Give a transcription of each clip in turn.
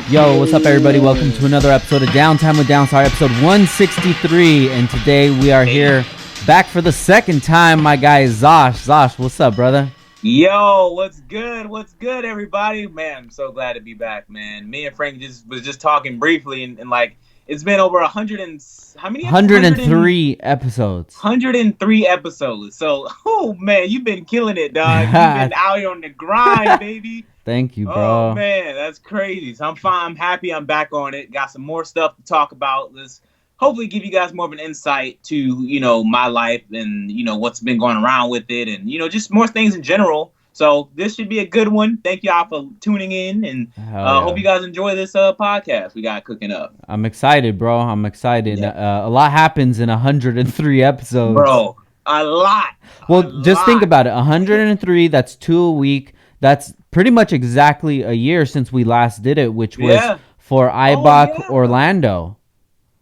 Yo, what's up, everybody? Welcome to another episode of Downtime with Downstar, episode 163. And today we are here back for the second time. My guy Zosh. Zosh, what's up, brother? Yo, what's good? What's good, everybody? Man, I'm so glad to be back, man. Me and Frank was talking briefly, and like it's been over 100 and how many? 103 episodes. 103 episodes. So, oh man, you've been killing it, dog. You've been out here on the grind, baby. Thank you, bro. Oh man, that's crazy. So I'm fine. I'm happy. I'm back on it. Got some more stuff to talk about. Let's hopefully give you guys more of an insight to my life and what's been going around with it, and just more things in general. So this should be a good one. Thank y'all for tuning in, and hope you guys enjoy this podcast we got cooking up. I'm excited, bro. I'm excited. Yeah. A lot happens in 103 episodes, bro. A lot. Well, just think about it. 103. That's 2 a week. That's pretty much exactly a year since we last did it, which was for IBOC Orlando.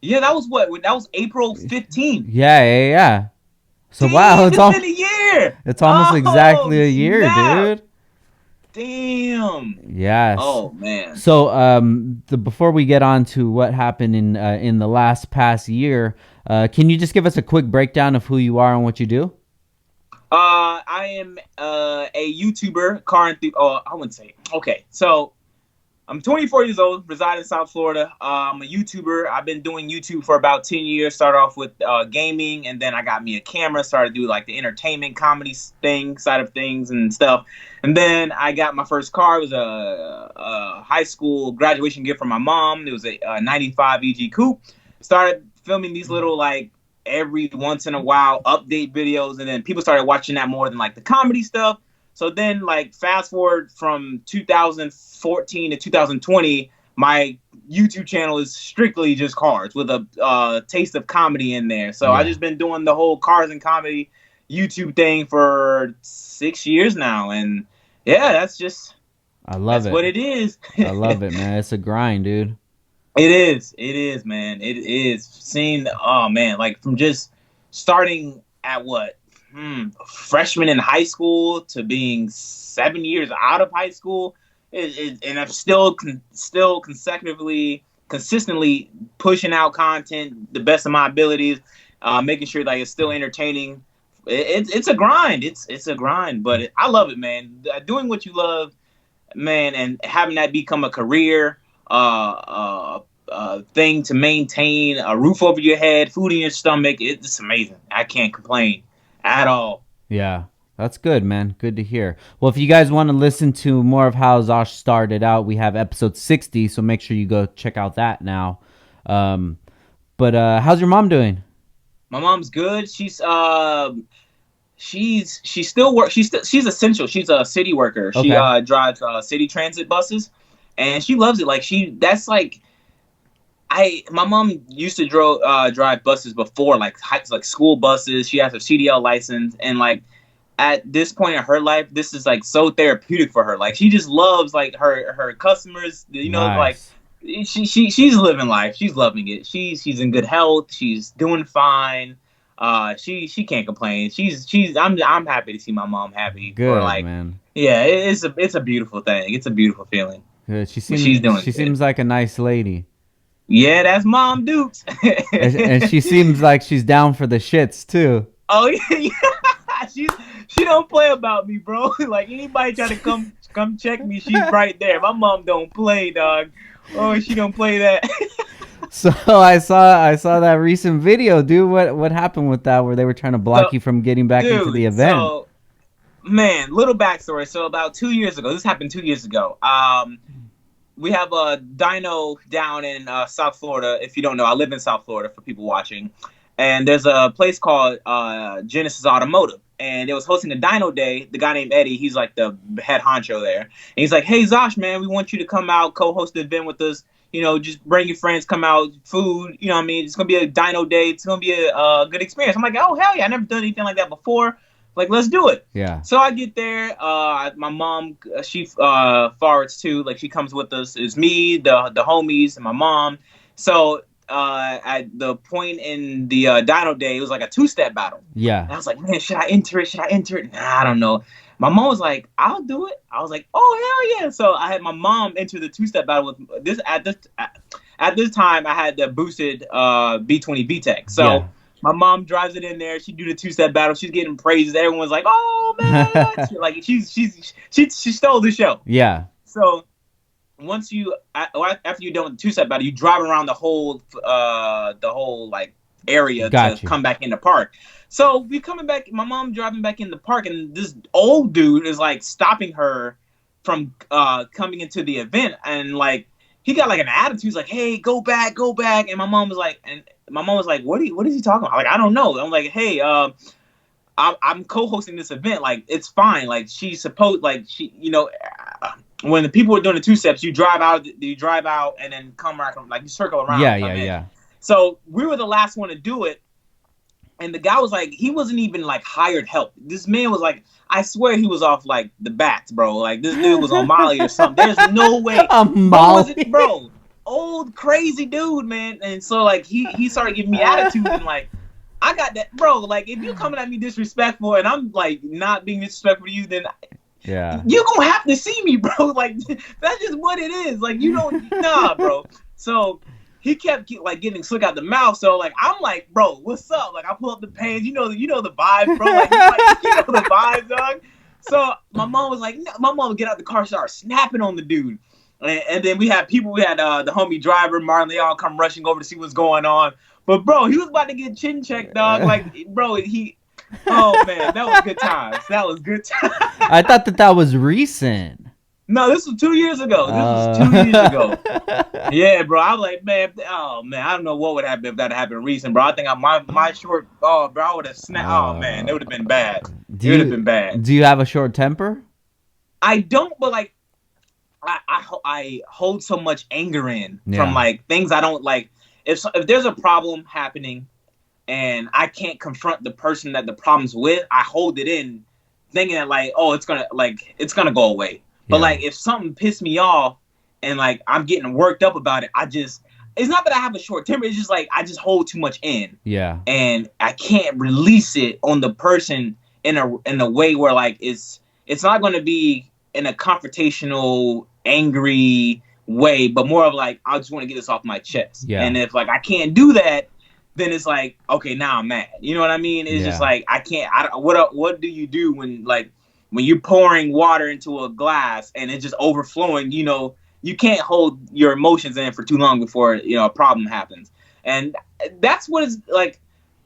Yeah, that was what? That was April 15th. Yeah. So, wow, it's been a year. It's almost exactly a year, dude. Damn. Yes. Oh, man. So, before we get on to what happened in the past year, can you just give us a quick breakdown of who you are and what you do? I am a YouTuber, car enthusiast. Oh, I wouldn't say. Okay, so I'm 24 years old, reside in South Florida. I'm a YouTuber. I've been doing YouTube for about 10 years. Started off with gaming, and then I got me a camera. Started to do like the entertainment, comedy side of things and stuff. And then I got my first car. It was a high school graduation gift from my mom. It was a 95 EG Coupe. Started filming these little every once in a while update videos, and then people started watching that more than like the comedy stuff. So then fast forward from 2014 to 2020, my YouTube channel is strictly just cars with a taste of comedy in there. So I just been doing the whole cars and comedy YouTube thing for 6 years now, and that's what it is. I love it, man. It's a grind, dude. It is, man. It is. Seeing, oh man, from just starting at freshman in high school to being 7 years out of high school, and I'm still consistently pushing out content the best of my abilities, making sure it's still entertaining. It's a grind. It's a grind, but I love it, man. Doing what you love, man, and having that become a career. Thing to maintain, a roof over your head, food in your stomach. It's amazing. I can't complain at all. Yeah, that's good, man. Good to hear. Well, if you guys want to listen to more of how Zosh started out, we have episode 60, so make sure you go check out that now. But how's your mom doing? My mom's good. She still works. She's essential. She's a city worker. Okay. She drives city transit buses. And she loves it. My mom used to drive buses before, like school buses. She has her CDL license, and at this point in her life, this is so therapeutic for her. She just loves her customers. Nice. She's living life. She's loving it. She's in good health. She's doing fine. She can't complain. I'm happy to see my mom happy. Good, man. Yeah, it's a beautiful thing. It's a beautiful feeling. Good. She seems like a nice lady. Yeah, that's Mom Dukes. and she seems like she's down for the shits too. Oh yeah. She don't play about me, bro. Anybody try to come check me, she's right there. My mom don't play, dog. Oh, she don't play that. So I saw that recent video, dude. What happened with that? Where they were trying to block you from getting back into the event? So, man, little backstory. So about 2 years ago, this happened 2 years ago. We have a dyno down in South Florida. If you don't know, I live in South Florida for people watching. And there's a place called Genesis Automotive. And it was hosting a dyno day. The guy named Eddie, he's the head honcho there. And he's like, hey, Zosh, man, we want you to come out, co-host the event with us. Just bring your friends, come out, food. You know what I mean? It's going to be a dyno day. It's going to be a good experience. I'm like, oh, hell yeah. I never done anything like that before. Let's do it. Yeah. So I get there. My mom, she forwards too. She comes with us. It's me, the homies, and my mom. So at the point in the dyno day, it was a 2-step battle. Yeah. And I was like, man, should I enter it? Nah, I don't know. My mom was like, "I'll do it." I was like, "Oh hell yeah!" So I had my mom enter the two-step battle with this at this time. I had the boosted B20 VTEC. So Yeah. my mom drives it in there. She do the two-step battle. She's getting praises. Everyone's like, "Oh man!" Like she stole the show. Yeah. So once you after you're done with the two-step battle, you drive around the whole like area to Got you. come back in the park. So we coming back, my mom driving back in the park, and this old dude is like stopping her from coming into the event, and like he got like an attitude. He's like, "Hey, go back, go back," and my mom was like, what is he talking about? Like, I don't know. I'm like, "Hey, I'm co-hosting this event. Like, it's fine. Like, she's supposed, like, when the people are doing the two steps, you drive out, and then come back, like, you circle around Yeah, and yeah, come in." yeah. So we were the last one to do it, and the guy was like, he wasn't even like hired help. This man was like, I swear he was off like the bats, bro. Like, this dude was on Molly or something. There's no way, A bro. Was it, Molly. bro? Old crazy dude, man. And so like he started giving me attitude, and like I got that, bro. Like, if you coming at me disrespectful and I'm like not being disrespectful to you, then Yeah. you gonna have to see me, bro. Like, that's just what it is. Like, you don't, nah, bro. So he kept like getting slick out the mouth. So like I'm like, bro, what's up? Like, I pull up the pants, you know the vibes, bro. Like you know the vibes, dog. So my mom was like, no. My mom would get out the car, start snapping on the dude. And then we had the homie driver, Marlon, they all come rushing over to see what's going on. But bro, he was about to get chin checked, dog. Like, bro, oh man, that was good times. That was good times. I thought that was recent. No, this was 2 years ago. This was 2 years ago. Yeah, bro. I was like, man, oh man, I don't know what would happen if that happened recent, bro. I think my short, oh, bro, I would have snapped. Oh man, it would have been bad. Do It would have been you bad. do you have a short temper? I don't, but like, I hold so much anger in from Yeah. like things I don't like. If there's a problem happening and I can't confront the person that the problem's with, I hold it in, thinking that like, oh, it's gonna go away. But Yeah. like, if something pissed me off and like I'm getting worked up about it, it's not that I have a short temper. It's just like I just hold too much in, Yeah. and I can't release it on the person in a way where like it's not going to be in a confrontational, angry way, but more of like, I just want to get this off my chest. Yeah. And if like I can't do that, then it's like, okay, now I'm mad. You know what I mean? It's just Yeah. like I can't. What do you do when you're pouring water into a glass and it's just overflowing? You can't hold your emotions in for too long before a problem happens. And that's what it's like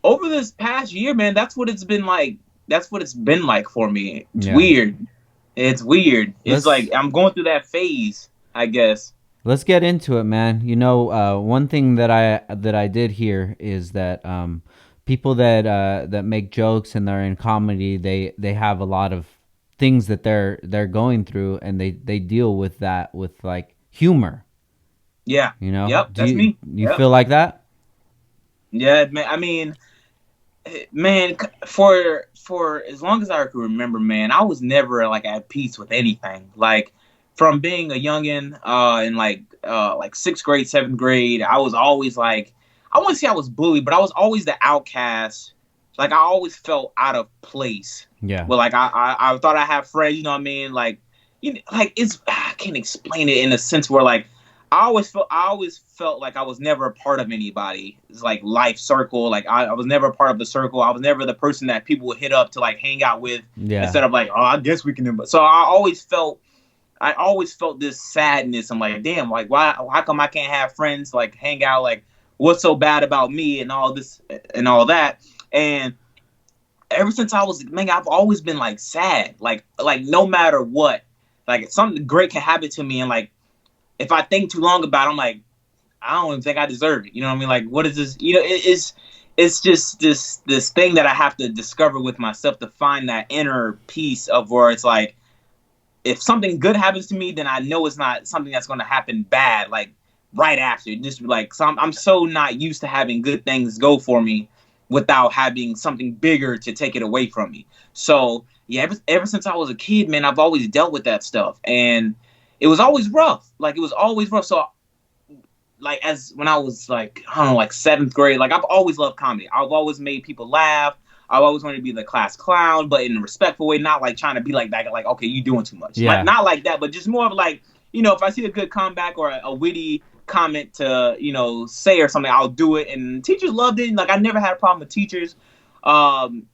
over this past year, man. That's what it's been like. That's what it's been like for me. It's Yeah. weird. It's weird. It's Let's like I'm going through that phase, I guess. let's get into it, man. One thing that I did hear is that people that make jokes and they're in comedy, they have a lot of things that they're going through, and they deal with that with like humor. Yeah. Yep. Do That's you me. Yep. feel like that? Yeah, man. I mean, man, for as long as I can remember, man, I was never like at peace with anything. Like, from being a youngin, in like sixth grade, seventh grade, I was always like, I wouldn't say I was bullied, but I was always the outcast. Like, I always felt out of place. Yeah. Well, like I thought I had friends, you know what I mean? Like, like I can't explain it in a sense where like I always felt like I was never a part of anybody. It's like life circle. Like, I was never a part of the circle. I was never the person that people would hit up to like hang out with, Yeah. instead of like, oh, I guess we can. So I always felt this sadness. I'm like, damn, like, why? How come I can't have friends, like, hang out? Like, what's so bad about me and all this and all that? And ever since I was, man, I've always been like sad. Like no matter what, like, something great can happen to me, and like, if I think too long about it, I'm like, I don't even think I deserve it. You know what I mean? Like, what is this? It's just this thing that I have to discover with myself to find that inner peace of where it's like, if something good happens to me, then I know it's not something that's going to happen bad, like, right after. Just like, so I'm so not used to having good things go for me without having something bigger to take it away from me. So yeah, ever since I was a kid, man, I've always dealt with that stuff, and it was always rough. Like, it was always rough. So like, as when I was like, I don't know, like seventh grade, like, I've always loved comedy. I've always made people laugh. I always wanted to be the class clown, but in a respectful way, not like trying to be like that. Like, okay, you doing too much. Like, Yeah. not like that, but just more of like, if I see a good comeback or a witty comment to, say or something, I'll do it. And teachers loved it. Like, I never had a problem with teachers. Um,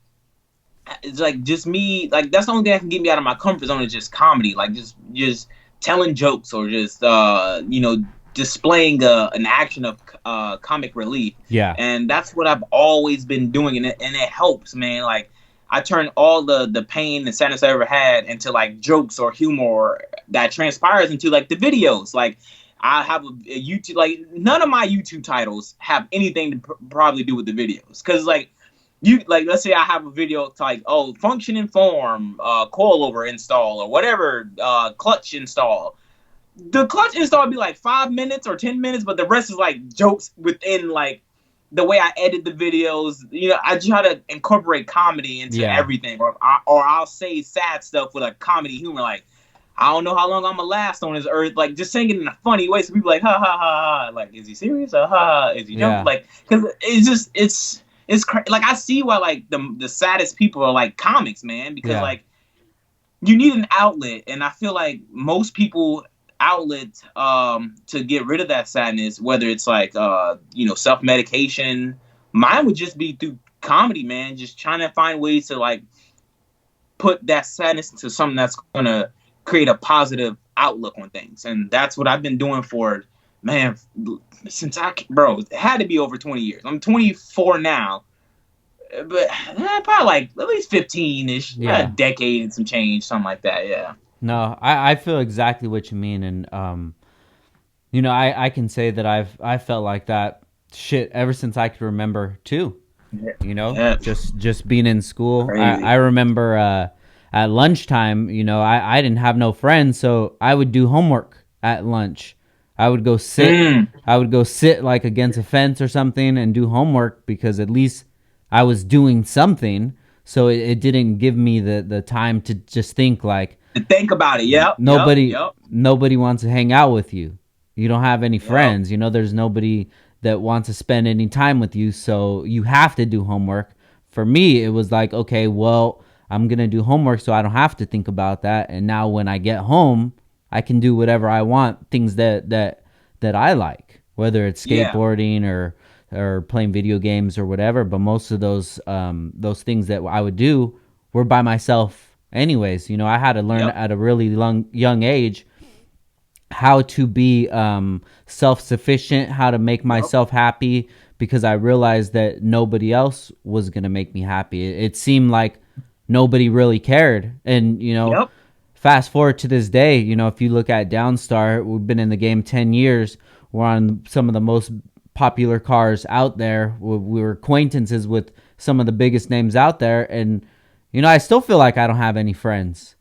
it's like just me. Like, that's the only thing that can get me out of my comfort zone is just comedy. Like, just telling jokes or just displaying an action of comic relief. Yeah. And that's what I've always been doing, and it helps, man. Like, I turn all the pain and sadness I ever had into like jokes or humor that transpires into like the videos. Like, I have a YouTube. Like, none of my YouTube titles have anything to probably do with the videos, because like, let's say I have a video to like, function inform, coilover install or whatever, clutch install. The clutch install would be like 5 minutes or 10 minutes, but the rest is like jokes within like the way I edit the videos. I try to incorporate comedy into everything, or I'll say sad stuff with a comedy humor. Like, I don't know how long I'm gonna last on this earth. Like, just saying it in a funny way, so people are like, ha ha ha ha. Like, is he serious? Ha ha. Is he joking? Like, because it's like, I see why like the saddest people are like comics, man, because like you need an outlet, and I feel like most people outlet to get rid of that sadness, whether it's like self-medication. Mine would just be through comedy, man, just trying to find ways to like put that sadness into something that's gonna create a positive outlook on things. And that's what I've been doing for, man, since it had to be over 20 years. I'm 24 now, but probably like at least 15-ish, a decade and some change, something like that. Yeah. No, I feel exactly what you mean, and I can say that I felt like that shit ever since I could remember too. Just being in school. I remember at lunchtime, I didn't have no friends, so I would do homework at lunch. I would go sit like against a fence or something and do homework, because at least I was doing something. So it didn't give me the time to just think like, to think about it. Yep. Nobody wants to hang out with you. You don't have any friends. There's nobody that wants to spend any time with you. So you have to do homework. For me, it was like, okay, well, I'm going to do homework so I don't have to think about that. And now when I get home, I can do whatever I want, things that I like, whether it's skateboarding or playing video games or whatever. But most of those things that I would do were by myself anyways. I had to learn at a really young age how to be self-sufficient, how to make myself happy, because I realized that nobody else was going to make me happy. It seemed like nobody really cared. And, fast forward to this day, if you look at Downstar, we've been in the game 10 years. We're on some of the most popular cars out there. We were acquaintances with some of the biggest names out there. And, I still feel like I don't have any friends.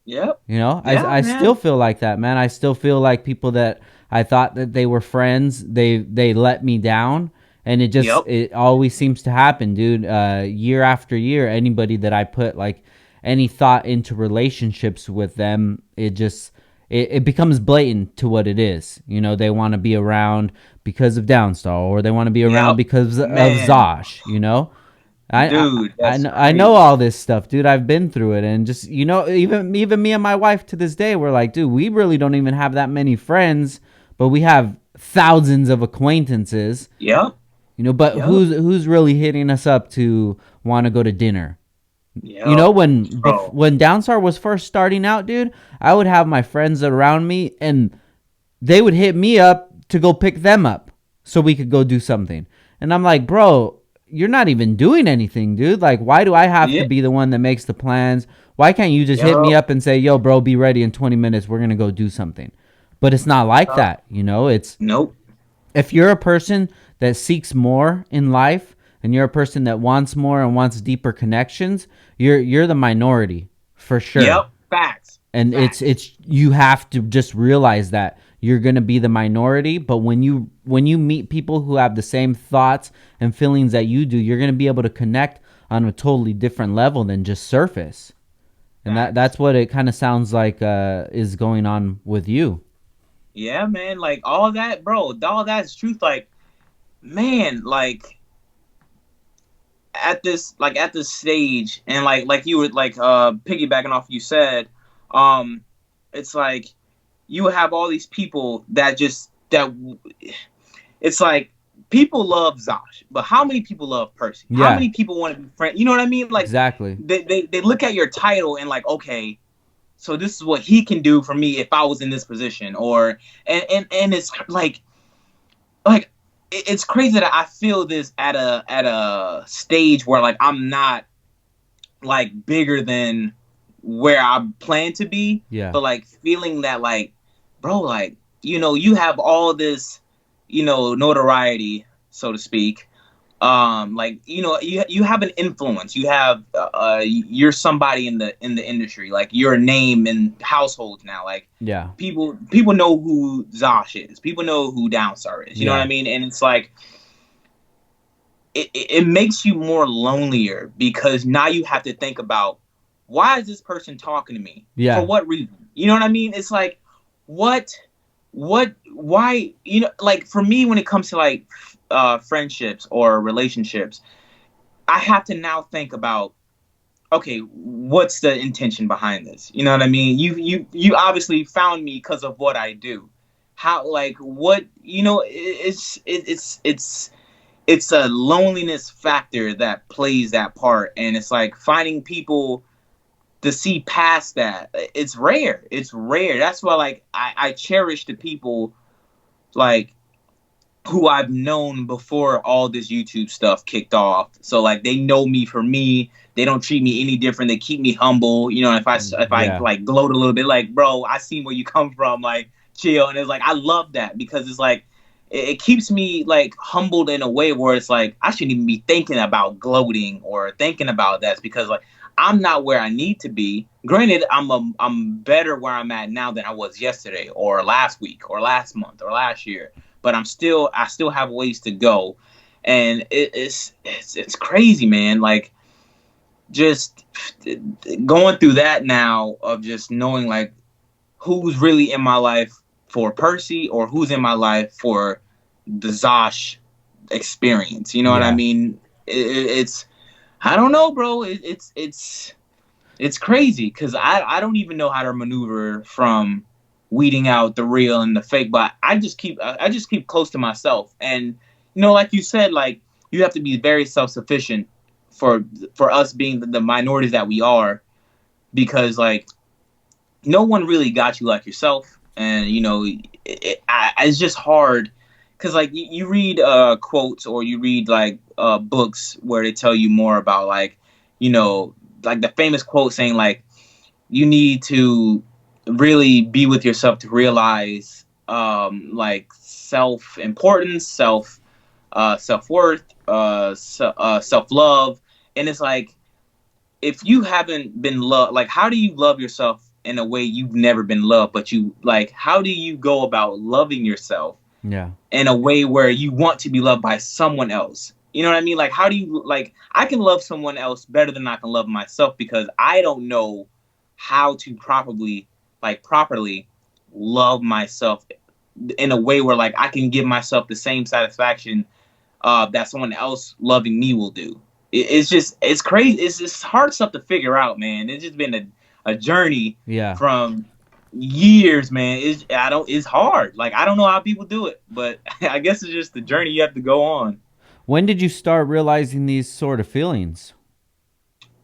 Yep. I still feel like that, man. I still feel like people that I thought that they were friends, they let me down. And it always seems to happen, dude. Year after year, anybody that I put like any thought into relationships with them, it becomes blatant to what it is. They want to be around because of Downstar, or they want to be around because of Zosh, I know all this stuff, dude. I've been through it, and just even me and my wife to this day, we're like, dude, we really don't even have that many friends, but we have thousands of acquaintances. Yeah. But who's really hitting us up to want to go to dinner? Yeah. When Downstar was first starting out, dude, I would have my friends around me, and they would hit me up to go pick them up so we could go do something. And I'm like, bro, you're not even doing anything, dude. Like, why do I have to be the one that makes the plans? Why can't you just hit me up and say, yo, bro, be ready in 20 minutes. We're going to go do something. But it's not like that. It's nope. If you're a person that seeks more in life, and you're a person that wants more and wants deeper connections, you're the minority for sure. Yep. Facts. And it's you have to just realize that you're going to be the minority, but when you meet people who have the same thoughts and feelings that you do, you're going to be able to connect on a totally different level than just surface. And that's what it kind of sounds like is going on with you. Yeah, man, like all that, bro, all that's truth. Like, man, like at this stage, and like you were like piggybacking off you said, um it's like you have all these people that just that it's like people love Zosh, but how many people love Percy? How Yeah, many people want to be friends? You know what I mean? Like exactly. they look at your title and like, okay, so this is what he can do for me if I was in this position, or and it's like it's crazy that I feel this at a stage where like I'm not like bigger than where I plan to be, Yeah. but like feeling that like, bro, like you have all this, notoriety, so to speak. Like you have an influence. You have you're somebody in the industry. Like you're a name in households now. Like Yeah. people know who Zosh is. People know who Downstar is. You know what I Yeah. mean? And it's like it makes you more lonelier because now you have to think about, why is this person talking to me? For Yeah. what reason? You know what I mean? It's like, what why, like for me when it comes to like friendships or relationships, I have to now think about, okay, what's the intention behind this? You know what I mean? You obviously found me because of what I do. How, like, what, it's a loneliness factor that plays that part, and it's like finding people to see past that. It's rare. It's rare. That's why like I cherish the people like who I've known before all this YouTube stuff kicked off. So like they know me for me. They don't treat me any different. They keep me humble. If I Yeah. like gloat a little bit, like, bro, I seen where you come from, like, chill. And it's like I love that because it's like it keeps me like humbled in a way where it's like I shouldn't even be thinking about gloating or thinking about that, because like I'm not where I need to be. Granted, I'm better where I'm at now than I was yesterday or last week or last month or last year, but I still have ways to go, and it's crazy, man. Like just going through that now of just knowing like who's really in my life for Percy or who's in my life for the Zosh experience. You know what I Yeah. mean? It's I don't know, bro. It's crazy because I don't even know how to maneuver from weeding out the real and the fake, but I just keep close to myself. And like you said, like you have to be very self sufficient for us being the minorities that we are, because like no one really got you like yourself, and it's just hard because like you read quotes or you read like books where they tell you more about like you know like the famous quote saying like you need to really be with yourself to realize like self importance, self worth, self love. And it's like if you haven't been loved, like how do you love yourself in a way you've never been loved? But you like, how do you go about loving yourself Yeah. in a way where you want to be loved by someone else? You know what I mean? Like, how do you like? I can love someone else better than I can love myself because I don't know how to properly love myself in a way where like I can give myself the same satisfaction that someone else loving me will do. It's crazy. It's just hard stuff to figure out, man. It's just been a journey Yeah. from years, man. It's hard. Like I don't know how people do it, but I guess it's just the journey you have to go on. When did you start realizing these sort of feelings?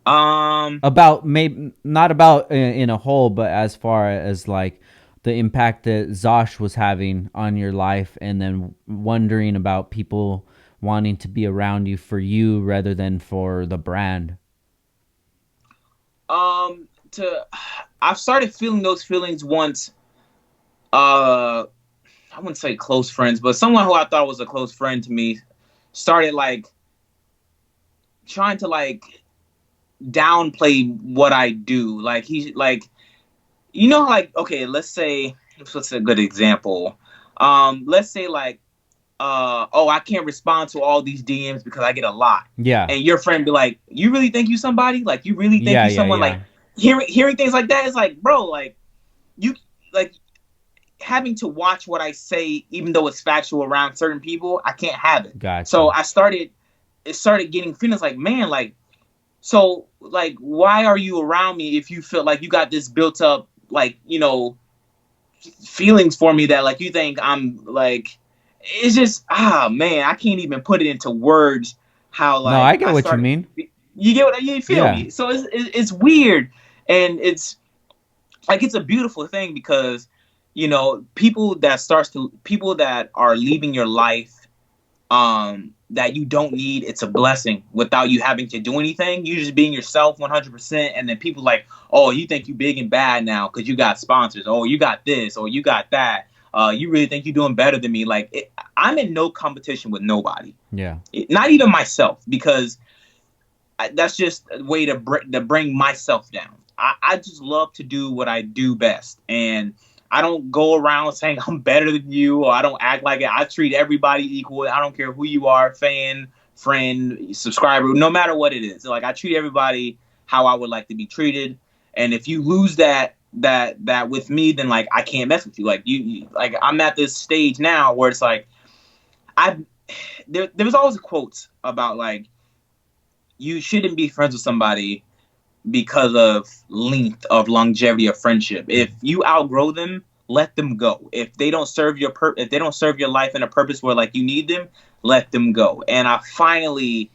Um, About maybe not about in a whole, but as far as like the impact that Zosh was having on your life, and then wondering about people wanting to be around you for you rather than for the brand. to I've started feeling those feelings once. Uh, I wouldn't say close friends, but someone who I thought was a close friend to me started like trying to like downplay what I do. Like he's like, like okay, let's say what's a good example. Let's say like, oh, I can't respond to all these DMs because I get a lot, Yeah. and your friend be like, you really think you somebody? Like you really think Yeah. you Yeah. someone? Like Yeah. hearing things like that is like, bro, like you like having to watch what I say, even though it's factual around certain people. I can't have it. So Gotcha. I started it started getting feelings like, man, like, so like, why are you around me if you feel like you got this built up, like, feelings for me that like you think I'm like, it's just, man, I can't even put it into words how No, like I get I what you started. mean. You get what you feel Yeah. me? So it's weird, and it's like it's a beautiful thing because people that are leaving your life that you don't need, it's a blessing without you having to do anything. You just being yourself 100%. And then people like, oh, you think you big and bad now because you got sponsors. Oh, you got this or you got that. You really think you're doing better than me. Like, I'm in no competition with nobody. Yeah. Not even myself, because that's just a way to bring myself down. I just love to do what I do best. And I don't go around saying I'm better than you, or I don't act like it. I treat everybody equal. I don't care who you are, fan, friend, subscriber, no matter what it is. Like, I treat everybody how I would like to be treated. And if you lose that with me, then like I can't mess with you. Like like I'm at this stage now where it's like I there was always quotes about like you shouldn't be friends with somebody because of length of longevity of friendship. If you outgrow them, let them go. If they don't serve if they don't serve your life in a purpose where like you need them, let them go. And I'm finally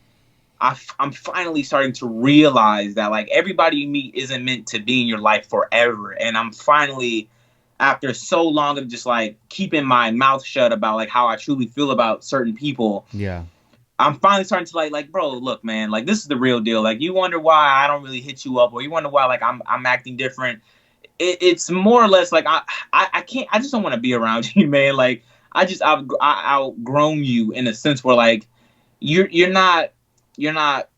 starting to realize that like everybody you meet isn't meant to be in your life forever. And I'm finally, after so long of just like keeping my mouth shut about like how I truly feel about certain people, Yeah. I'm finally starting to like, bro, look, man, like this is the real deal. Like, you wonder why I don't really hit you up, or you wonder why like I'm acting different. It's more or less like I can't. I just don't want to be around you, man. Like, I outgrown you in a sense where like you're not you're not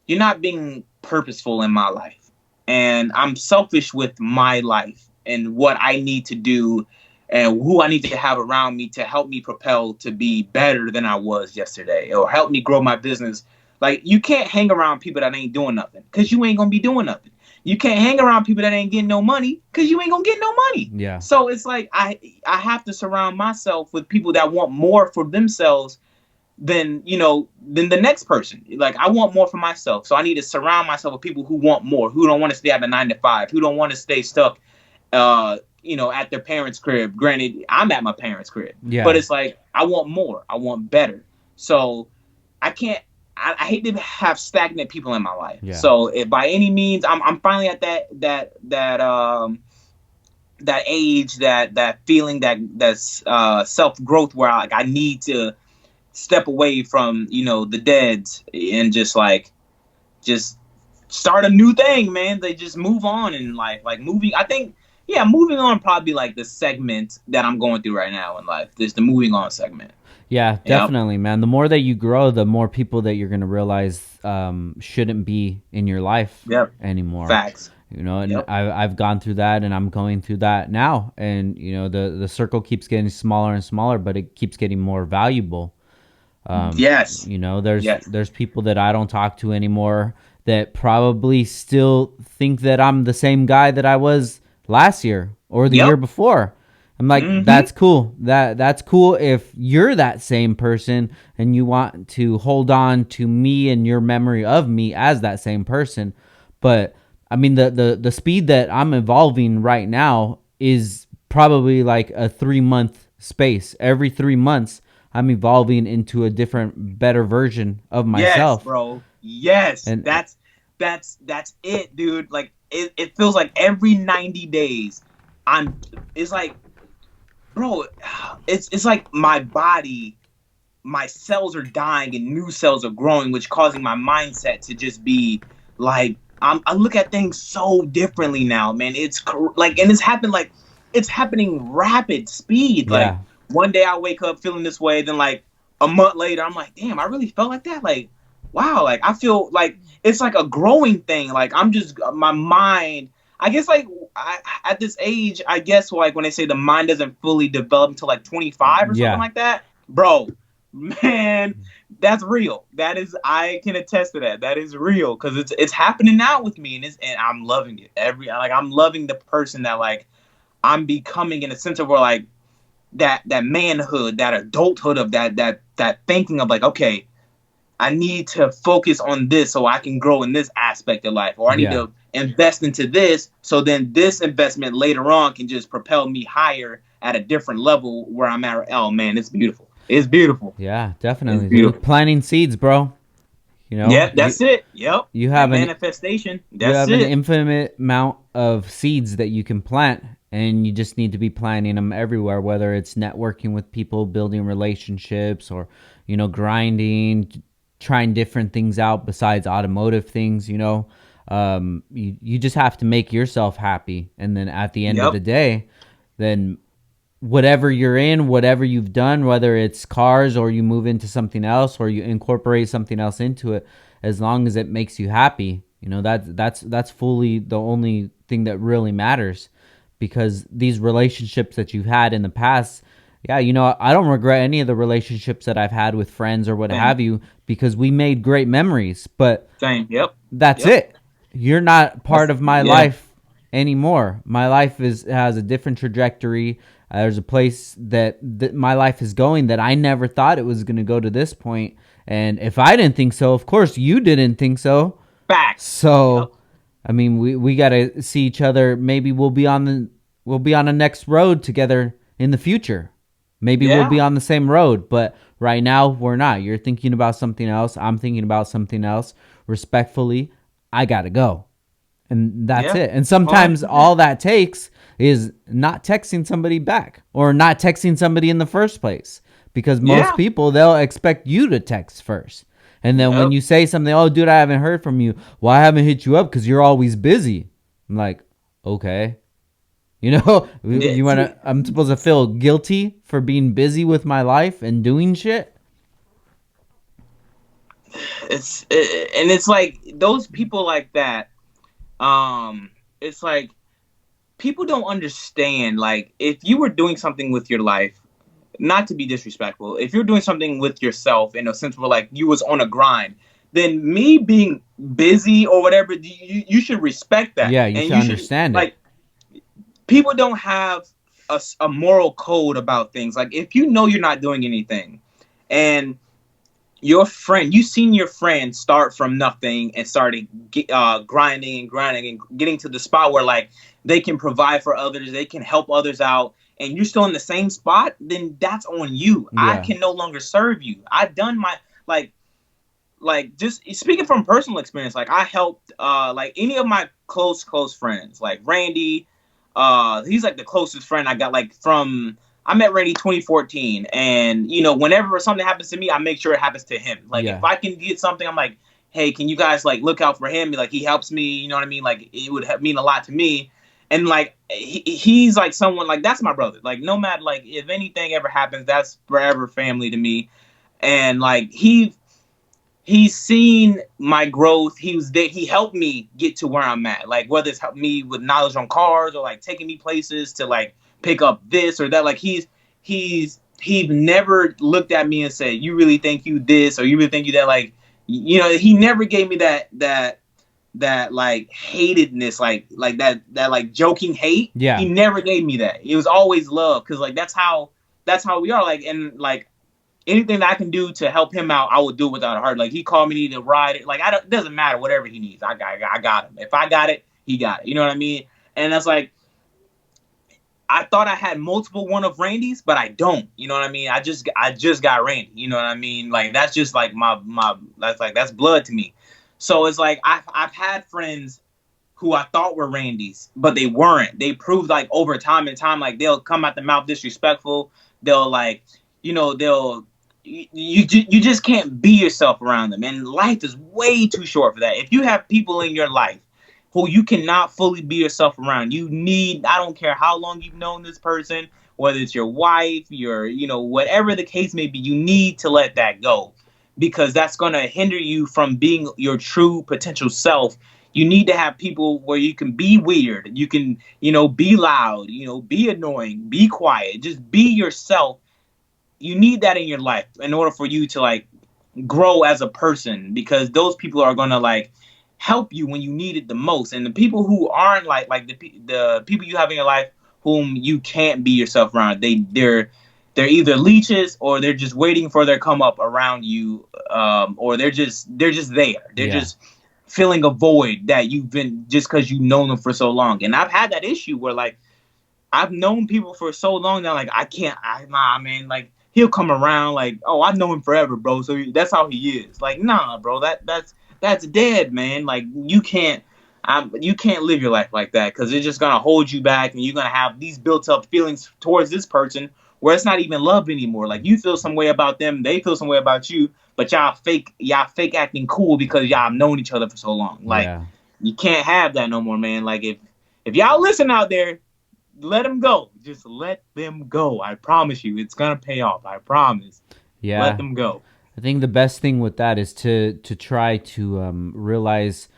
you're not being purposeful in my life, and I'm selfish with my life and what I need to do and who I need to have around me to help me propel to be better than I was yesterday, or help me grow my business. Like, you can't hang around people that ain't doing nothing, because you ain't gonna be doing nothing. You can't hang around people that ain't getting no money, because you ain't gonna get no money. Yeah. So it's like I have to surround myself with people that want more for themselves than the next person. Like, I want more for myself, so I need to surround myself with people who want more, who don't want to stay at the 9 to 5, who don't want to stay stuck at their parents' crib. Granted, I'm at my parents' crib, but Yeah. it's like I want more, I want better. So I can't. I hate to have stagnant people in my life. Yeah. So if by any means I'm finally at that age, that feeling, that's self growth, where I need to step away from the deads and just start a new thing, man. They just move on in life. Like, moving, I think, yeah, moving on probably like the segment that I'm going through right now in life. There's the moving on segment. Yeah, Yep. definitely, man. The more that you grow, the more people that you're gonna realize shouldn't be in your life Yep. anymore. Facts. And Yep. I've gone through that, and I'm going through that now. And the circle keeps getting smaller and smaller, but it keeps getting more valuable. Yes. Yes. There's people that I don't talk to anymore that probably still think that I'm the same guy that I was last year or the year Yep. before. I'm like, Mm-hmm. that's cool. That's cool if you're that same person and you want to hold on to me and your memory of me as that same person. But I mean, the speed that I'm evolving right now is probably like a 3 month space. Every 3 months, I'm evolving into a different, better version of Yes, myself. bro. Yes. And That's it, dude. Like, it feels like every 90 days I'm it's like, bro, it's like my body, my cells are dying and new cells are growing, which causing my mindset to just be like, I look at things so differently now, man. Like, and it's happening rapid speed. Like, yeah, one day I wake up feeling this way, then like a month later I'm like, damn, I really felt like that. Like, wow, like I feel like it's like a growing thing. Like, I'm just my mind. I guess like at this age, I guess like when they say the mind doesn't fully develop until like 25 or something yeah, like that, bro. Man, that's real. That is, I can attest to that. That is real, because it's happening now with me, and I'm loving it. I'm loving the person that like I'm becoming, in a sense of where like that manhood, that adulthood of that thinking of like, okay, I need to focus on this so I can grow in this aspect of life, or I need Yeah. to invest into this so then this investment later on can just propel me higher at a different level where I'm at. Oh man, it's beautiful. It's beautiful. Yeah, It's definitely. beautiful. Planting seeds, bro. You know, Yep, that's it. Yep. you That have an manifestation. you That's have an it. infinite amount of seeds that you can plant, and you just need to be planting them everywhere, whether it's networking with people, building relationships, or grinding, trying different things out besides automotive things. You just have to make yourself happy, and then at the end of Yep. the day, then whatever you're in, whatever you've done, whether it's cars or you move into something else or you incorporate something else into it, as long as it makes you happy, that's fully the only thing that really matters. Because these relationships that you've had in the past, yeah, I don't regret any of the relationships that I've had with friends or what Same. have you, because we made great memories. But Same. Yep. that's Yep. it. You're not part That's of my yeah. life anymore. My life has a different trajectory. There's a place that my life is going that I never thought it was going to go to this point. And if I didn't think so, of course you didn't think so. Facts. Yep. So, I mean, we got to see each other. Maybe we'll be on the next road together in the future. Maybe we'll Yeah. be on the same road, but right now we're not. You're thinking about something else. I'm thinking about something else. Respectfully, I got to go. And that's Yeah. it. And sometimes 100%. all that takes is not texting somebody back or not texting somebody in the first place. Because most Yeah. people, they'll expect you to text first. And then when Yep. you say something, oh, dude, I haven't heard from you. Well, I haven't hit you up because you're always busy. I'm like, okay. Yeah. I'm supposed to feel guilty for being busy with my life and doing shit. And it's like those people like that. It's like people don't understand. Like if you were doing something with your life, not to be disrespectful, if you're doing something with yourself in a sense where like you was on a grind, then me being busy or whatever, you should respect that, Yeah, you and should you should understand it. like people don't have a moral code about things. Like if you know you're not doing anything, and your friend, you seen your friend start from nothing and started grinding and grinding and getting to the spot where like they can provide for others, they can help others out, and you're still in the same spot, then that's on you. I Yeah. can no longer serve you. I've done my like just speaking from personal experience, like I helped like any of my close friends, like Randy, he's like the closest friend I got like from I met Randy 2014, and whenever something happens to me, I make sure it happens to him. Like if Yeah. I can get something, I'm like, hey, can you guys like look out for him? Like he helps me, you know what I mean? Like it would mean a lot to me, and like he's like someone like that's my brother. Like no matter like if anything ever happens, that's forever family to me, and like he's seen my growth. He was there. He helped me get to where I'm at. Like whether it's helped me with knowledge on cars or like taking me places to like pick up this or that. Like he never looked at me and said, "You really think you this or you really think you that." Like he never gave me that like hatedness, like that like joking hate. Yeah. He never gave me that. It was always love because like that's how we are. Like and like anything that I can do to help him out, I will do without a heart. Like he called me, need to ride it. Like it doesn't matter whatever he needs. I got him. If I got it, he got it. You know what I mean? And that's like I thought I had multiple one of Randy's, but I don't. You know what I mean? I just got Randy. You know what I mean? Like that's just like my that's blood to me. So it's like I've had friends who I thought were Randy's, but they weren't. They proved like over time and time, like they'll come out the mouth disrespectful. They'll like, they'll you just can't be yourself around them, and life is way too short for that. If you have people in your life who you cannot fully be yourself around, you need. I don't care how long you've known this person, whether it's your wife, your whatever the case may be, you need to let that go because that's going to hinder you from being your true potential self. You need to have people where you can be weird, you can be loud, be annoying, be quiet, just be yourself. You need that in your life in order for you to like grow as a person because those people are going to like help you when you need it the most. And the people who aren't like the people you have in your life whom you can't be yourself around, they're they're either leeches or they're just waiting for their come up around you, or they're just there. They're Yeah. just filling a void that you've been just because you've known them for so long. And I've had that issue where like I've known people for so long that like I can't. Nah, man. Like he'll come around like, oh, I know him forever, bro. So that's how he is. Like, nah, bro. That's dead, man. Like you can't live your life like that because it's just gonna hold you back, and you're gonna have these built up feelings towards this person where it's not even love anymore. Like you feel some way about them, they feel some way about you, but y'all fake acting cool because y'all have known each other for so long. Like Yeah. you can't have that no more, man. Like if y'all listen out there, let them go. Just let them go. I promise you, it's gonna pay off. I promise. Let Yeah. them go. I think the best thing with that is to try to realize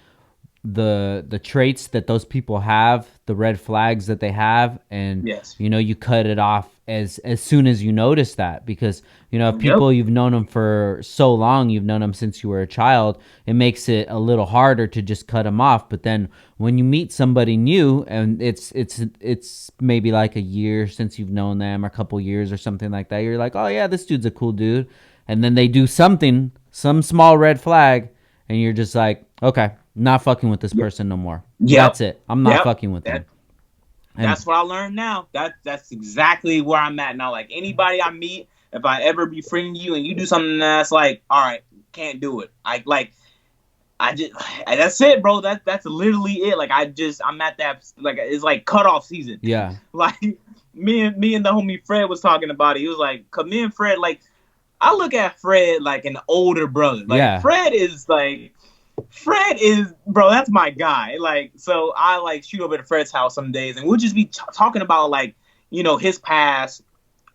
the traits that those people have, the red flags that they have, and Yes. you cut it off as soon as you notice that, because if Yep. people you've known them for so long, you've known them since you were a child, it makes it a little harder to just cut them off. But then when you meet somebody new and it's maybe like a year since you've known them, or a couple years or something like that, you're like, oh yeah, this dude's a cool dude, and then they do something, some small red flag, and you're just like, okay, not fucking with this Yep. person no more. Yep. That's it. I'm not Yep. fucking with them. That And that's what I learned now. That's exactly where I'm at now. Like anybody I meet, if I ever befriend you and you do something that's like, all right, can't do it. I just that's it, bro. That's literally it. Like I'm at that, like it's like cutoff season. yeah, Like me and the homie Fred was talking about it. He was like, cause me and Fred, like I look at Fred like an older brother. Like yeah, Fred is, bro, that's my guy. Like, so I like shoot over to Fred's house some days, and we'll just be talking about like, his past,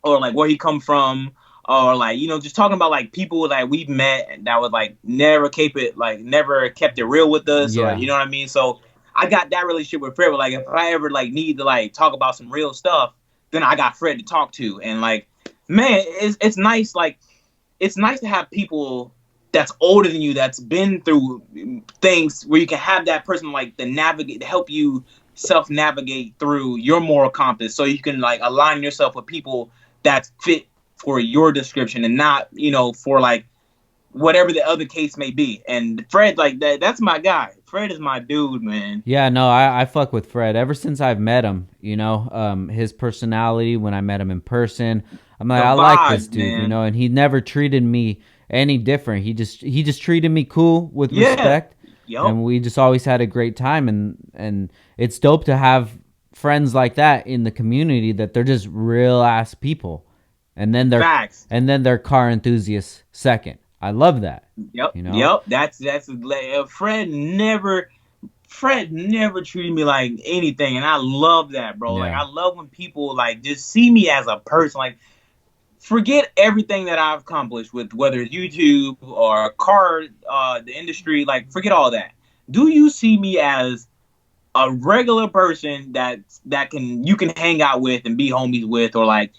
or like where he come from, or like, just talking about like people that we've met that would like never kept it real with us, or yeah, you know what I mean. So I got that relationship with Fred. But like, if I ever like need to like talk about some real stuff, then I got Fred to talk to, and like, man, it's nice. Like, it's nice to have people that's older than you, that's been through things, where you can have that person like to help you self navigate through your moral compass, so you can like align yourself with people that fit for your description, and not for like whatever the other case may be. And Fred, like that's my guy. Fred is my dude, man. yeah. No, I fuck with Fred ever since I've met him. His personality when I met him in person, I'm like, The I like this vibes, dude. man. And he never treated me any different. He just treated me cool with Yeah. respect, Yep. and we just always had a great time. And it's dope to have friends like that in the community, that they're just real ass people, and then they're Facts. car enthusiasts second. I love that. Yep. You know? Yep. That's Fred never treated me like anything, and I love that, bro. Like Yeah. I love when people like just see me as a person. Like forget everything that I've accomplished with whether it's YouTube or car, the industry. Like forget all that. Do you see me as a regular person that you can hang out with and be homies with, or like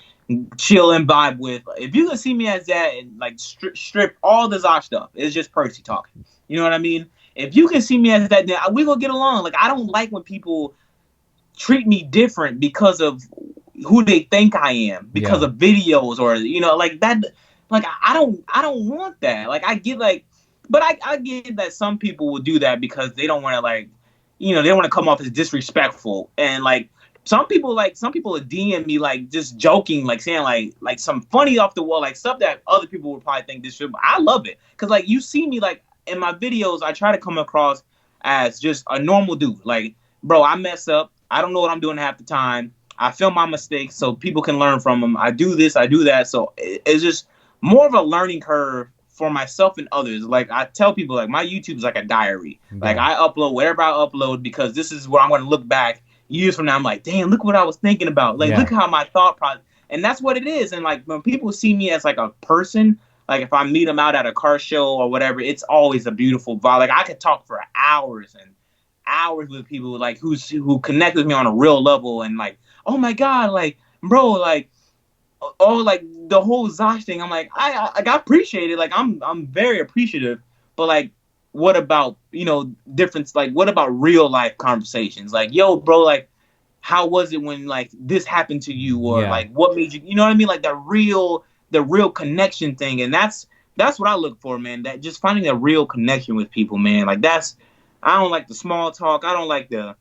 chill and vibe with? If you can see me as that, and like strip all the Zosh stuff, it's just Percy talking. You know what I mean? If you can see me as that, then we gonna get along. Like I don't like when people treat me different because of who they think I am, because Yeah. of videos, or like that. Like I don't want that. Like I get like, but I get that some people will do that because they don't want to like, they want to come off as disrespectful. And like some people will DM me like just joking, like saying like some funny off the wall, like stuff that other people would probably think disrespectful. I love it because like you see me like in my videos, I try to come across as just a normal dude. Like, bro, I mess up. I don't know what I'm doing half the time. I film my mistakes so people can learn from them. I do this, I do that. So it's just more of a learning curve for myself and others. Like I tell people, like my YouTube is like a diary. Like Yeah. I upload whatever I upload because this is where I'm going to look back years from now. I'm like, damn, look what I was thinking about. Like, Yeah. look how my thought process. And that's what it is. And like when people see me as like a person, like if I meet them out at a car show or whatever, it's always a beautiful vibe. Like I could talk for hours and hours with people like who connect with me on a real level, and like, oh my god, like bro, like oh, like the whole Zosh thing. I'm like, I appreciate it. Like I'm very appreciative. But like, what about difference? Like, what about real life conversations? Like, yo, bro, like how was it when like this happened to you, or Yeah. like what made you, you know what I mean, like the real connection thing. And that's what I look for, man. That just finding a real connection with people, man. Like that's, I don't like the small talk. I don't like the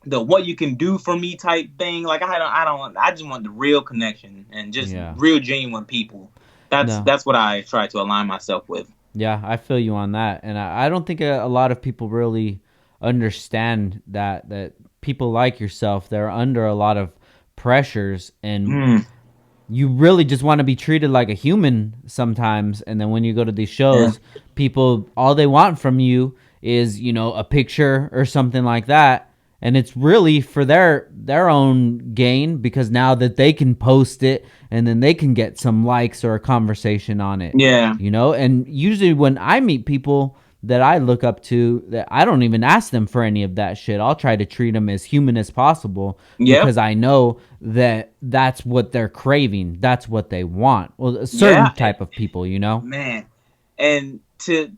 what you can do for me type thing. Like I just want the real connection and just Yeah. real genuine people. That's No. that's what I try to align myself with. Yeah, I feel you on that, and I don't think a lot of people really understand that people like yourself, they're under a lot of pressures, and Mm, you really just want to be treated like a human sometimes. And then when you go to these yeah. shows, people, all they want from you is, a picture or something like that, and it's really for their own gain, because now that they can post it and then they can get some likes or a conversation on it. Yeah. And usually when I meet people that I look up to, that I don't even ask them for any of that shit. I'll try to treat them as human as possible, Yep. because I know that that's what they're craving. That's what they want. Well, a certain Yeah. type of people. Man. And to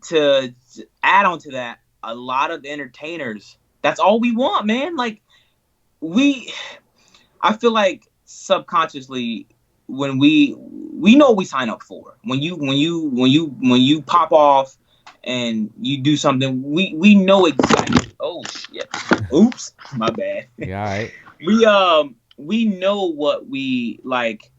add on to that, a lot of entertainers, that's all we want, man. Like we I feel like subconsciously, when we know what we sign up for. When you pop off and you do something, we know exactly. Oh shit! Oops, my bad. Yeah, all right. We know what we like.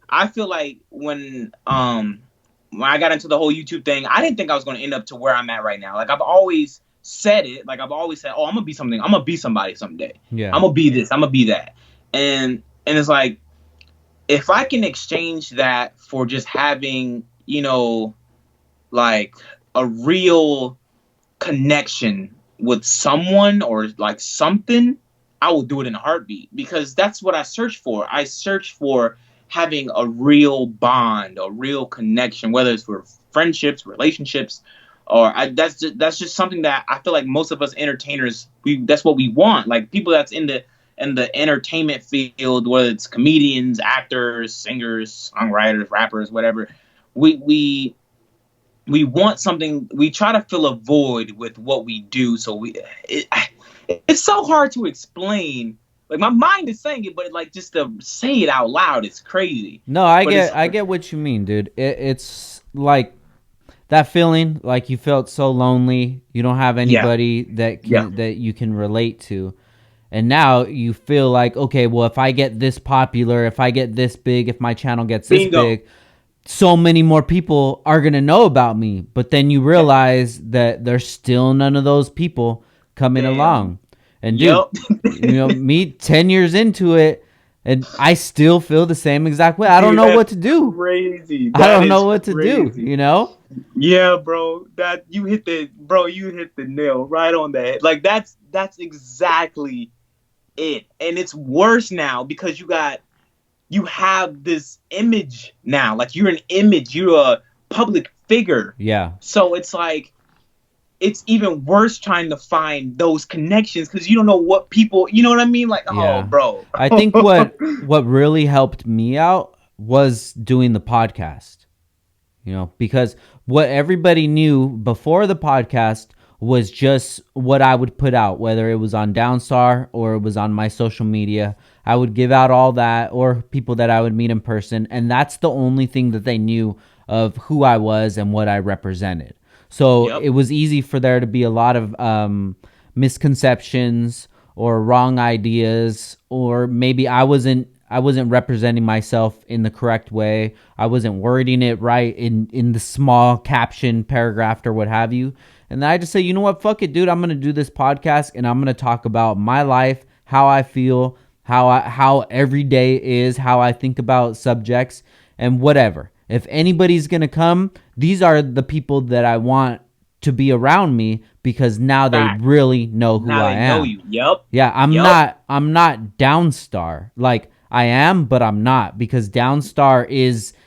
I feel like when I got into the whole YouTube thing, I didn't think I was going to end up to where I'm at right now. Like I've always said it. Like I've always said, "Oh, I'm gonna be something. I'm gonna be somebody someday. Yeah. I'm gonna be this. I'm gonna be that." And it's like, if I can exchange that for just having, like a real connection with someone or like something, I will do it in a heartbeat, because that's what I search for. I search for having a real bond, a real connection, whether it's for friendships, relationships, or that's just something that I feel like most of us entertainers, that's what we want. Like people that's in the entertainment field, whether it's comedians, actors, singers, songwriters, rappers, whatever, we we want something. We try to fill a void with what we do. So it's so hard to explain. Like my mind is saying it, but like just to say it out loud, it's crazy. No, I But it's get I get what you mean, dude. It's like that feeling like you felt so lonely, you don't have yeah, anybody that yeah, can that you can relate to. And now you feel like, okay, well, if I get this popular, if I get this big, if my channel gets this bingo. big, so many more people are going to know about me. But then you Yeah, realize that there's still none of those people coming damn. along. And dude, Yep. me 10 years into it, and I still feel the same exact way. I don't Dude, know that's what to do. crazy. I That don't know is what to do, crazy. Yeah, bro. That you hit the nail right on the head. Like that's exactly it. And it's worse now because you have this image now. Like you're an image, you're a public figure. Yeah. So it's like it's even worse trying to find those connections because you don't know what people, you know what I mean? Like, oh, Yeah. bro. I think what really helped me out was doing the podcast. Because what everybody knew before the podcast was just what I would put out, whether it was on Downstar or it was on my social media. I would give out all that, or people that I would meet in person, and that's the only thing that they knew of who I was and what I represented. So Yep. it was easy for there to be a lot of misconceptions or wrong ideas, or maybe I wasn't representing myself in the correct way. I wasn't wording it right in the small caption paragraph or what have you. And then I just say, you know what, fuck it, dude. I'm gonna do this podcast and I'm gonna talk about my life, how I feel, how every day is, how I think about subjects, and whatever. If anybody's gonna come, these are the people that I want to be around me, because now they Fact. really know who Now I they know am. you. Yep. Yeah, I'm Yep. not Downstar. Like I am, but I'm not, because Downstar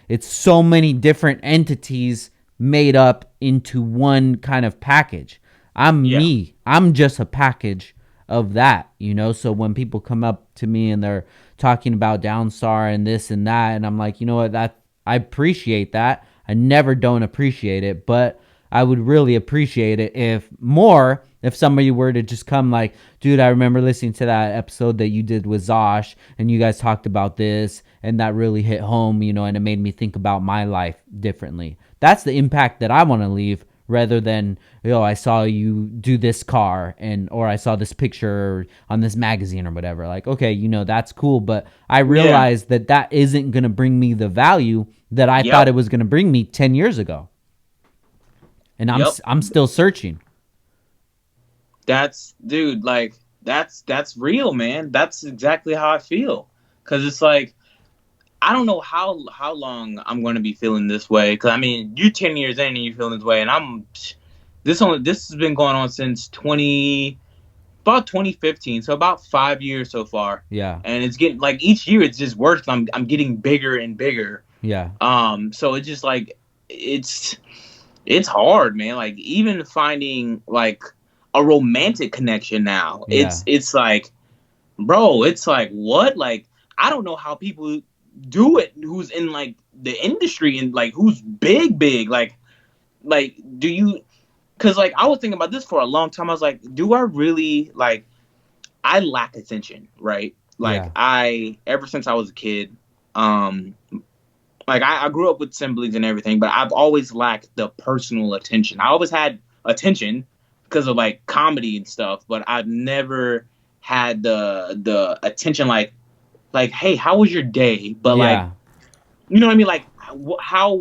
it's so many different entities made up into one kind of package. I'm Yeah. me. I'm just a package of that. So when people come up to me and they're talking about Downstar and this and that, and I'm like, you know what, that I appreciate that. I never don't appreciate it, but I would really appreciate it if somebody were to just come like, dude, I remember listening to that episode that you did with Zosh and you guys talked about this and that really hit home, and it made me think about my life differently. That's the impact that I want to leave rather than, I saw you do this car or I saw this picture on this magazine or whatever. Like, okay, that's cool, but I Yeah. realized that isn't going to bring me the value that I thought Yep. it was going to bring me 10 years ago. And Yep. I'm still searching. That's dude, like that's real, man. That's exactly how I feel. Cause it's like I don't know how long I'm going to be feeling this way. Cause I mean, you're 10 years in and you're feeling this way, and this has been going on since 2015, so about 5 years so far. Yeah. And it's getting like each year it's just worse. I'm getting bigger and bigger. Yeah. So it's just like it's it's hard, man. Like even finding like a romantic connection now. Yeah. It's like, bro, it's like what? Like I don't know how people do it who's in like the industry and like who's big. Like do you cuz like I was thinking about this for a long time. I was like, do I really like I lack attention, right? Like Yeah. I ever since I was a kid, um like I grew up with siblings and everything, but I've always lacked the personal attention. I always had attention because of like comedy and stuff, but I've never had the attention like hey, how was your day? But like Yeah. you know what I mean? Like how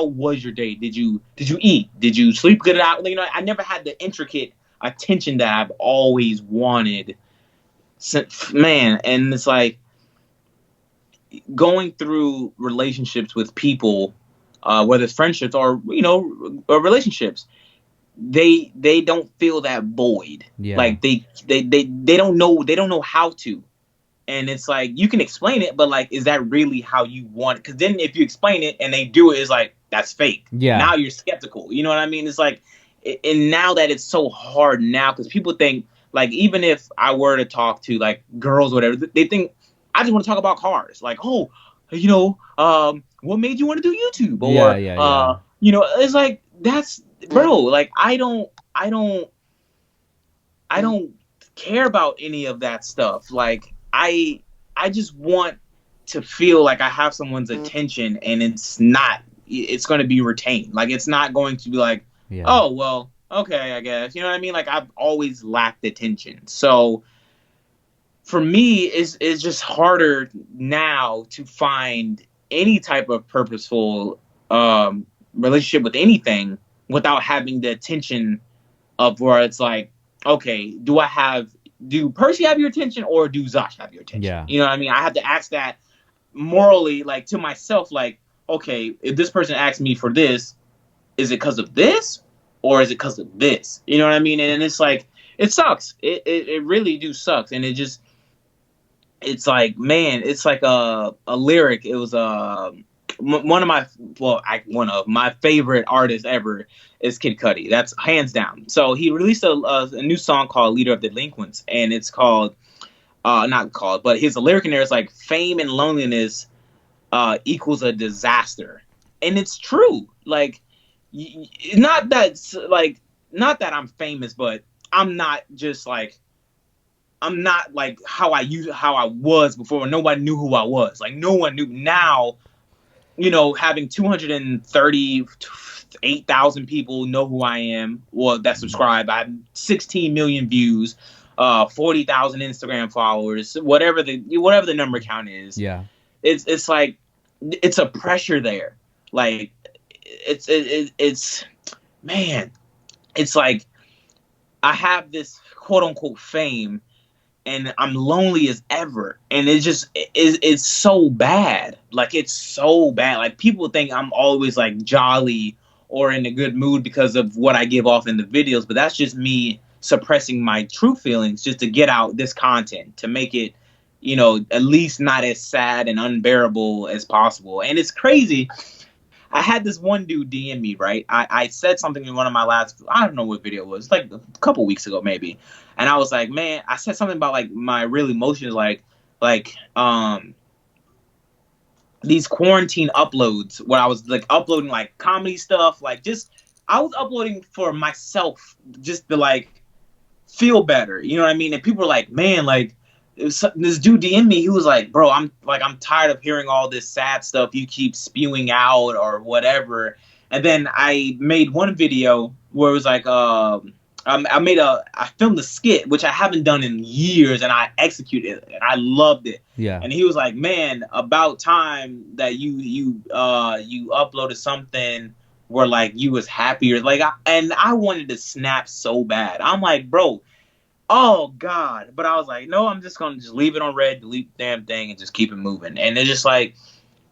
was your day? Did you eat? Did you sleep good out? I never had the intricate attention that I've always wanted. Man, and it's like going through relationships with people, whether it's friendships or or relationships, they don't feel that void. Yeah. Like they don't know how to, and it's like you can explain it, but like, is that really how you want it? Because then if you explain it and they do it, it's like that's fake. Yeah. Now you're skeptical. You know what I mean? It's like, and now that it's so hard now because people think like even if I were to talk to like girls or whatever, they think I just want to talk about cars. Like, oh, what made you want to do YouTube? Yeah. Or, Yeah. Yeah. it's like, that's, bro, like, I don't care about any of that stuff. Like, I just want to feel like I have someone's attention and it's going to be retained. Like, it's not going to be like, Yeah. oh, well, okay, I guess. You know what I mean? Like, I've always lacked attention. So, for me, it's just harder now to find any type of purposeful relationship with anything without having the attention of where it's like, okay, do Percy have your attention or do Zosh have your attention? Yeah. You know what I mean? I have to ask that morally, like to myself, like, okay, if this person asks me for this, is it because of this or is it because of this? You know what I mean? And it's like, it sucks. It really do sucks. And it's like, man, it's like a lyric. It was one of my favorite artists ever is Kid Cudi. That's hands down. So he released a new song called "Leader of the Delinquents," and it's called not called, but his lyric in there is like, "Fame and loneliness equals a disaster," and it's true. Like, not that I'm famous, but I'm not just like. I'm not like how I was before. Nobody knew who I was. Like no one knew. Now, having 238,000 people know who I am. Well, that subscribe. I have 16 million views, 40,000 Instagram followers. Whatever the number count is. Yeah. It's like it's a pressure there. Like it's man. It's like I have this quote unquote fame and I'm lonely as ever, and it's so bad. Like it's so bad. Like people think I'm always like jolly or in a good mood because of what I give off in the videos, but that's just me suppressing my true feelings just to get out this content to make it, at least not as sad and unbearable as possible. And it's crazy. I had this one dude DM me, right? I said something in one of my last, I don't know what video it was, like a couple weeks ago maybe. And I was like, man, I said something about like my real emotions, like these quarantine uploads where I was like uploading like comedy stuff, like just I was uploading for myself, just to like feel better. You know what I mean? And people were like, man, like this dude DM me. He was like, bro, I'm tired of hearing all this sad stuff you keep spewing out or whatever. And then I made one video where it was like, I filmed a skit which I haven't done in years, and I executed it, and I loved it. Yeah. And he was like, man, about time that you uploaded something where like you was happier. Like, and I wanted to snap so bad. I'm like, bro, oh God. But I was like, no, I'm just gonna just leave it on red, delete the damn thing, and just keep it moving. And it's just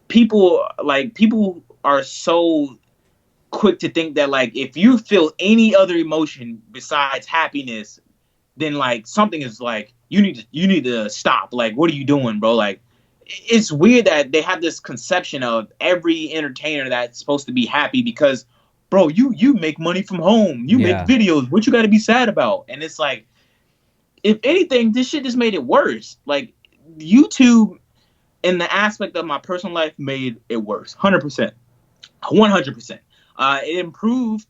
people are so quick to think that like if you feel any other emotion besides happiness, then like something is like you need to stop. Like, what are you doing, bro? Like, it's weird that they have this conception of every entertainer that's supposed to be happy because, bro, you make money from home, you make Yeah. videos. What you got to be sad about? And it's like, if anything, this shit just made it worse. Like, YouTube, in the aspect of my personal life, made it worse. 100%, 100%. It improved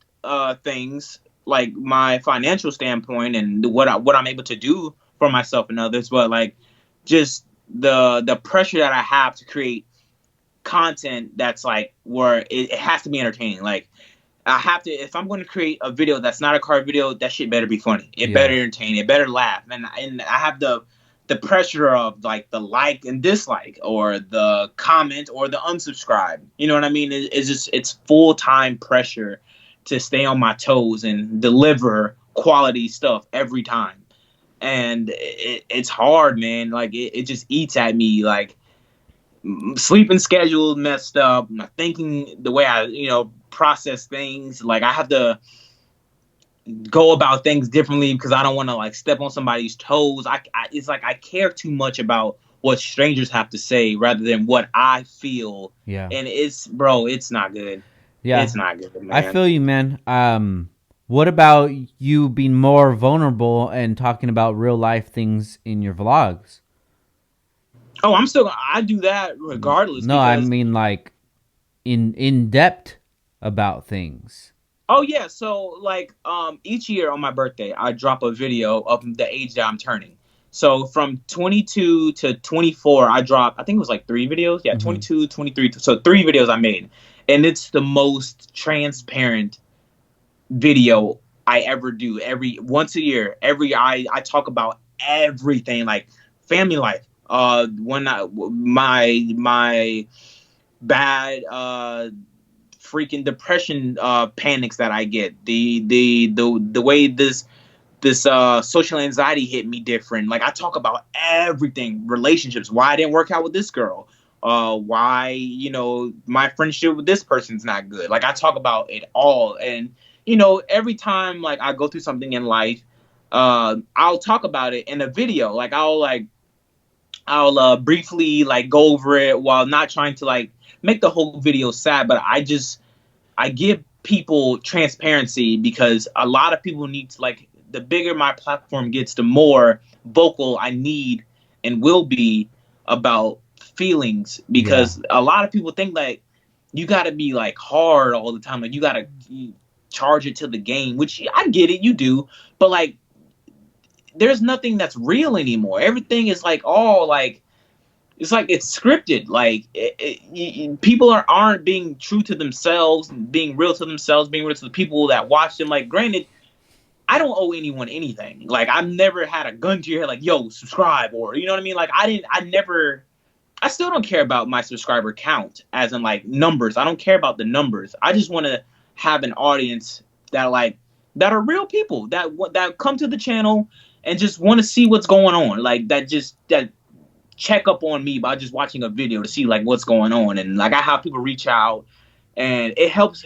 things like my financial standpoint and what I'm able to do for myself and others, but like just the pressure that I have to create content that's like where it has to be entertaining. Like, I have to, if I'm going to create a video that's not a car video, that shit better be funny. It Yeah. better entertain. It better laugh. And I have the pressure of like the like and dislike or the comment or the unsubscribe. You know what I mean? It's just, it's full time pressure to stay on my toes and deliver quality stuff every time. And it's hard, man. Like, it just eats at me. Like, sleeping schedule messed up, my thinking, the way I process things. Like, I have to go about things differently because I don't want to like step on somebody's toes. It's like I care too much about what strangers have to say rather than what I feel. Yeah. And it's not good. Yeah. It's not good, I man. feel you, man. What about you being more vulnerable and talking about real life things in your vlogs? Oh, I do that regardless No, I because, mean like in depth about things. oh yeah, so like each year on my birthday I drop a video of the age that I'm turning. So from 22 to 24 I dropped, I think it was like 3 videos. Yeah, Mm-hmm. 22, 23. So 3 videos I made. And it's the most transparent video I ever do. Every once a year, I talk about everything like family life. When I my bad freaking depression panics that I get. The way this social anxiety hit me different. Like, I talk about everything, relationships, why I didn't work out with this girl, why my friendship with this person's not good. Like, I talk about it all. And every time like I go through something in life, I'll talk about it in a video. Like, I'll briefly like go over it while not trying to like make the whole video sad, but I give people transparency because a lot of people need to, like, the bigger my platform gets, the more vocal I need and will be about feelings, Yeah. because a lot of people think like you got to be like hard all the time, like you got to charge it to the game, which I get it, you do, but like there's nothing that's real anymore. Everything is like all like it's like it's scripted. Like people aren't being true to themselves, being real to themselves, being real to the people that watch them. Like, granted, I don't owe anyone anything. Like, I've never had a gun to your head, like, yo, subscribe, or you know what I mean. Like, I still don't care about my subscriber count, as in like numbers. I don't care about the numbers. I just want to have an audience that are real people that come to the channel and just want to see what's going on. Like, that check up on me by just watching a video to see like what's going on. And like, I have people reach out and it helps.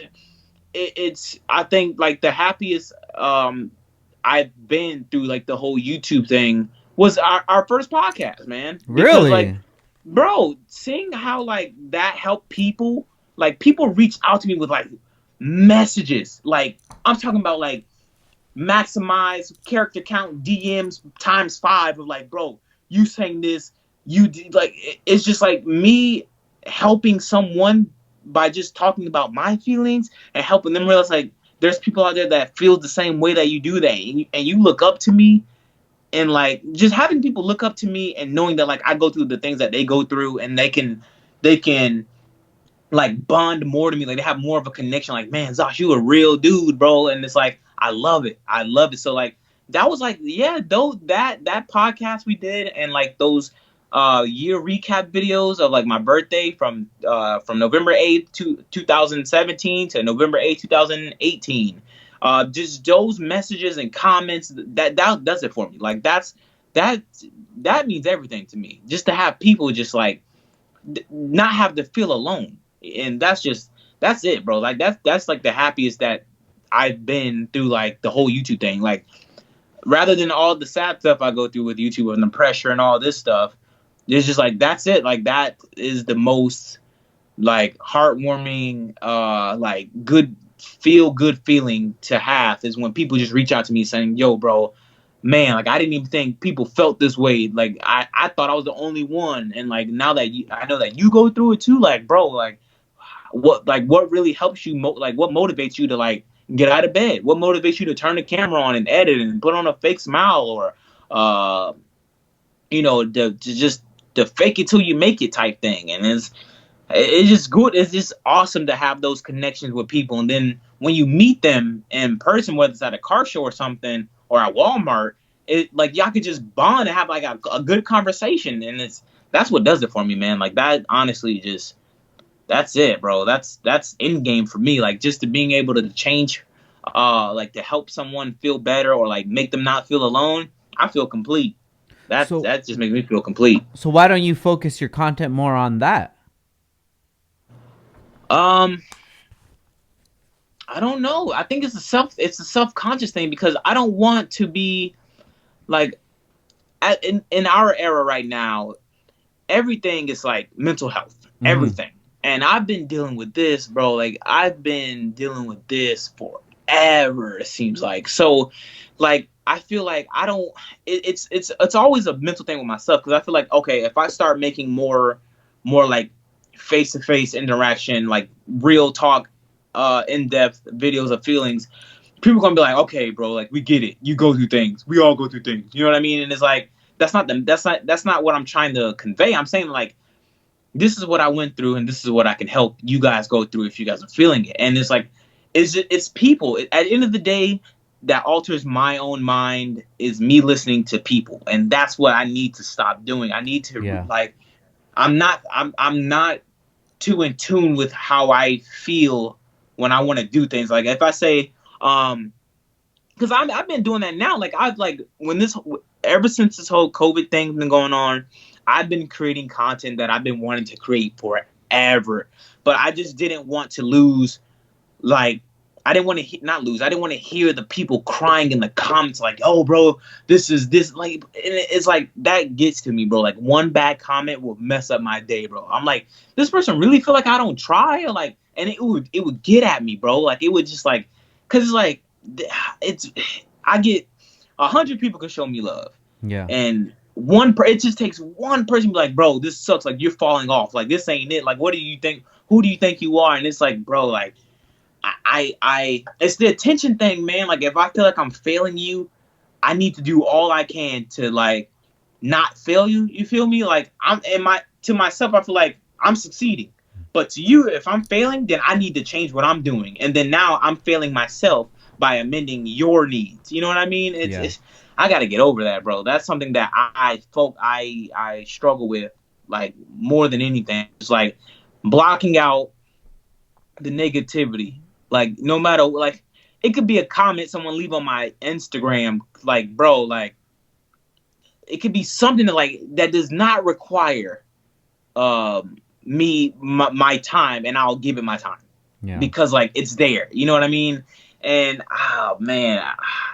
It's I think like the happiest I've been through like the whole YouTube thing was our first podcast, man. Because like, Really? bro, seeing how like that helped people, like people reach out to me with like messages. Like, I'm talking about like maximize character count DMs times 5 of like, bro, you saying this, you did, like, it's just like me helping someone by just talking about my feelings and helping them realize like there's people out there that feel the same way that you do that, and you look up to me, and like just having people look up to me and knowing that like I go through the things that they go through, and they can like bond more to me, like they have more of a connection, like, man, Zosh, you a real dude, bro. And it's like I love it, so like that was like, yeah, though, that podcast we did, and like those year recap videos of like my birthday from November 8th to 2017 to November 8th 2018, just those messages and comments, that does it for me. Like that that means everything to me, just to have people just like not have to feel alone. And that's it, bro. Like that's like the happiest that I've been through, like the whole YouTube thing. Like rather than all the sad stuff I go through with YouTube and the pressure and all this stuff, it's just like that's it. Like that is the most like heartwarming, like good feeling to have, is when people just reach out to me saying, yo, bro, man, like I didn't even think people felt this way. Like I thought I was the only one, and like now that I know that you go through it too, like bro, like what really helps you, like what motivates you to like get out of bed? What motivates you to turn the camera on and edit and put on a fake smile, or just the fake it till you make it type thing? And it's just good. It's just awesome to have those connections with people. And then when you meet them in person, whether it's at a car show or something, or at Walmart, it like y'all could just bond and have like a good conversation. And that's what does it for me, man. Like that, honestly, just that's it, bro. That's end game for me. Like just to being able to change, like to help someone feel better, or like make them not feel alone. I feel complete. That just makes me feel complete. So why don't you focus your content more on that? I don't know. I think it's a self-conscious thing, because I don't want to be like in our era right now, everything is like mental health, everything. And I've been dealing with this, bro. Like I've been dealing with this forever, it seems like. So like I feel like I don't it's always a mental thing with myself, because I feel like, okay, if I start making more like face-to-face interaction, like real talk, in-depth videos of feelings, people are gonna be like, okay, bro, like we get it, you go through things, we all go through things, you know what I mean? And it's like that's not what I'm trying to convey. I'm saying like this is what I went through, and this is what I can help you guys go through if you guys are feeling it. And it's like it's people. At the end of the day, that alters my own mind is me listening to people, and that's what I need to stop doing. I need to like I'm not too in tune with how I feel when I want to do things. Like if I say, because I've been doing that now. Like I've like ever since this whole COVID thing's been going on, I've been creating content that I've been wanting to create forever, but I just didn't want to lose. Like I didn't want to not lose. I didn't want to hear the people crying in the comments like, "Oh, bro, this is this." Like, and it's like that gets to me, bro. Like one bad comment will mess up my day, bro. I'm like, this person really feel like I don't try, or like, and it would get at me, bro. Like it would just like, cause it's like, I get 100 people can show me love, and it just takes one person to be like, bro, this sucks. Like you're falling off. Like this ain't it. Like what do you think? Who do you think you are? And it's like, bro, like. I it's the attention thing, man. Like if I feel like I'm failing you, I need to do all I can to like not fail you. You feel me? Like to myself, I feel like I'm succeeding. But to you, if I'm failing, then I need to change what I'm doing. And then now I'm failing myself by amending your needs. You know what I mean? It's I gotta get over that, bro. That's something that I struggle with like more than anything. It's like blocking out the negativity. Like no matter, like it could be a comment someone leave on my Instagram, like bro, like it could be something that does not require my time, and I'll give it my time because like it's there, you know what I mean? And oh man,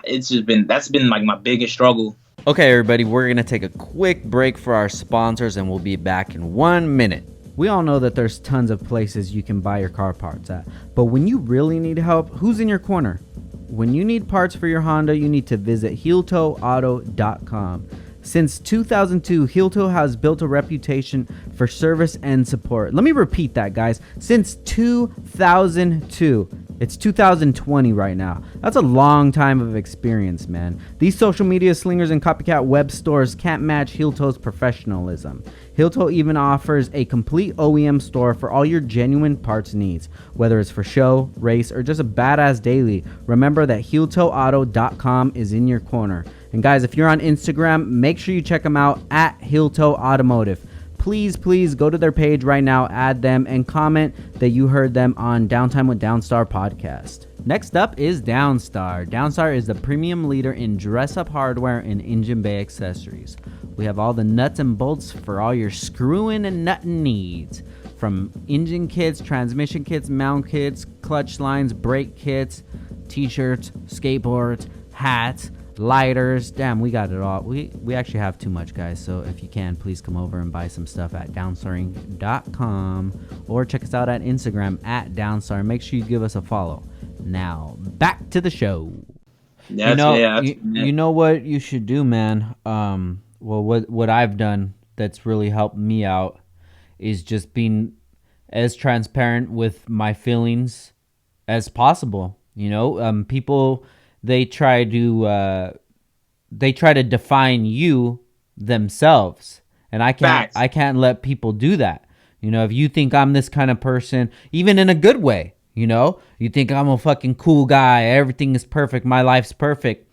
that's been like my biggest struggle. Okay, everybody, we're gonna take a quick break for our sponsors, and we'll be back in 1 minute. We all know that there's tons of places you can buy your car parts at, but when you really need help, who's in your corner? When you need parts for your Honda, you need to visit HeelToeAuto.com. Since 2002, Heel Toe has built a reputation for service and support. Let me repeat that, guys. Since 2002, It's 2020 right now. That's a long time of experience, man. These social media slingers and copycat web stores can't match Heel Toe's professionalism. Heel Toe even offers a complete OEM store for all your genuine parts needs. Whether it's for show, race, or just a badass daily, remember that HeelToeAuto.com is in your corner. And guys, if you're on Instagram, make sure you check them out at Heel Toe Automotive. Please go to their page right now, add them, and comment that you heard them on Downtime with Downstar podcast. Next up is Downstar. Downstar is the premium leader in dress-up hardware and engine bay accessories. We have all the nuts and bolts for all your screwing and nutting needs. From engine kits, transmission kits, mount kits, clutch lines, brake kits, t-shirts, skateboards, hats, lighters. Damn, we got it all. We actually have too much, guys. So if you can, please come over and buy some stuff at downstaring.com or check us out at Instagram at Downstar. Make sure you give us a follow. Now back to the show. You know what you should do, man. What I've done that's really helped me out is just being as transparent with my feelings as possible. People, they try to define you themselves, and I can't let people do that. If you think I'm this kind of person, even in a good way, you think I'm a fucking cool guy, everything is perfect, my life's perfect,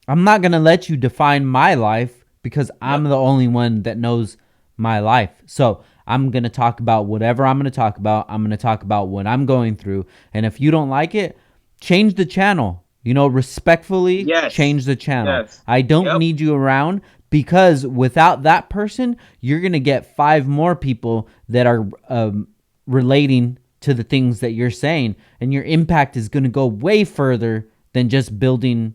I'm not gonna let you define my life because I'm the only one that knows my life. So I'm gonna talk about whatever I'm gonna talk about. I'm gonna talk about what I'm going through, and if you don't like it, change the channel. Respectfully, change the channel. Yes. I don't need you around, because without that person, you're going to get 5 more people that are relating to the things that you're saying. And your impact is going to go way further than just building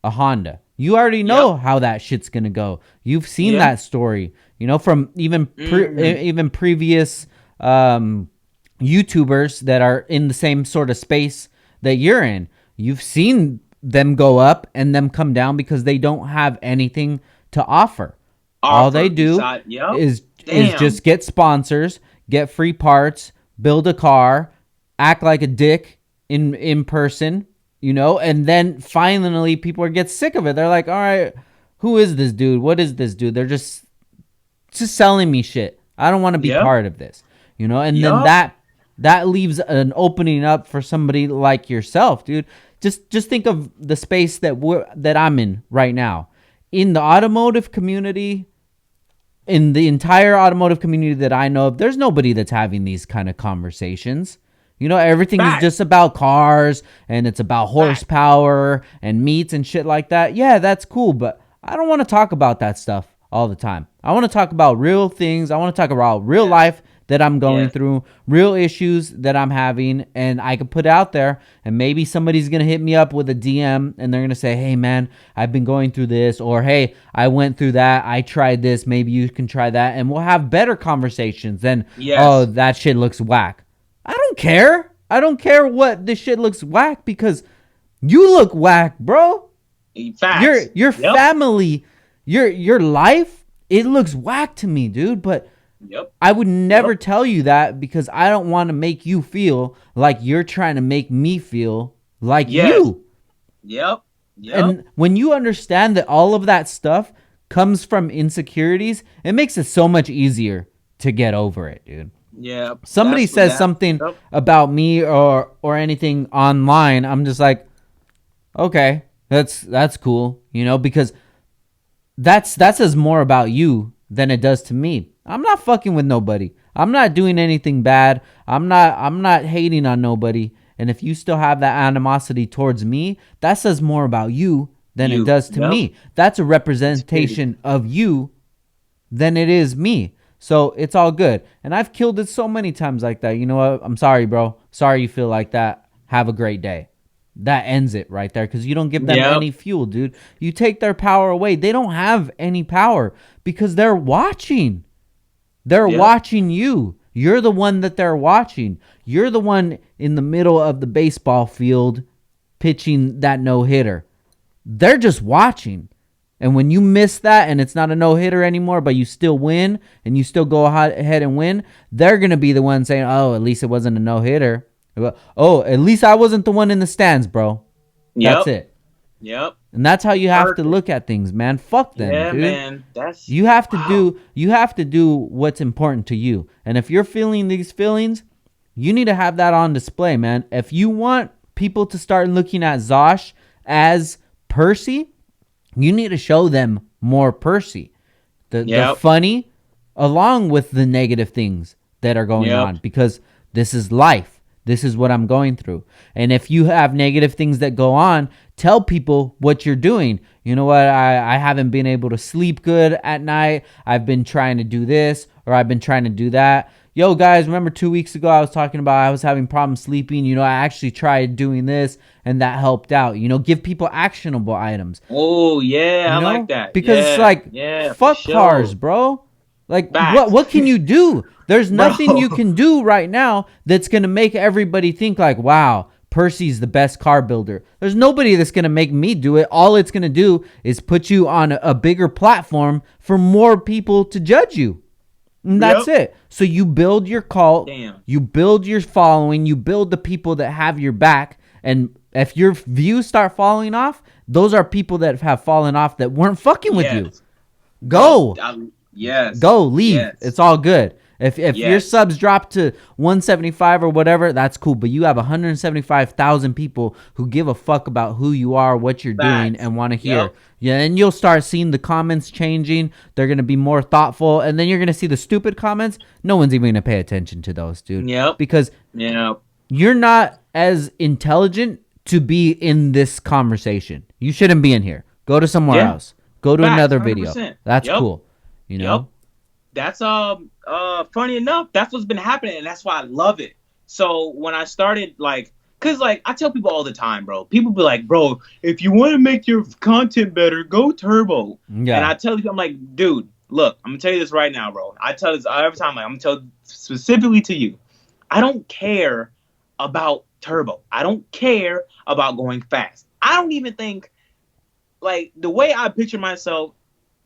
a Honda. You already know how that shit's going to go. You've seen that story, from even previous YouTubers that are in the same sort of space that you're in. You've seen them go up and them come down because they don't have anything to offer. All they do is just get sponsors, get free parts, build a car, act like a dick in person, and then finally people get sick of it. They're like, all right, who is this dude? What is this dude? They're just selling me shit. I don't want to be part of this, and then that leaves an opening up for somebody like yourself, dude. Just think of the space that I'm in right now. In the automotive community, in the entire automotive community that I know of, there's nobody that's having these kind of conversations. Everything is just about cars, and it's about horsepower and meats and shit like that. Yeah, that's cool, but I don't want to talk about that stuff all the time. I want to talk about real things. I want to talk about real life that I'm going through, real issues that I'm having, and I can put it out there, and maybe somebody's going to hit me up with a DM, and they're going to say, hey, man, I've been going through this, or hey, I went through that, I tried this, maybe you can try that, and we'll have better conversations than, oh, that shit looks whack. I don't care. I don't care what this shit looks whack, because you look whack, bro. Facts. Your family, your life, it looks whack to me, dude, but I would never tell you that, because I don't want to make you feel like you're trying to make me feel like you. And when you understand that all of that stuff comes from insecurities, it makes it so much easier to get over it, dude. Somebody says something about me or anything online, I'm just like, okay, that's cool, because that says more about you than it does to me. I'm not fucking with nobody. I'm not doing anything bad. I'm not hating on nobody. And if you still have that animosity towards me, that says more about you than it does to me. That's a representation of you than it is me. So it's all good. And I've killed it so many times like that. You know what? I'm sorry, bro. Sorry you feel like that. Have a great day. That ends it right there, because you don't give them any fuel, dude. You take their power away. They don't have any power because they're watching. They're watching you. You're the one that they're watching. You're the one in the middle of the baseball field pitching that no-hitter. They're just watching. And when you miss that and it's not a no-hitter anymore, but you still win and you still go ahead and win, they're going to be the one saying, oh, at least it wasn't a no-hitter. Oh, at least I wasn't the one in the stands, bro. That's Yep. it. Yep. And that's how you have to Perfect. look at things, man. Fuck them, Yeah, dude. man. That's You have to wow. do what's important to you. And if you're feeling these feelings, you need to have that on display, man. If you want people to start looking at Zosh as Percy, you need to show them more Percy. The Yep. funny along with the negative things that are going Yep. on, because this is life. This is what I'm going through. And if you have negative things that go on, tell people what you're doing. You know what? I haven't been able to sleep good at night. I've been trying to do this, or I've been trying to do that. Yo, guys, remember 2 weeks ago I was talking about I was having problems sleeping. You know, I actually tried doing this and that helped out. You know, give people actionable items. Oh yeah, You I like know? that. Because it's Yeah. like, Yeah, for fuck cars, sure. bro. Like, what Facts. what can you do? There's Bro. nothing you can do right now that's going to make everybody think like, wow, Percy's the best car builder. There's nobody that's going to make me do it. All it's going to do is put you on a bigger platform for more people to judge you. And that's Yep. it. So you build your cult, Damn. you build your following, you build the people that have your back. And if your views start falling off, those are people that have fallen off that weren't fucking with you. Yes. Bro. Go. Yes. Go, leave. Yes. It's all good. If your Yes. subs drop to 175 or whatever, that's cool. But you have 175,000 people who give a fuck about who you are, what you're doing, Facts. and want to hear. Yep. Yeah, and you'll start seeing the comments changing. They're gonna be more thoughtful, and then you're gonna see the stupid comments. No one's even gonna pay attention to those, dude. Yep. Because Yep. you're not as intelligent to be in this conversation. You shouldn't be in here. Go to somewhere Yeah. else. Go to Facts. another video. 100%. That's Yep. cool. You know. Yep. That's funny enough, that's what's been happening, and that's why I love it. So when I started, like, cause like I tell people all the time, bro. People be like, bro, if you want to make your content better, go turbo. Yeah. And I tell you, I'm like, dude, look, I'm gonna tell you this right now, bro. I tell this every time, like, I'm gonna tell specifically to you. I don't care about turbo. I don't care about going fast. I don't even think, like, the way I picture myself,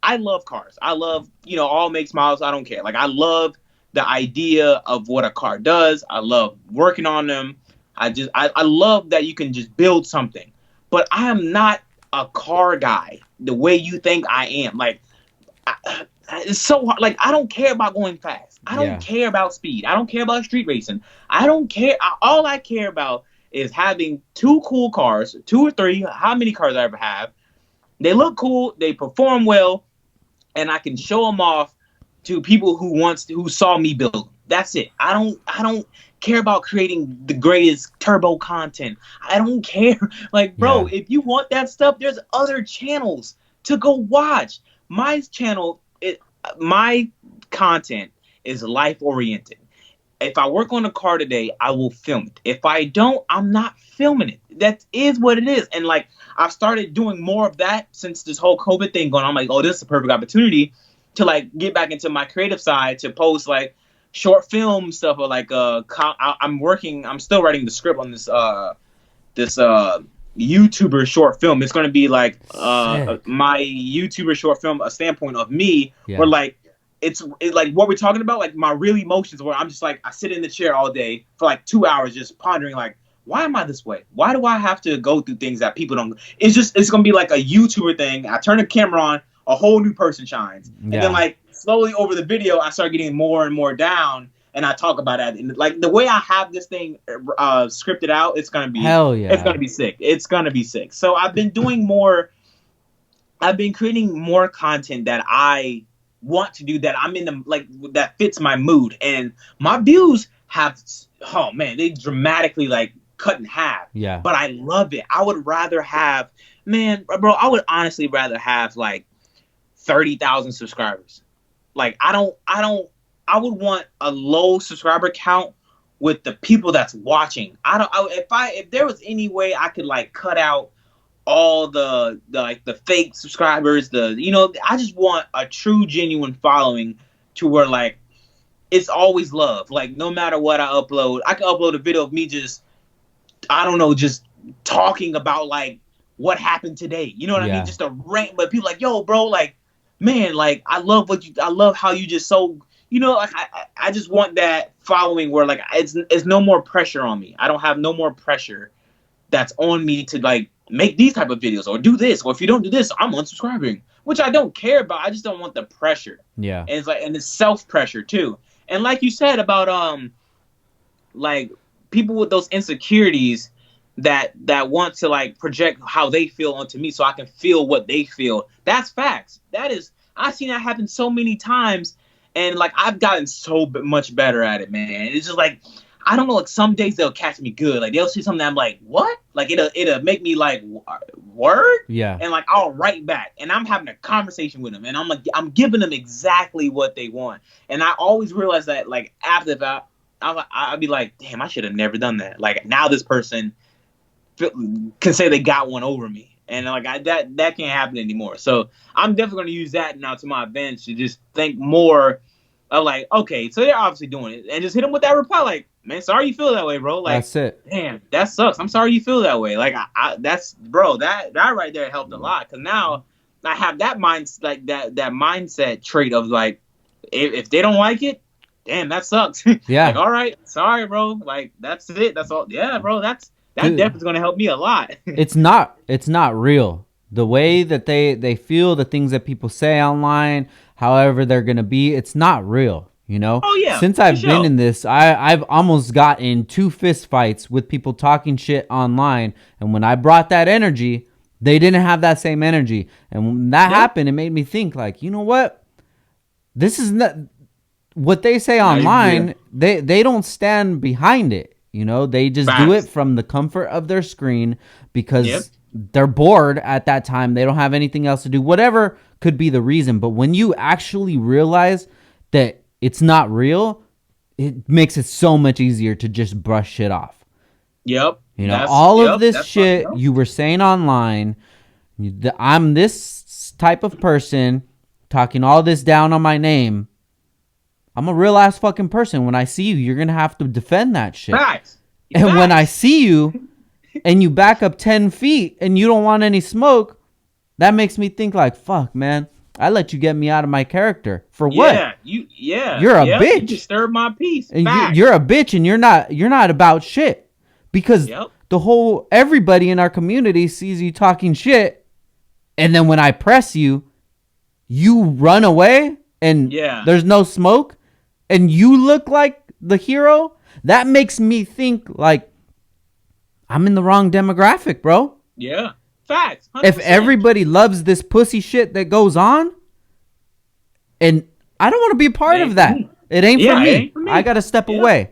I love cars. I love, all makes, models. I don't care. Like, I love the idea of what a car does. I love working on them. I love that you can just build something. But I am not a car guy the way you think I am. Like, it's so hard. Like, I don't care about going fast. I don't care about speed. I don't care about street racing. I don't care. All I care about is having two cool cars, two or three, how many cars I ever have. They look cool. They perform well. And I can show them off to people who saw me build them. That's it. I don't care about creating the greatest turbo content. I don't care. Like, bro, if you want that stuff, there's other channels to go watch. My channel, my content is life oriented. If I work on a car today, I will film it. If I don't, I'm not filming it. That is what it is. And like, I've started doing more of that since this whole COVID thing going on. I'm like, oh, this is a perfect opportunity to like get back into my creative side, to post like short film stuff, or like I'm still writing the script on this YouTuber short film. It's going to be like my YouTuber short film, a standpoint of me, where like it's like what we're talking about, like my real emotions, where I'm just like, I sit in the chair all day for like 2 hours just pondering like, why am I this way? Why do I have to go through things that people don't? It's going to be like a YouTuber thing. I turn the camera on, a whole new person shines. And then like slowly over the video, I start getting more and more down, and I talk about that. And like the way I have this thing scripted out, it's going to be, hell yeah. It's going to be sick. It's going to be sick. So I've been doing more. I've been creating more content that I want to do, that I'm in the, like, that fits my mood. And my views have, oh man, they dramatically like cut in half. Yeah. But I love it. I would rather have, man, bro, I would honestly rather have like 30,000 subscribers. Like, I would want a low subscriber count with the people that's watching. If there was any way I could like cut out all the like the fake subscribers, I just want a true, genuine following, to where like it's always love. Like, no matter what I upload, I can upload a video of me just, I don't know, just talking about like what happened today. You know what I mean? Just a rant, but people like, yo, bro, like, man, like, I love how you just so, like I just want that following where like it's no more pressure on me. I don't have no more pressure that's on me to like make these type of videos or do this, or if you don't do this, I'm unsubscribing, which I don't care about. I just don't want the pressure. Yeah. And it's like, and it's self pressure too. And like you said about like people with those insecurities that want to like project how they feel onto me so I can feel what they feel. That's facts. That is, I've seen that happen so many times, and like I've gotten so much better at it, man. It's just like, I don't know, like some days they'll catch me good. Like they'll see something that I'm like, what? Like it'll make me like, word? Yeah. And like I'll write back, and I'm having a conversation with them, and I'm giving them exactly what they want. And I always realize that like after that, I'll be like, damn, I should have never done that. Like now this person can say they got one over me, and like that can't happen anymore. So I'm definitely going to use that now to my advantage to just think more of like, okay, so they're obviously doing it, and just hit them with that reply like, man, sorry you feel that way, bro. Like, that's it. Damn, that sucks. I'm sorry you feel that way. Like that's, bro, that right there helped a lot, because now I have that like that mindset trait of like, if they don't like it, damn, that sucks. Yeah. Like, all right, sorry, bro. Like that's it. That's all. Yeah, bro. That definitely gonna help me a lot. It's not real. The way that they feel, the things that people say online, however they're gonna be, it's not real. You know. Oh yeah. Since I've been in this, I've almost got in 2 fist fights with people talking shit online, and when I brought that energy, they didn't have that same energy, and when that happened, it made me think like, you know what? This is not what they say online. They don't stand behind it. You know, they just do it from the comfort of their screen because they're bored at that time. They don't have anything else to do. Whatever could be the reason. But when you actually realize that it's not real, it makes it so much easier to just brush shit off. Yep. You know, all of this shit you were saying online, I'm this type of person talking all this down on my name. I'm a real ass fucking person. When I see you, you're going to have to defend that shit. Facts. And when I see you and you back up 10 feet and you don't want any smoke, that makes me think like, fuck, man, I let you get me out of my character. For what? You're a bitch. You disturb my peace. You're a bitch, and you're not about shit. Because everybody in our community sees you talking shit, and then when I press you, you run away and there's no smoke, and you look like the hero. That makes me think like I'm in the wrong demographic, bro. Yeah. Facts. 100%. If everybody loves this pussy shit that goes on, and I don't want to be a part of that. It ain't for me. I got to step away.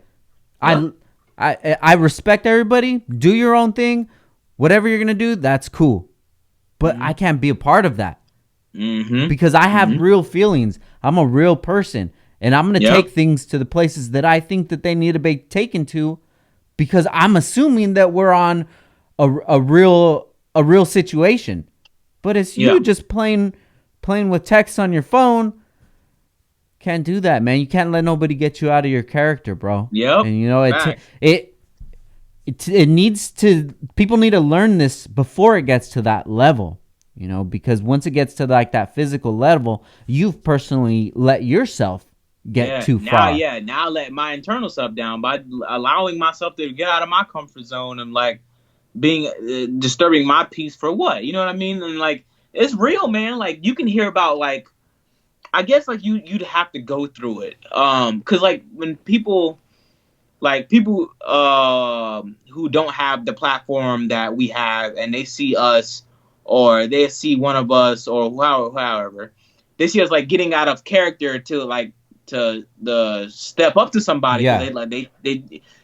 I respect everybody. Do your own thing. Whatever you're going to do, that's cool. But I can't be a part of that. Because I have real feelings. I'm a real person. And I'm going to take things to the places that I think that they need to be taken to, because I'm assuming that we're on a real situation. But it's you just playing with text on your phone. Can't do that, man. You can't let nobody get you out of your character, bro. Yep. And you know, it needs to, people need to learn this before it gets to that level, you know, because once it gets to like that physical level, you've personally let yourself get too far. Now I let my internal self down by allowing myself to get out of my comfort zone and like being disturbing my peace for what? You know what I mean? And like, it's real, man. Like you can hear about like, I guess like you'd have to go through it. Cause like when people who don't have the platform that we have, and they see us or they see one of us or however, they see us like getting out of character to the step up to somebody. Yeah.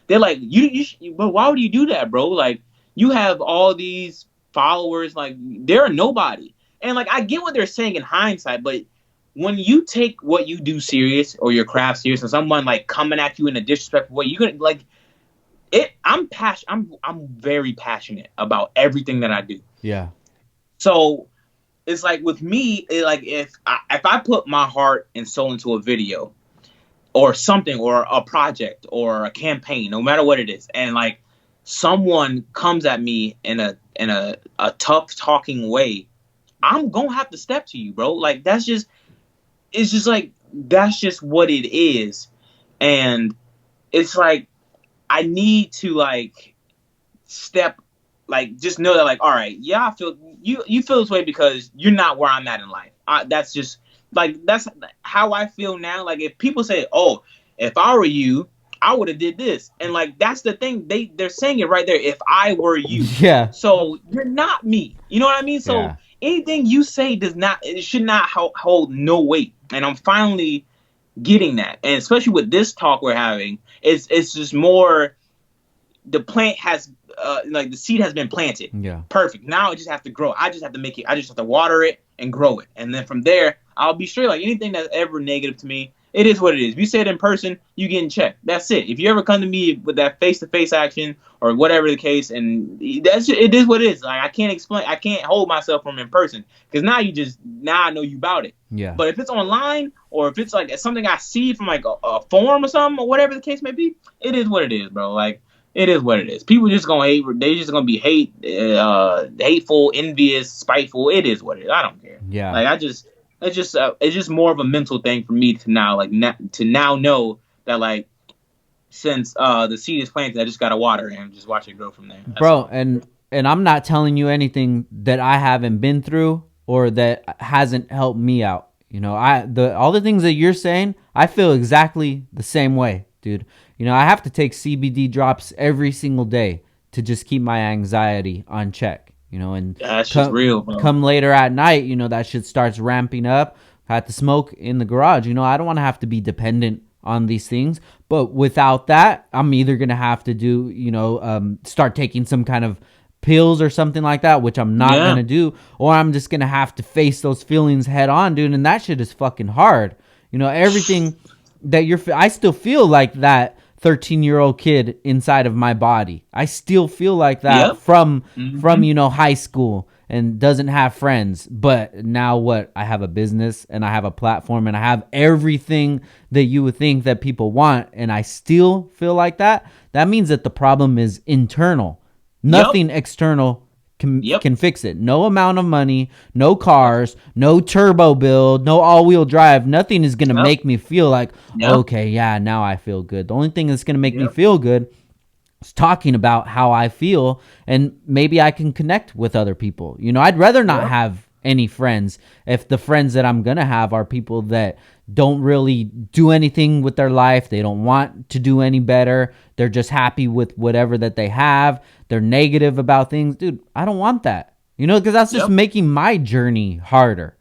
They're like, but why would you do that, bro? Like you have all these followers, like they're nobody. And like, I get what they're saying in hindsight, but when you take what you do serious or your craft serious, and someone like coming at you in a disrespectful way, you're gonna like it. I'm very passionate about everything that I do. Yeah. So it's like with me, if I put my heart and soul into a video or something or a project or a campaign, no matter what it is, and like someone comes at me in a tough talking way, I'm gonna have to step to you, bro. Like it's just like that's just what it is. And it's like I need to like step, like just know that like, all right, yeah, I feel you feel this way because you're not where I'm at in life. That's just like that's how I feel now. Like if people say, oh, if I were you, I would have did this, and like that's the thing, they're saying it right there. If I were you, Yeah. so you're not me. You know what I mean? So Yeah. anything you say does not, it should not hold no weight. And I'm finally getting that, and especially with this talk we're having, it's just more, the plant has like the seed has been planted. Yeah. Perfect. Now I just have to grow. I just have to make it. I just have to water it and grow it, and then from there I'll be straight. Like anything that's ever negative to me, it is what it is. If you say it in person, you get in check. That's it. If you ever come to me with that face to face action or whatever the case, and that's it is what it is. Like I can't explain. I can't hold myself from in person because now I know you about it. Yeah. But if it's online or if it's like something I see from like a forum or something or whatever the case may be, it is what it is, bro. Like it is what it is. People just gonna hate. They just gonna be hateful, envious, spiteful. It is what it is. I don't care. Yeah. Like it's just more of a mental thing for me to now to now know that like since the seed is planted, I just gotta water it and just watch it grow from there. That's Bro, all. and I'm not telling you anything that I haven't been through or that hasn't helped me out. You know, all the things that you're saying, I feel exactly the same way, dude. You know, I have to take CBD drops every single day to just keep my anxiety on check. You know, and That's just real, bro. come later at night, you know, that shit starts ramping up. I have to smoke in the garage. You know, I don't want to have to be dependent on these things. But without that, I'm either going to have to do, start taking some kind of pills or something like that, which I'm not going to do. Or I'm just going to have to face those feelings head on, dude. And that shit is fucking hard. You know, everything that I still feel like that 13-year-old kid inside of my body. I still feel like that from high school and doesn't have friends. But now what? I have a business and I have a platform and I have everything that you would think that people want, and I still feel like that. That means that the problem is internal. Nothing external can fix it. No amount of money, no cars, no turbo build, no all-wheel drive. Nothing is going to make me feel like, okay, yeah, now I feel good. The only thing that's going to make me feel good is talking about how I feel, and maybe I can connect with other people. You know, I'd rather not have any friends if the friends that I'm going to have are people that don't really do anything with their life. They don't want to do any better. They're just happy with whatever that they have. They're negative about things. Dude, I don't want that. You know, because that's just making my journey harder.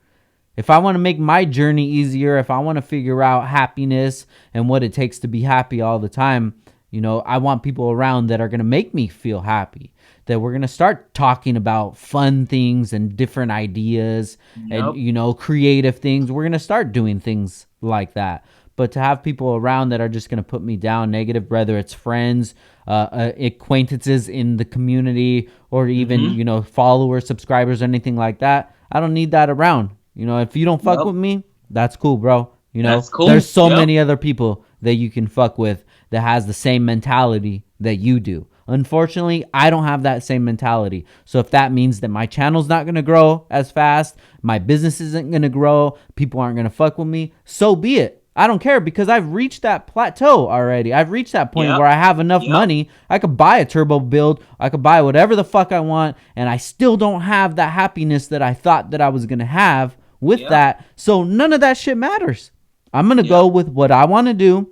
If I want to make my journey easier, if I want to figure out happiness and what it takes to be happy all the time, you know, I want people around that are going to make me feel happy, that we're going to start talking about fun things and different ideas and, you know, creative things. We're going to start doing things like that. But to have people around that are just going to put me down negative, whether it's friends, acquaintances in the community, or even, you know, followers, subscribers, anything like that, I don't need that around. You know, if you don't fuck with me, that's cool, bro. You know, there's so many other people that you can fuck with that has the same mentality that you do. Unfortunately, I don't have that same mentality. So if that means that my channel's not going to grow as fast, my business isn't going to grow, people aren't going to fuck with me, so be it. I don't care, because I've reached that plateau already. I've reached that point where I have enough money. I could buy a turbo build. I could buy whatever the fuck I want, and I still don't have that happiness that I thought that I was going to have with that. So none of that shit matters. I'm going to go with what I want to do,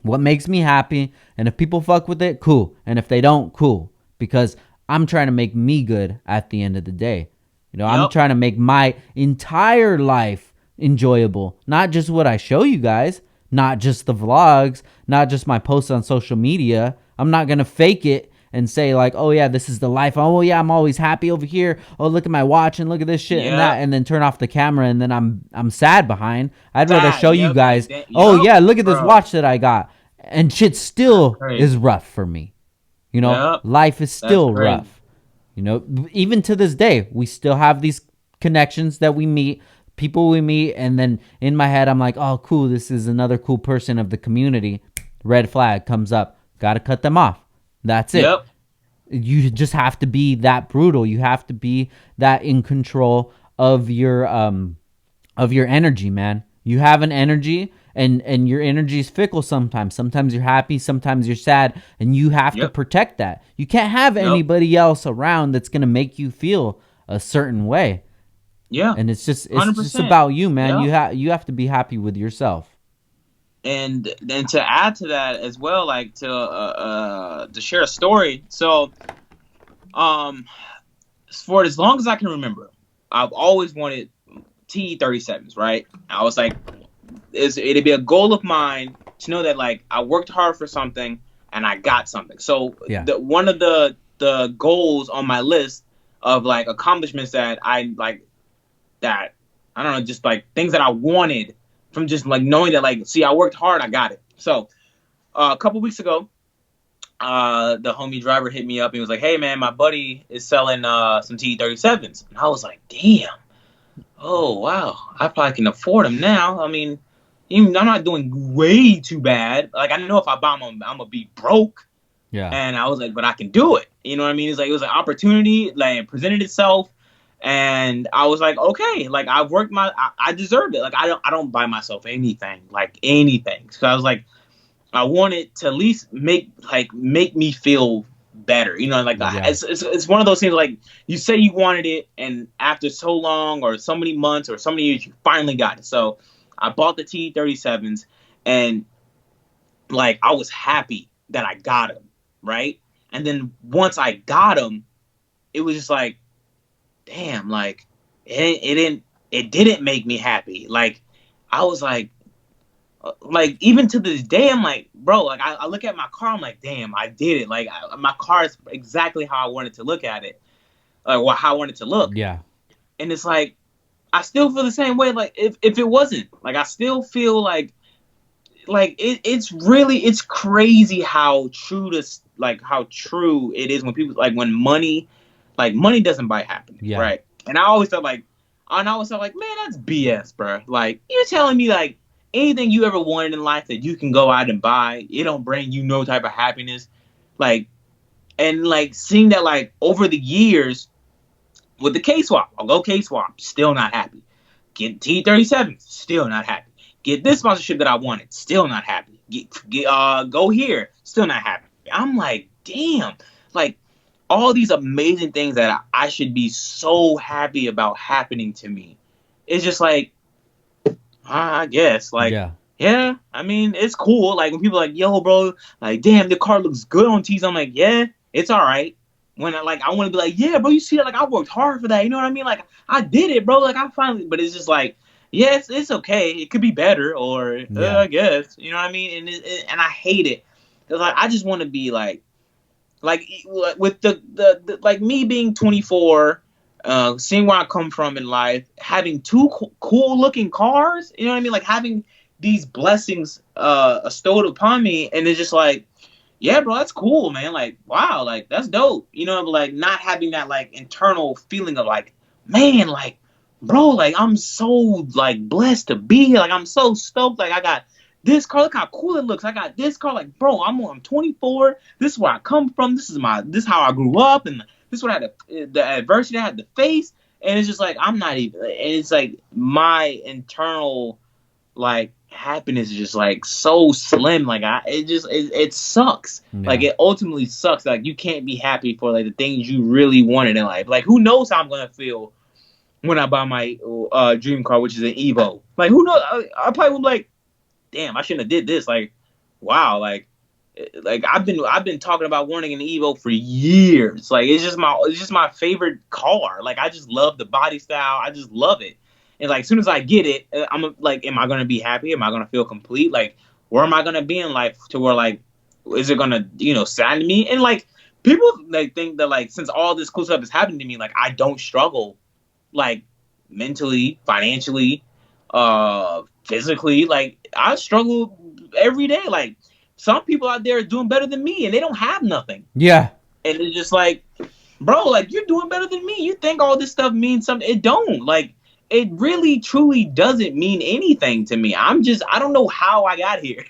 what makes me happy, and if people fuck with it, cool. And if they don't, cool. Because I'm trying to make me good at the end of the day. You know, I'm trying to make my entire life enjoyable. Not just what I show you guys, not just the vlogs, not just my posts on social media. I'm not going to fake it and say like, oh yeah, this is the life. Oh yeah, I'm always happy over here. Oh, look at my watch and look at this shit and that, and then turn off the camera and then I'm sad behind. I'd rather show you guys, oh yeah, look at this watch that I got. And shit still is rough for me. You know, life is still rough. You know, even to this day, we still have these connections that we meet, people we meet, and then in my head, I'm like, oh, cool, this is another cool person of the community. Red flag comes up. Got to cut them off. That's it. You just have to be that brutal. You have to be that in control of your energy, man. You have an energy, and your energy is fickle sometimes. Sometimes you're happy, sometimes you're sad, and you have to Yep. protect that. You can't have Yep. anybody else around that's going to make you feel a certain way. Yeah. And it's just 100%. about you, man. Yeah. You have to be happy with yourself. And to add to that as well, like to share a story. So um for as long as I can remember, I've always wanted T37s, right? I was like, it'd be a goal of mine to know that like I worked hard for something and I got something. So Yeah. one of the goals on my list of like accomplishments that I like, that I don't know, just like things that I wanted from just like knowing that like, see, I worked hard, I got it. So a couple weeks ago, the homie driver hit me up and he was like, "Hey man, my buddy is selling some T37s," and I was like, "Damn, oh wow, I probably can afford them now." I mean, even I'm not doing way too bad. Like I know if I buy them, I'm gonna be broke. Yeah. And I was like, "But I can do it." You know what I mean? It's like it was an opportunity, like it presented itself, and I was like, "Okay, like I've worked I deserved it." Like I don't buy myself anything, like anything. So I was like, I want it to at least make me feel better. You know, like Yeah. it's one of those things like you say you wanted it, and after so long or so many months or so many years, you finally got it. So I bought the T37s, and like I was happy that I got them, right? And then once I got them, it was just like, damn, like it didn't make me happy. Like I was like even to this day, I'm like, bro, like I look at my car, I'm like, damn, I did it. Like my car is exactly how I wanted to look at it, like how I wanted to look. Yeah. And it's like I still feel the same way. Like if it wasn't, like I still feel like it's crazy how true how true it is when people like when money doesn't buy happiness, Yeah. right? And I always thought like, man, that's BS, bro. Like you're telling me like anything you ever wanted in life that you can go out and buy, it don't bring you no type of happiness. Like and like seeing that like over the years with the K swap, I'll go K swap, still not happy. Get T37, still not happy. Get this sponsorship that I wanted, still not happy. Go here, still not happy. I'm like, damn, like all these amazing things that I should be so happy about happening to me. It's just like, I guess, like, Yeah. yeah, I mean, it's cool. Like when people are like, yo, bro, like, damn, the car looks good on T's. I'm like, yeah, it's all right. When I want to be like, yeah, bro, you see that? Like I worked hard for that. You know what I mean? Like I did it, bro. Like I finally, but it's just like, yes, it's okay. It could be better, or Yeah. I guess, you know what I mean? And I hate it because like I just want to be like with the like me being 24, seeing where I come from in life, having two cool looking cars, you know what I mean, like having these blessings bestowed upon me, and it's just like, yeah, bro, that's cool, man. Like, wow, like that's dope, you know, but like not having that like internal feeling of like, man, like, bro, like I'm so like blessed to be here, like I'm so stoked, like I got this car, look how cool it looks. I got this car, like, bro, I'm 24. This is where I come from. This is how I grew up, and this is what I had the adversity I had to face. And it's just like I'm not even. And it's like my internal like happiness is just like so slim. Like it sucks. Like Yeah. it ultimately sucks. Like you can't be happy for like the things you really wanted in life. Like who knows how I'm gonna feel when I buy my dream car, which is an Evo. Like who knows? I probably would like, damn, I shouldn't have did this. Like, wow, like I've been talking about wanting an Evo for years. Like it's just my favorite car. Like I just love the body style. I just love it. And like as soon as I get it, I'm like, am I gonna be happy? Am I gonna feel complete? Like, where am I gonna be in life to where like, is it gonna sadden me? And like people like think that like since all this cool stuff is happening to me, like I don't struggle like mentally, financially, physically. Like I struggle every day. Like some people out there are doing better than me and they don't have nothing. Yeah. And it's just like, bro, like you're doing better than me. You think all this stuff means something. It don't. Like it really truly doesn't mean anything to me. I don't know how I got here.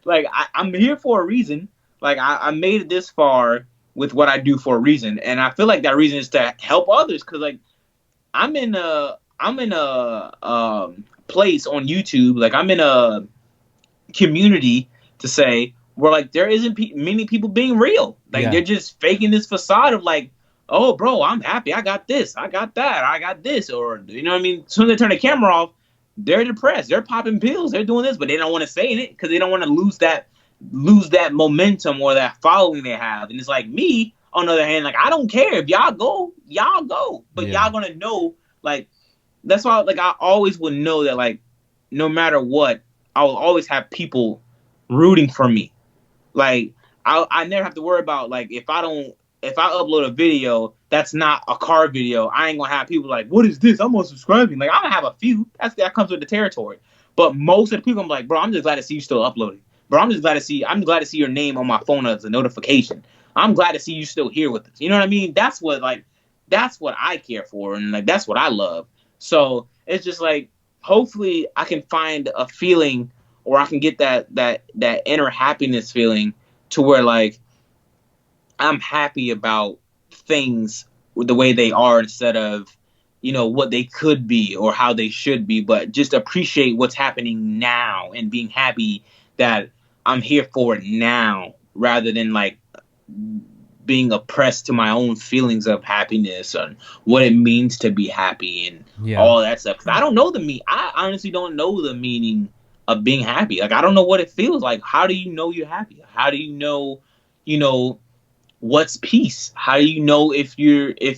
Like I'm here for a reason. Like I made it this far with what I do for a reason. And I feel like that reason is to help others. Cause like I'm in a place on YouTube. Like I'm in a community to say where like there isn't many people being real. Like they're Yeah. just faking this facade of like, oh, bro, I'm happy. I got this. I got that. I got this. Or you know what I mean? As soon as they turn the camera off, they're depressed. They're popping pills. They're doing this, but they don't want to say it because they don't want to lose that momentum or that following they have. And it's like me, on the other hand, like I don't care if y'all go, but Yeah. y'all gonna know. Like that's why, like I always would know that, like no matter what, I will always have people rooting for me. Like I never have to worry about like if I upload a video that's not a car video, I ain't gonna have people like, what is this? I'm unsubscribing. Like I'm gonna have a few. That comes with the territory. But most of the people, I'm like, bro, I'm just glad to see you still uploading. Bro, I'm glad to see your name on my phone as a notification. I'm glad to see you still here with us. You know what I mean? That's what I care for, and like that's what I love. So it's just like hopefully I can find a feeling, or I can get that inner happiness feeling to where like I'm happy about things the way they are instead of what they could be or how they should be, but just appreciate what's happening now and being happy that I'm here for it now rather than like being oppressed to my own feelings of happiness and what it means to be happy and Yeah. all that stuff. 'Cause I don't know I honestly don't know the meaning of being happy. Like I don't know what it feels like. How do you know you're happy? How do you know what's peace? How do you know if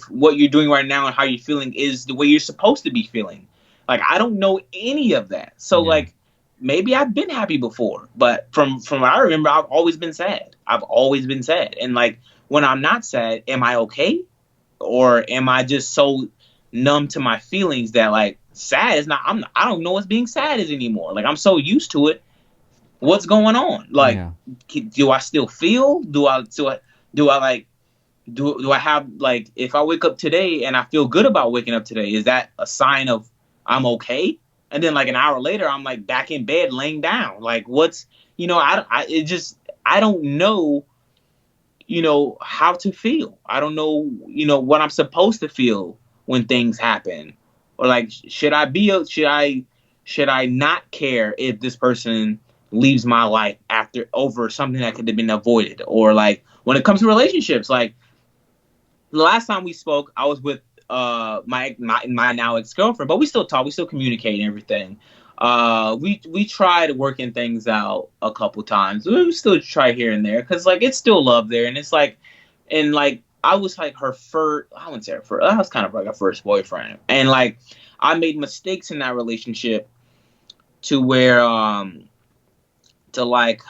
what you're doing right now and how you're feeling is the way you're supposed to be feeling? Like I don't know any of that. So Yeah. like maybe I've been happy before, but from what I remember, I've always been sad. I've always been sad. And like when I'm not sad, am I okay? Or am I just so numb to my feelings that like sad is not I don't know what being sad is anymore. Like I'm so used to it. What's going on? Like Yeah. do I still feel? Do I like do I have like if I wake up today and I feel good about waking up today, is that a sign of I'm okay? And then like an hour later, I'm like back in bed laying down. Like what's I don't know how to feel. I don't know what I'm supposed to feel when things happen, or like should I not care if this person leaves my life after over something that could have been avoided, or like when it comes to relationships, like the last time we spoke, I was with my now ex girlfriend, but we still talk, we still communicate and everything. We tried working things out a couple times. We still try here and there because like it's still love there, and it's like, and like I was like her first. I wouldn't say her first. I was kind of like her first boyfriend, and like I made mistakes in that relationship to where to like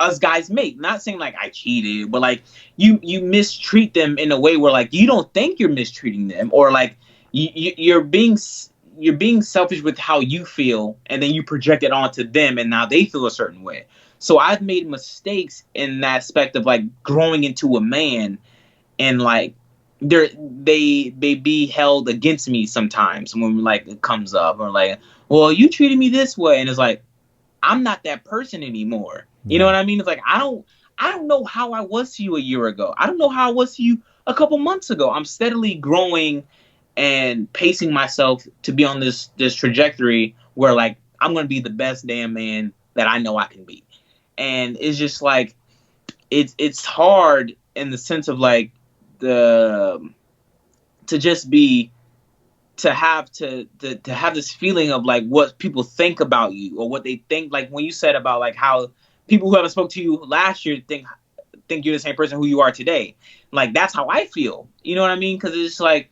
us guys make. Not saying like I cheated, but like you mistreat them in a way where like you don't think you're mistreating them, or like you're being selfish with how you feel, and then you project it onto them, and now they feel a certain way. So I've made mistakes in that aspect of like growing into a man, and like they be held against me sometimes when like it comes up, or like, well, you treated me this way, and it's like I'm not that person anymore. You know Yeah. what I mean? It's like I don't know how I was to you a year ago. I don't know how I was to you a couple months ago. I'm steadily growing and pacing myself to be on this trajectory where like I'm gonna be the best damn man that I know I can be. And it's just like it's hard in the sense of like the to just be to have this feeling of like what people think about you, or what they think, like when you said about like how people who haven't spoke to you last year think you're the same person who you are today. Like that's how I feel. You know what I mean? Because it's like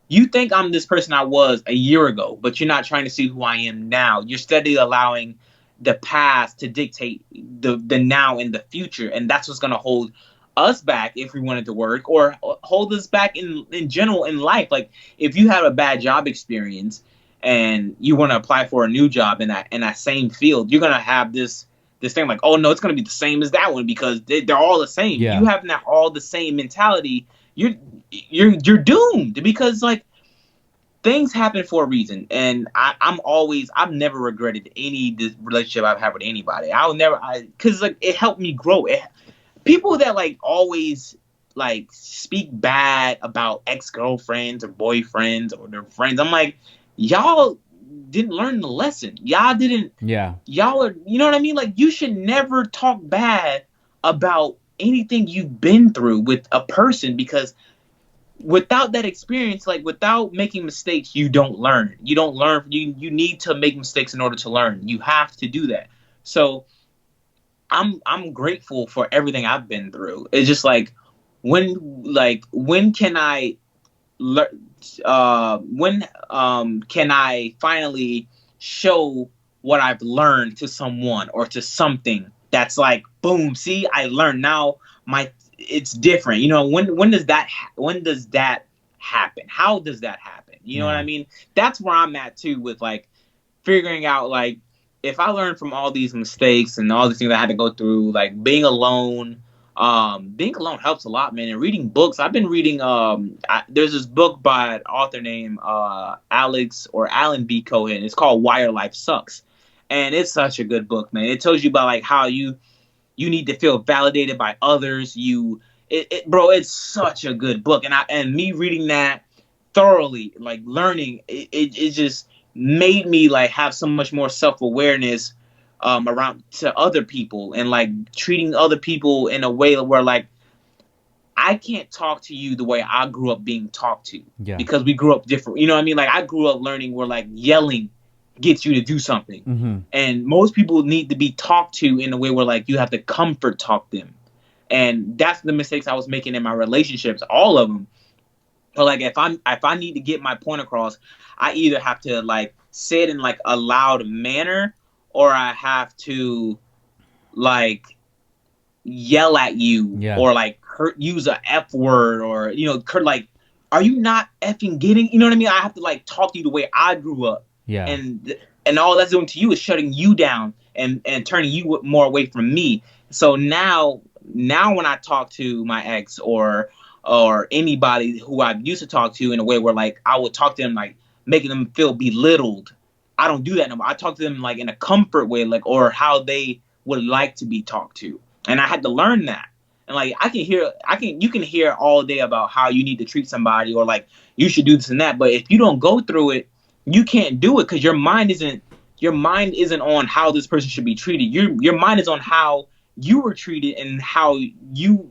you think I'm this person I was a year ago, but you're not trying to see who I am now. You're steadily allowing the past to dictate the now and the future, and that's what's gonna hold us back if we wanted to work, or hold us back in general in life. Like if you have a bad job experience and you want to apply for a new job in that same field, you're gonna have this thing like, oh no, it's gonna be the same as that one because they're all the same. You Yeah. have that all the same mentality. You're doomed, because like things happen for a reason, and I've never regretted any relationship I've had with anybody. Because like it helped me grow. People that like always like speak bad about ex-girlfriends or boyfriends or their friends, I'm like, y'all didn't learn the lesson. Y'all didn't. Yeah. Y'all are. You know what I mean? Like, you should never talk bad about anything you've been through with a person, because without that experience, like without making mistakes, you don't learn. You don't learn. You need to make mistakes in order to learn. You have to do that. So I'm grateful for everything I've been through. It's just when can I learn? When can I finally show what I've learned to someone or to something that's like, boom, see, I learned now. My It's different. You know, when does that happen? How does that happen? You know what Yeah. I mean? That's where I'm at too, with like figuring out, like, if I learned from all these mistakes and all these things I had to go through, like being alone helps a lot, man. And reading books, I've been reading. There's this book by an author named Alex or Alan B. Cohen. It's called Why Your Life Sucks, and it's such a good book, man. It tells you about like how you need to feel validated by others. Bro, it's such a good book, and me reading that thoroughly, like learning, it just made me like have so much more self awareness around to other people, and like treating other people in a way where like I can't talk to you the way I grew up being talked to, Yeah. because we grew up different. You know what I mean? Like, I grew up learning where like yelling gets you to do something, Mm-hmm. and most people need to be talked to in a way where like you have to comfort talk them, and that's the mistakes I was making in my relationships, all of them. But like, if I need to get my point across, I either have to like say it in like a loud manner, or I have to like yell at you, Yeah. or like use a F word, or like, are you not effing getting? You know what I mean? I have to like talk to you the way I grew up, Yeah. and all that's doing to you is shutting you down and turning you more away from me. So now when I talk to my ex or anybody who I used to talk to in a way where like I would talk to them like making them feel belittled, I don't do that no more. I talk to them like in a comfort way, like, or how they would like to be talked to. And I had to learn that. And like, you can hear all day about how you need to treat somebody, or like you should do this and that, but if you don't go through it, you can't do it, because your mind isn't on how this person should be treated. Your mind is on how you were treated and how you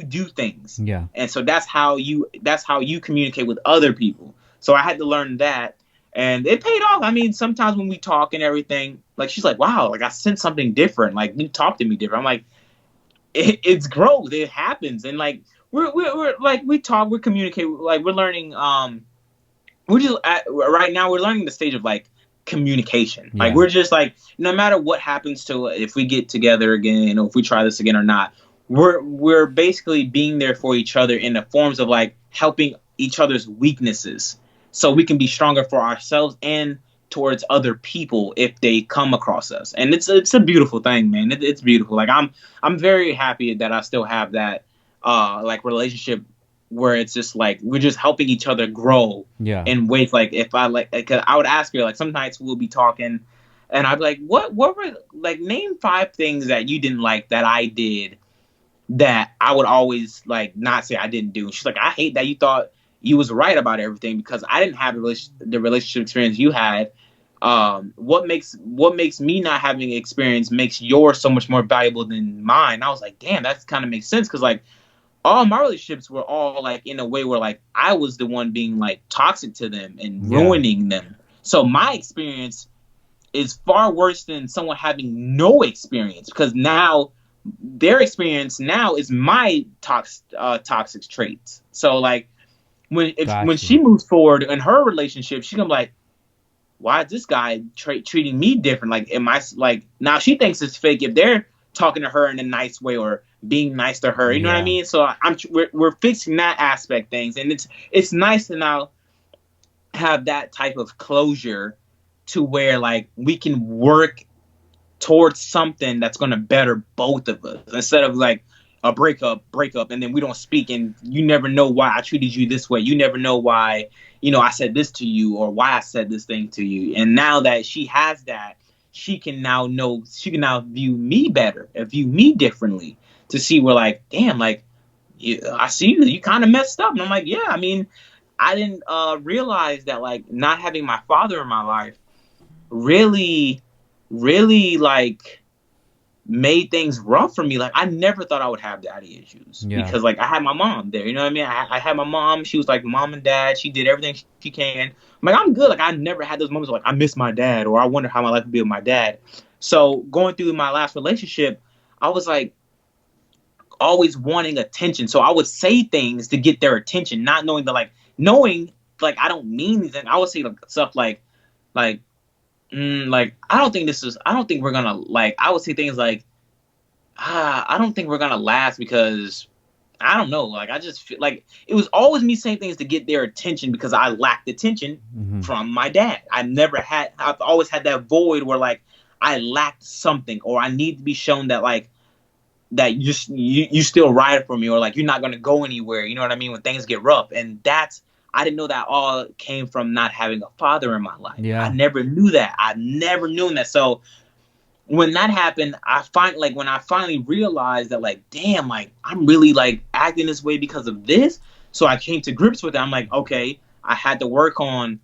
do things. Yeah. And so that's how you communicate with other people. So I had to learn that, and it paid off. I mean, sometimes when we talk and everything, like, she's like, wow, like I sense something different. Like, you talk to me different. I'm like, it's growth. It happens. And like, we're like, we talk, we communicate, like we're learning, we're just right now we're learning the stage of like communication. Yeah. Like, we're just like, no matter what happens to, if we get together again, or if we try this again or not, we're basically being there for each other in the forms of like helping each other's weaknesses, so we can be stronger for ourselves and towards other people if they come across us. And it's a beautiful thing, man. It's beautiful. Like, I'm very happy that I still have that like relationship where it's just like we're just helping each other grow Yeah. in ways. Like, if I like, cause I would ask her, like, some nights we'll be talking and I'd be like, what were, like, name 5 things that you didn't like that I did that I would always like not say I didn't do. And she's like, I hate that you thought you was right about everything, because I didn't have the relationship experience you had. What makes me not having experience makes yours so much more valuable than mine. I was like, damn, that kind of makes sense, because like all my relationships were all like in a way where like I was the one being like toxic to them and ruining them. So my experience is far worse than someone having no experience, because now their experience now is my toxic traits. So like when she moves forward in her relationship, she's gonna be like, why is this guy treating me different? Like, am I like, now she thinks it's fake if they're talking to her in a nice way or being nice to her. You know what I mean? So we're fixing that aspect things, and it's nice to now have that type of closure to where like we can work towards something that's going to better both of us, instead of like a breakup, and then we don't speak, and you never know why I treated you this way. You never know why, I said this to you, or why I said this thing to you. And now that she has that, she can now view me better, view me differently, to see where like, damn, like, I see you kind of messed up. And I'm like, yeah, I mean, I didn't realize that like not having my father in my life really, really like made things rough for me. Like I never thought I would have daddy issues Yeah. because like I had my mom there. You know what I mean? I had my mom. She was like mom and dad. She did everything she can. I'm like I'm good. Like I never had those moments of, like I miss my dad or I wonder how my life would be with my dad. So going through my last relationship, I was like always wanting attention. So I would say things to get their attention, not knowing that knowing like I don't mean anything. I would say like, stuff like like I don't think we're gonna like. I would say things like I don't think we're gonna last because I don't know. Like I just feel like it was always me saying things to get their attention because I lacked attention Mm-hmm. from my dad. I've always had that void where like I lacked something or I need to be shown that like that you still ride for me or like you're not gonna go anywhere. You know what I mean? When things get rough, and that's I didn't know that all came from not having a father in my life. I Yeah. never knew that. I never knew that. So when that happened, when I finally realized that like, damn, like I'm really like acting this way because of this. So I came to grips with it. I'm like, okay, I had to work on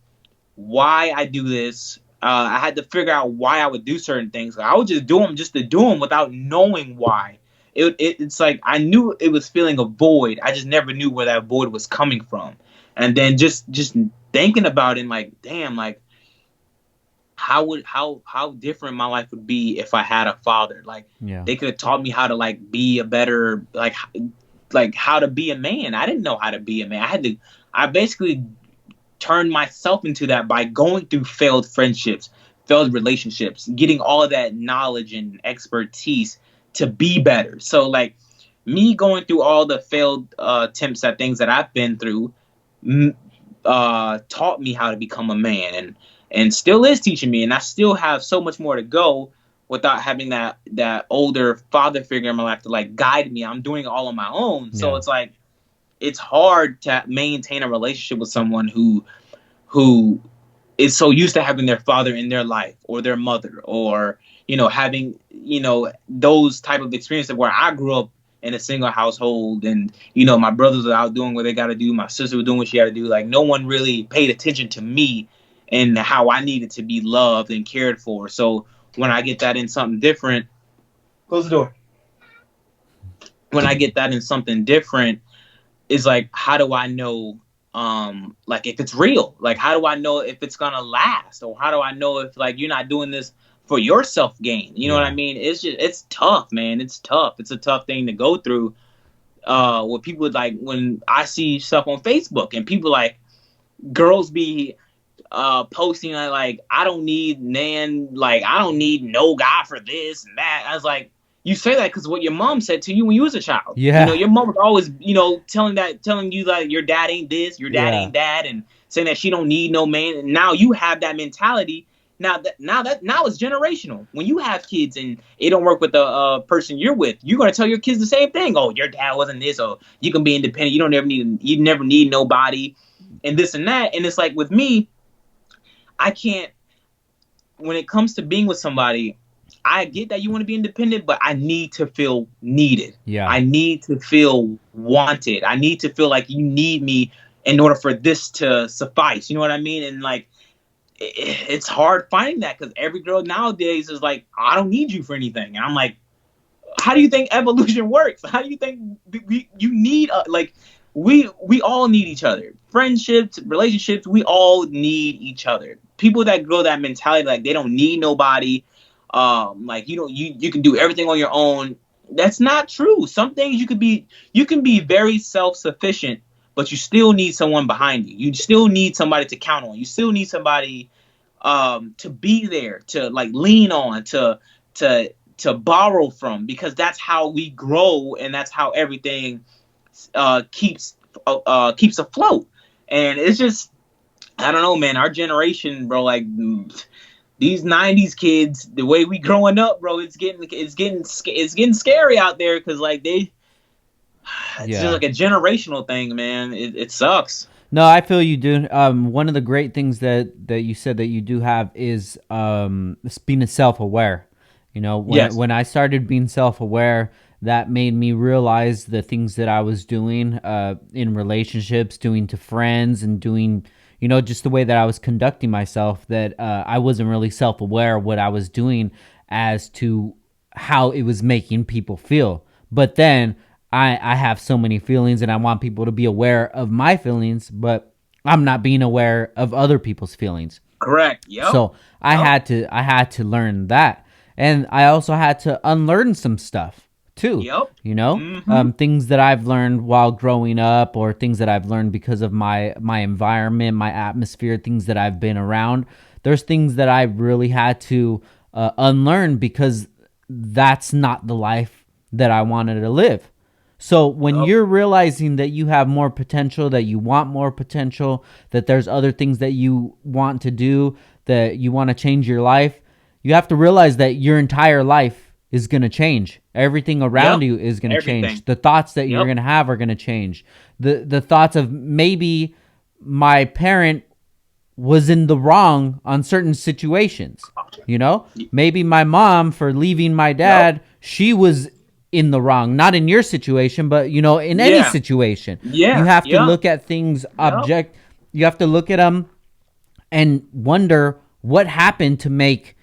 why I do this. I had to figure out why I would do certain things. Like, I would just do them just to do them without knowing why. It's like I knew it was feeling a void. I just never knew where that void was coming from. And then just thinking about it, and like, damn, like how different my life would be if I had a father. Like Yeah. they could have taught me how to like be a better like how to be a man. I didn't know how to be a man. I basically turned myself into that by going through failed friendships, failed relationships, getting all of that knowledge and expertise to be better. So like me going through all the failed attempts at things that I've been through taught me how to become a man and still is teaching me, and I still have so much more to go without having that older father figure in my life to like guide me. I'm doing it all on my own. So Yeah. it's like it's hard to maintain a relationship with someone who is so used to having their father in their life or their mother or having those type of experiences where I grew up in a single household and my brothers are out doing what they got to do, my sister was doing what she had to do. Like no one really paid attention to me and how I needed to be loved and cared for. So when I get that in something different, close the door. When I get that in something different, is like how do I know like if it's real? Like how do I know if it's gonna last? Or how do I know if like you're not doing this for your self gain? You know what I Yeah. mean? It's tough, man. It's tough. It's a tough thing to go through. What people like when I see stuff on Facebook and people like girls be posting like I don't need man, like I don't need no guy for this and that. I was like, you say that because what your mom said to you when you was a child. Yeah. Your mom was always telling you that your dad ain't this, your dad Yeah. ain't that, and saying that she don't need no man. And now you have that mentality. Now it's generational. When you have kids and it don't work with the person you're with, you're gonna tell your kids the same thing. Oh, your dad wasn't this. Or you can be independent. You never need nobody, and this and that. And it's like with me, I can't. When it comes to being with somebody, I get that you want to be independent, but I need to feel needed. Yeah. I need to feel wanted. I need to feel like you need me in order for this to suffice. You know what I mean? And like, it's hard finding that because every girl nowadays is like, I don't need you for anything. And I'm like, how do you think evolution works? How do you think you need like we all need each other, friendships, relationships, we all need each other. People that grow that mentality like they don't need nobody, like you can do everything on your own. That's not true. Some things you can be very self-sufficient, but you still need someone behind you. You still need somebody to count on. You still need somebody to be there, to like lean on, to borrow from, because that's how we grow and that's how everything keeps afloat. And it's just I don't know, man. Our generation, bro, like these '90s kids, the way we growing up, bro, it's getting scary out there because like it's just Yeah. like a generational thing, man. It sucks. No, I feel you do. One of the great things that you said that you do have is being self aware. When Yes. when I started being self aware, that made me realize the things that I was doing in relationships, doing to friends, and doing, just the way that I was conducting myself, that I wasn't really self-aware of what I was doing as to how it was making people feel. But then I have so many feelings and I want people to be aware of my feelings, but I'm not being aware of other people's feelings. Correct. Yep. So I had to learn that. And I also had to unlearn some stuff too. Yep. Things that I've learned while growing up, or things that I've learned because of my environment, my atmosphere, things that I've been around. There's things that I really had to unlearn, because that's not the life that I wanted to live. So when you're realizing that you have more potential, that you want more potential, that there's other things that you want to do, that you want to change your life, you have to realize that your entire life is going to change. Everything around you is going to change. The thoughts that you're going to have are going to change. The thoughts of, maybe my parent was in the wrong on certain situations. Maybe my mom, for leaving my dad, she was in the wrong, not in your situation, but in any situation. You have to look at things you have to look at them and wonder, what happened to make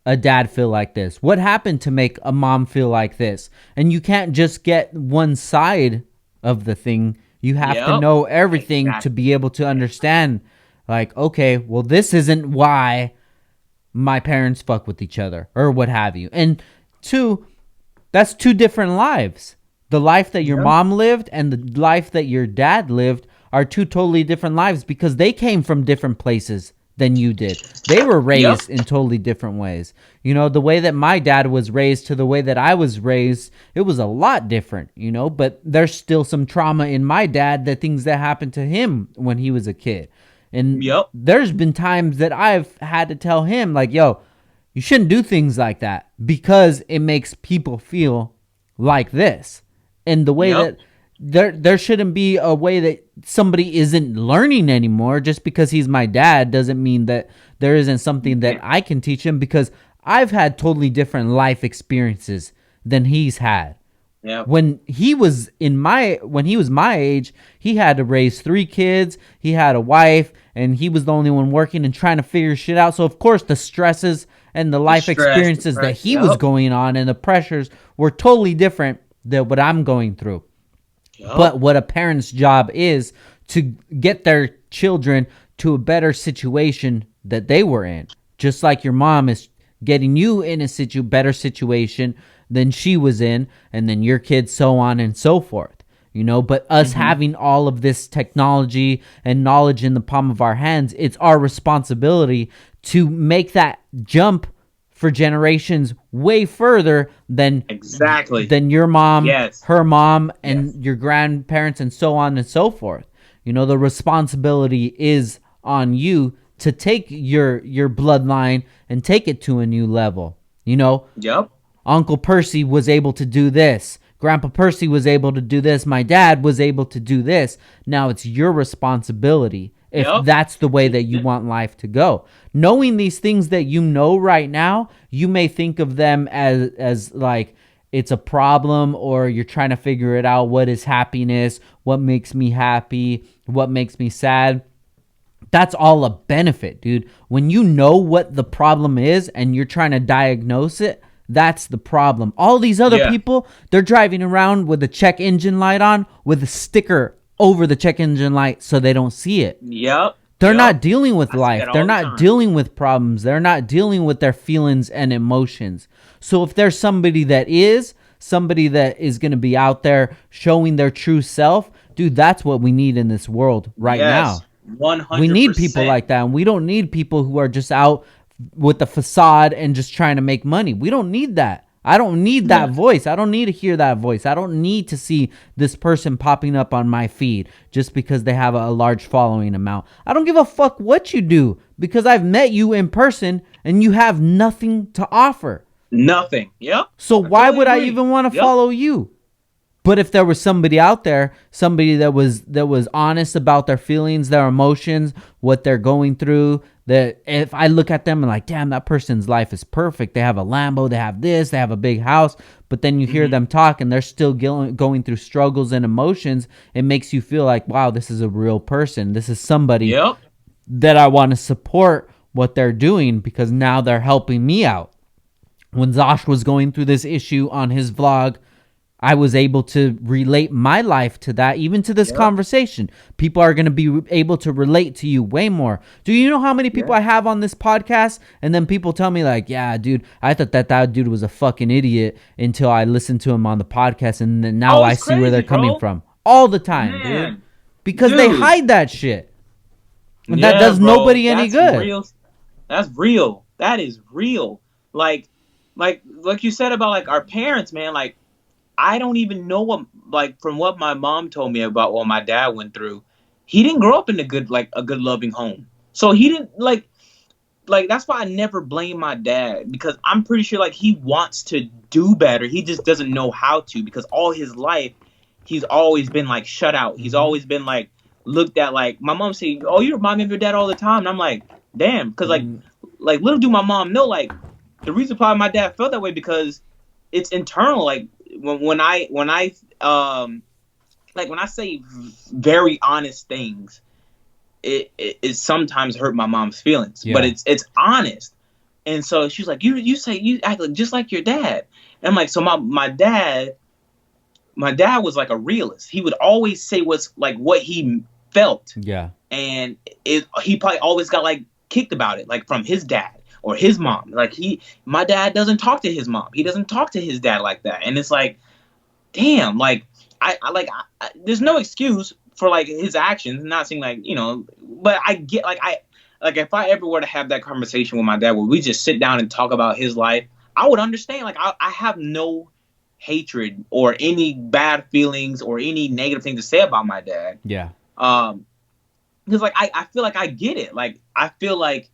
a dad feel like this? What happened to make a mom feel like this? And you can't just get one side of the thing. You have to know everything to be able to understand, like, okay, well, this isn't why my parents fuck with each other, or what have you. And two, that's two different lives. The life that your mom lived and the life that your dad lived are two totally different lives, because they came from different places than you did. They were raised in totally different ways. The way that my dad was raised to the way that I was raised, it was a lot different, but there's still some trauma in my dad, that things that happened to him when he was a kid. And there's been times that I've had to tell him, like, yo, you shouldn't do things like that, because it makes people feel like this. And the way that there shouldn't be a way that somebody isn't learning anymore. Just because he's my dad doesn't mean that there isn't something that I can teach him, because I've had totally different life experiences than he's had. When he was my age, he had to raise 3 kids, he had a wife, and he was the only one working and trying to figure shit out. So of course the stresses and the life experiences that he was going on, and the pressures, were totally different than what I'm going through. But what a parent's job is to get their children to a better situation that they were in. Just like your mom is getting you in a better situation than she was in, and then your kids, so on and so forth. But us having all of this technology and knowledge in the palm of our hands, it's our responsibility to make that jump for generations way further than your mom, her mom, and your grandparents, and so on and so forth. The responsibility is on you to take your bloodline and take it to a new level. Uncle Percy was able to do this. Grandpa Percy was able to do this. My dad was able to do this. Now it's your responsibility, if that's the way that you want life to go. Knowing these things that you know right now, you may think of them as like it's a problem, or you're trying to figure it out. What is happiness? What makes me happy? What makes me sad? That's all a benefit, dude. When you know what the problem is and you're trying to diagnose it, that's the problem. All these other people, they're driving around with the check engine light on, with a sticker over the check engine light so they don't see it. They're not dealing with life. They're not dealing with problems. They're not dealing with their feelings and emotions. So if there's somebody that is going to be out there showing their true self, dude, that's what we need in this world right now. 100%. We need people like that, and we don't need people who are just out with the facade and just trying to make money. We don't need that. I don't need that voice. I don't need to hear that voice. I don't need to see this person popping up on my feed just because they have a large following amount. I don't give a fuck what you do, because I've met you in person and you have nothing to offer. Nothing. So why would I even want to follow you? But if there was somebody out there, somebody that was honest about their feelings, their emotions, what they're going through, That if I look at them and like, damn, that person's life is perfect. They have a Lambo, they have this, they have a big house. But then you hear them talk and they're still going through struggles and emotions. It makes you feel like, wow, this is a real person. This is somebody Yep. that I want to support what they're doing because now they're helping me out. When Zosh was going through this issue on his vlog, I was able to relate my life to that, even to this conversation. People are going to be able to relate to you way more. Do you know how many people I have on this podcast? And then people tell me like, yeah, dude, I thought that dude was a fucking idiot until I listened to him on the podcast. And then now I see where they're coming from all the time, dude. Because they hide that shit. And that does nobody any good. Real. That's real. That is real. Like you said about like our parents, man, like, I don't even know what, like, from what my mom told me about what my dad went through, he didn't grow up in a good loving home. So he didn't like that's why I never blame my dad, because I'm pretty sure like he wants to do better. He just doesn't know how to, because all his life he's always been like shut out. He's always been like looked at like, my mom say, "Oh, you remind me of your dad all the time." And I'm like, damn, because like little do my mom know, like, the reason why my dad felt that way because it's internal. Like when I say very honest things, it sometimes hurt my mom's feelings, but it's honest. And so she's like, you say you act like, just like your dad. And I'm like, so my dad was like a realist. He would always say what he felt. Yeah. And he probably always got like kicked about it, like from his dad or his mom. Like my dad doesn't talk to his mom. He doesn't talk to his dad like that. And it's like, damn, like I there's no excuse for like his actions. Not saying like, but I get like if I ever were to have that conversation with my dad where we just sit down and talk about his life, I would understand. Like I have no hatred or any bad feelings or any negative thing to say about my dad. Yeah. Because like I feel like I get it. Like I feel like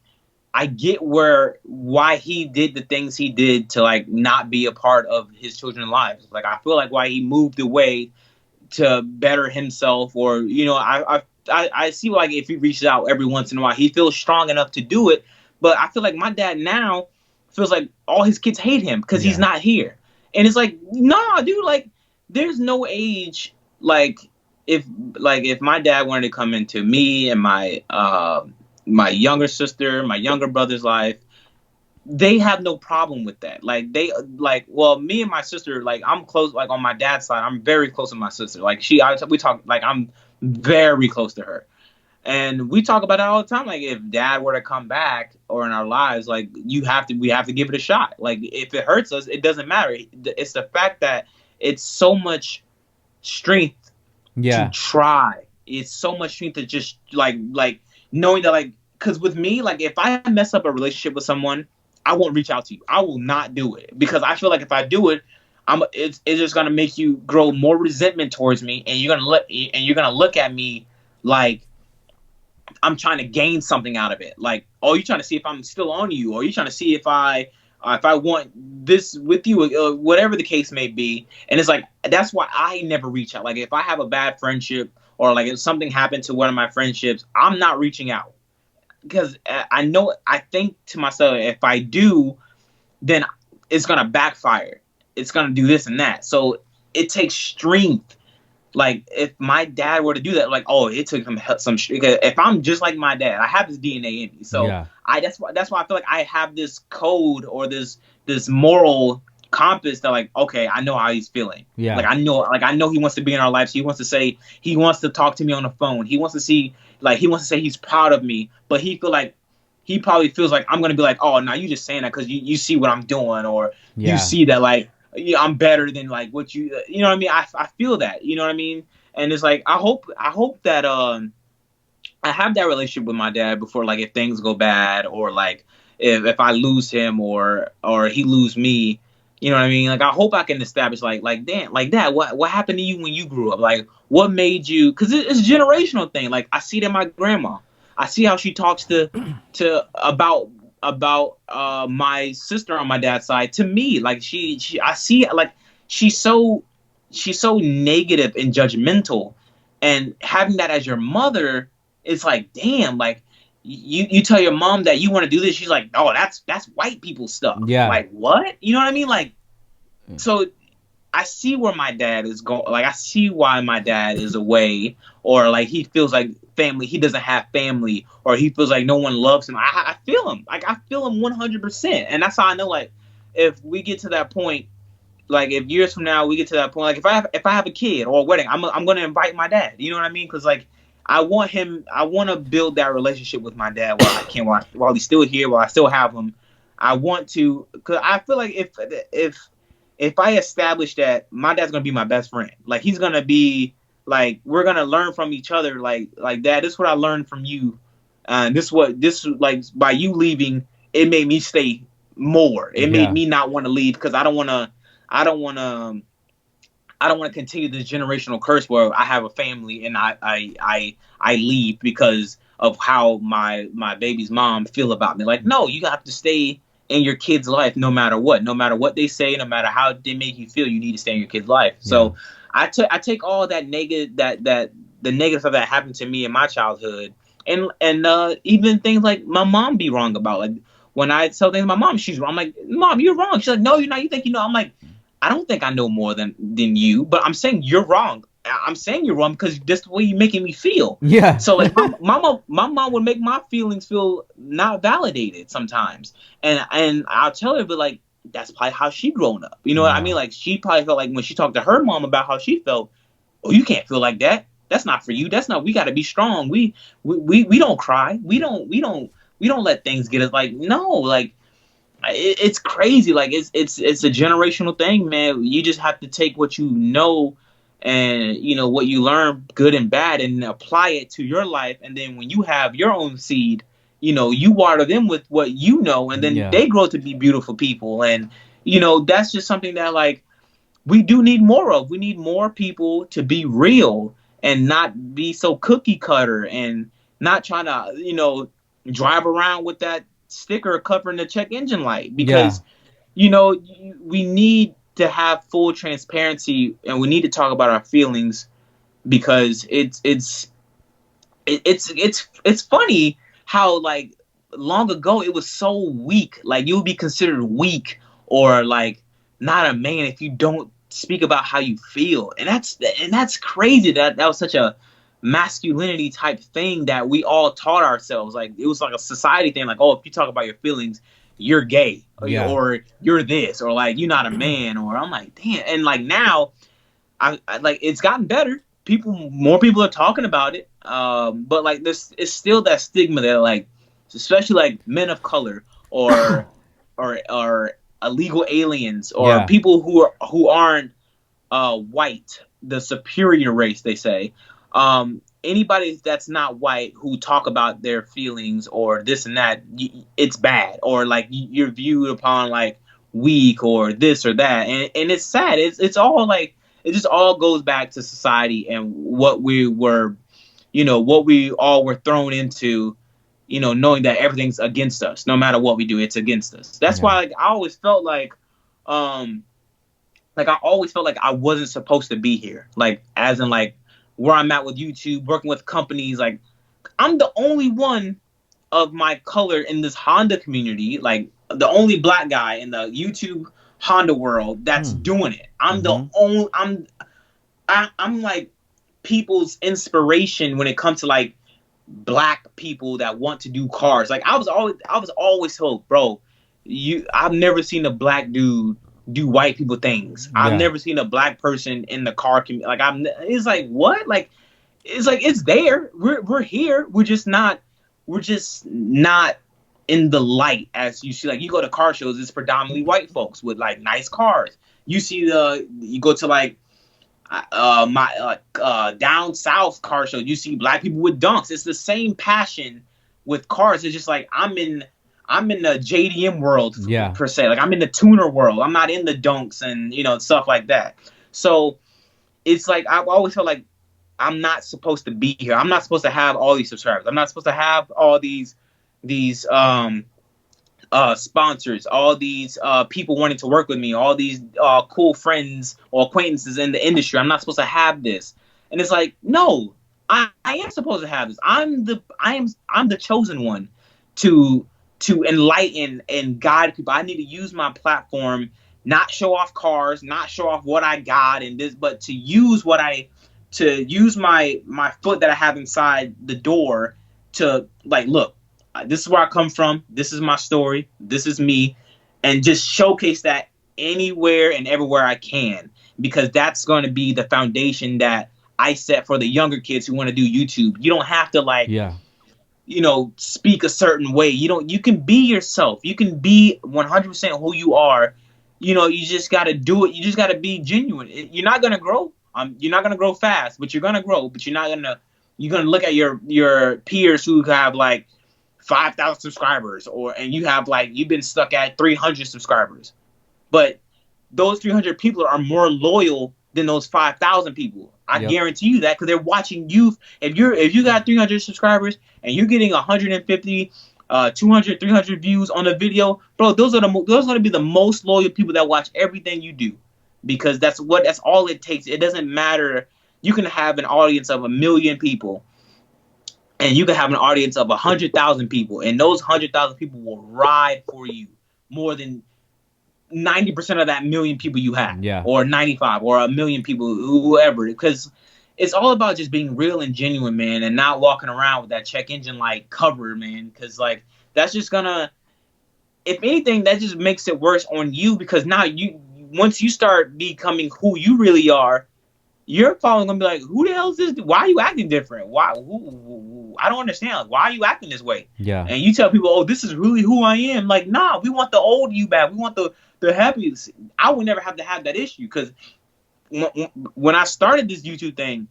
I get why he did the things he did to like not be a part of his children's lives. Like I feel like why he moved away to better himself, or I see like if he reaches out every once in a while, he feels strong enough to do it. But I feel like my dad now feels like all his kids hate him because he's not here, and it's like, nah, dude, like there's no age. Like if my dad wanted to come into me and my younger sister, my younger brother's life, they have no problem with that. Like me and my sister, like I'm close, like on my dad's side, I'm very close to my sister. Like we talk, like I'm very close to her. And we talk about it all the time. Like if dad were to come back or in our lives, like we have to give it a shot. Like if it hurts us, it doesn't matter. It's the fact that it's so much strength to try. It's so much strength to just like knowing that, like, because with me, like if I mess up a relationship with someone, I won't reach out to you. I will not do it, because I feel like if I do it, it's just gonna make you grow more resentment towards me, and you're gonna look at me like I'm trying to gain something out of it. Like, oh, you're trying to see if I'm still on you, or you're trying to see if I want this with you, whatever the case may be. And it's like, that's why I never reach out. Like if I have a bad friendship, or like if something happened to one of my friendships, I'm not reaching out, because I think to myself, if I do, then it's going to backfire. It's going to do this and that. So it takes strength. Like if my dad were to do that, like, oh, it took him some strength. If I'm just like my dad, I have his DNA in me. So that's why I feel like I have this code, or this moral compass that, like, okay, I know how he's feeling. Yeah. Like I know he wants to be in our lives. He wants to talk to me on the phone. He wants to say he's proud of me, but he probably feels like I'm gonna be like, oh, no, you just saying that because you see what I'm doing, or you see that like I'm better than like what you know what I mean. I feel that, you know what I mean, and it's like I hope that I have that relationship with my dad before, like if things go bad, or like if I lose him or he lose me. You know what I mean? Like, I hope I can establish, like, damn, like, Dad, what happened to you when you grew up? Like, what made you? Because it's a generational thing. Like, I see that my grandma. I see how she talks about my sister on my dad's side to me. Like, I see, like, she's so negative and judgmental, and having that as your mother, it's like, damn, like, you tell your mom that you want to do this, she's like, oh, that's white people stuff. Yeah. Like what? You know what I mean? Like, so I see where my dad is going. Like I see why my dad is away, or like he feels like family. He doesn't have family, or he feels like no one loves him. I feel him. Like I feel him 100%, and that's how I know. Like if we get to that point, like if years from now we get to that point, like if I have a kid or a wedding, I'm gonna invite my dad. You know what I mean? Because like I want him. I want to build that relationship with my dad while I can, while he's still here, while I still have him. I want to, because I feel like if I establish that my dad's gonna be my best friend, like he's gonna be like we're gonna learn from each other, like dad, this is what I learned from you, this like by you leaving, it made me stay more. It made me not want to leave because I don't want to I don't want to continue this generational curse where I have a family and I leave because of how my baby's mom feel about me. Like, no, you have to stay in your kid's life no matter what they say, no matter how they make you feel. You need to stay in your kid's life. So I take all that negative that the negative stuff that happened to me in my childhood, and even things like my mom be wrong about. Like when I tell things to my mom, she's wrong. I'm like, Mom, you're wrong. She's like, no, you're not. You think you know? I'm like, I don't think I know more than you, but I'm saying you're wrong. I'm saying you're wrong because that's the way you're making me feel. Yeah. So like my mom would make my feelings feel not validated sometimes, and I'll tell her, but like that's probably how she grown up. You know what I mean? Like she probably felt like when she talked to her mom about how she felt, oh, you can't feel like that. That's not for you. That's not. We got to be strong. We don't cry. We don't let things get us. Like no, like it's crazy. Like it's a generational thing, man. You just have to take what you know and what you learn, good and bad, and apply it to your life. And then when you have your own seed, you water them with what you know, and then they grow to be beautiful people. And that's just something that like we do need more of. We need more people to be real and not be so cookie cutter and not trying to drive around with that sticker covering the check engine light, because we need to have full transparency, and we need to talk about our feelings, because it's funny how like long ago it was so weak. Like you would be considered weak or like not a man if you don't speak about how you feel, and that's crazy. That was such a masculinity type thing that we all taught ourselves. Like it was like a society thing. Like, oh, if you talk about your feelings, you're gay, or you're this, or like you're not a man. Or I'm like, damn. And like now, I like it's gotten better. More people are talking about it. But like this, it's still that stigma that like, especially like men of color or illegal aliens or people who aren't white, the superior race, they say. Anybody that's not white who talk about their feelings or this and that, it's bad, or like you're viewed upon like weak or this or that, and it's sad. It's all like it just all goes back to society and what we were, what we all were thrown into, knowing that everything's against us. No matter what we do, it's against us. That's why like I always felt like I wasn't supposed to be here, like as in like where I'm at with YouTube, working with companies. Like I'm the only one of my color in this Honda community, like the only black guy in the YouTube Honda world that's doing it. I'm the only, I'm like people's inspiration when it comes to like black people that want to do cars. Like I was always told, bro, I've never seen a black dude do white people things. I've never seen a black person in the car community. Like it's like what? Like it's like it's there. We're here. We're just not in the light as you see. Like you go to car shows, it's predominantly white folks with like nice cars. You go to like down south car show, you see black people with dunks. It's the same passion with cars. It's just like I'm in the JDM world per se. Like I'm in the tuner world. I'm not in the dunks and stuff like that. So it's like I've always felt like I'm not supposed to be here. I'm not supposed to have all these subscribers. I'm not supposed to have all these sponsors, all these people wanting to work with me, all these cool friends or acquaintances in the industry. I'm not supposed to have this. And it's like, no, I am supposed to have this. I'm the chosen one to enlighten and guide people. I need to use my platform, not show off cars, not show off what I got and this, but to use my foot that I have inside the door to like look. This is where I come from. This is my story. This is me, and just showcase that anywhere and everywhere I can, because that's going to be the foundation that I set for the younger kids who want to do YouTube. You don't have to like, Yeah. speak a certain way. You can be yourself. You can be 100% who you are. You just got to do it. You just got to be genuine. You're not going to grow. You're not going to grow fast, but you're going to grow, but you're going to look at your peers who have like 5,000 subscribers and you have like, you've been stuck at 300 subscribers. But those 300 people are more loyal than those 5,000 people. I Yep. guarantee you that, because they're watching you. If you got 300 subscribers and you're getting 150, 200, 300 views on a video, bro, those are going to be the most loyal people that watch everything you do, because that's all it takes. It doesn't matter. You can have an audience of 1 million people, and you can have an audience of 100,000 people, and those 100,000 people will ride for you more than 90% of that million people you have, Yeah. or 95, or 1 million people, whoever, because it's all about just being real and genuine, man, and not walking around with that check engine like cover, man, because like that's just gonna, if anything, that just makes it worse on you, because now once you start becoming who you really are, your following gonna be like, who the hell is this? Why are you acting different? I don't understand. Why are you acting this way? Yeah. And you tell people, oh, this is really who I am. Like, nah, we want the old you back. We want the happiest. I would never have to have that issue, because when I started this YouTube thing,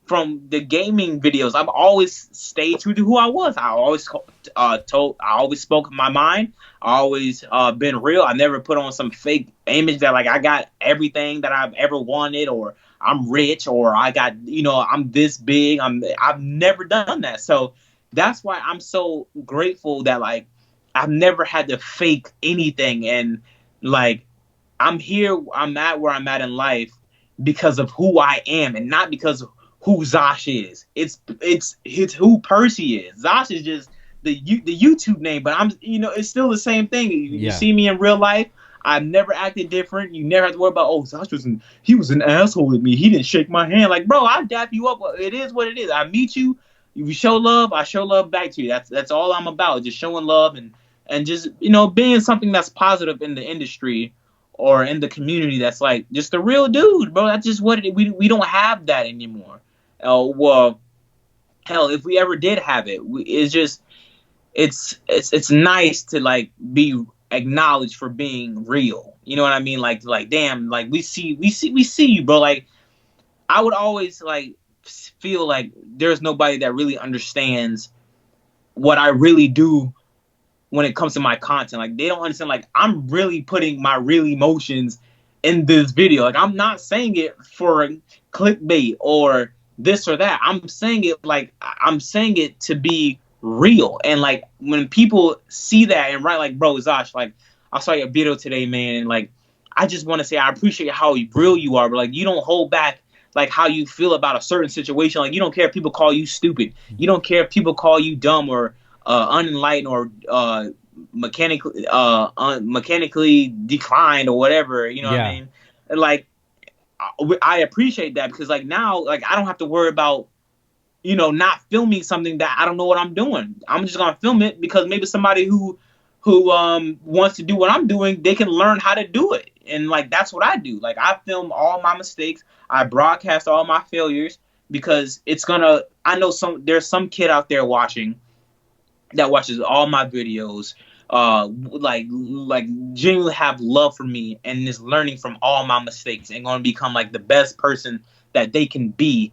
from the gaming videos, I've always stayed true to who I was. I always I always spoke my mind. I always been real. I never put on some fake image that like I got everything that I've ever wanted, or I'm rich, or I got, I'm this big. I've never done that. So that's why I'm so grateful that like I've never had to fake anything, and like I'm at where I'm at in life because of who I am, and not because of who Zosh is. It's who Percy is. Zosh is just the YouTube name, but it's still the same thing. You Yeah. see me in real life, I've never acted different. You never have to worry about, oh, Zosh he was an asshole with me. He didn't shake my hand. Like, bro, I dap you up. It is what it is. I meet you. You show love, I show love back to you. That's all I'm about. Just showing love, and just being something that's positive in the industry or in the community. That's like just a real dude, bro. That's just what it is. We don't have that anymore. Well, hell, if we ever did have it, it's just it's nice to like be acknowledged for being real. You know what I mean? Like damn, like we see you, bro. Like I would always like feel like there's nobody that really understands what I really do when it comes to my content. Like they don't understand, like I'm really putting my real emotions in this video. Like I'm not saying it for clickbait or this or that. I'm saying it to be real. And like when people see that and write like, bro, Zosh, like I saw your video today, man, and like I just want to say I appreciate how real you are, but like you don't hold back like how you feel about a certain situation. Like you don't care if people call you stupid. You don't care if people call you dumb or unenlightened or mechanically declined or whatever. You know what I Yeah. mean? Like I appreciate that, because like now like I don't have to worry about not filming something that I don't know what I'm doing. I'm just gonna film it because maybe somebody who wants to do what I'm doing, they can learn how to do it. And like that's what I do. Like I film all my mistakes. I broadcast all my failures, because I know there's some kid out there watching that watches all my videos, like genuinely have love for me and is learning from all my mistakes and going to become like the best person that they can be,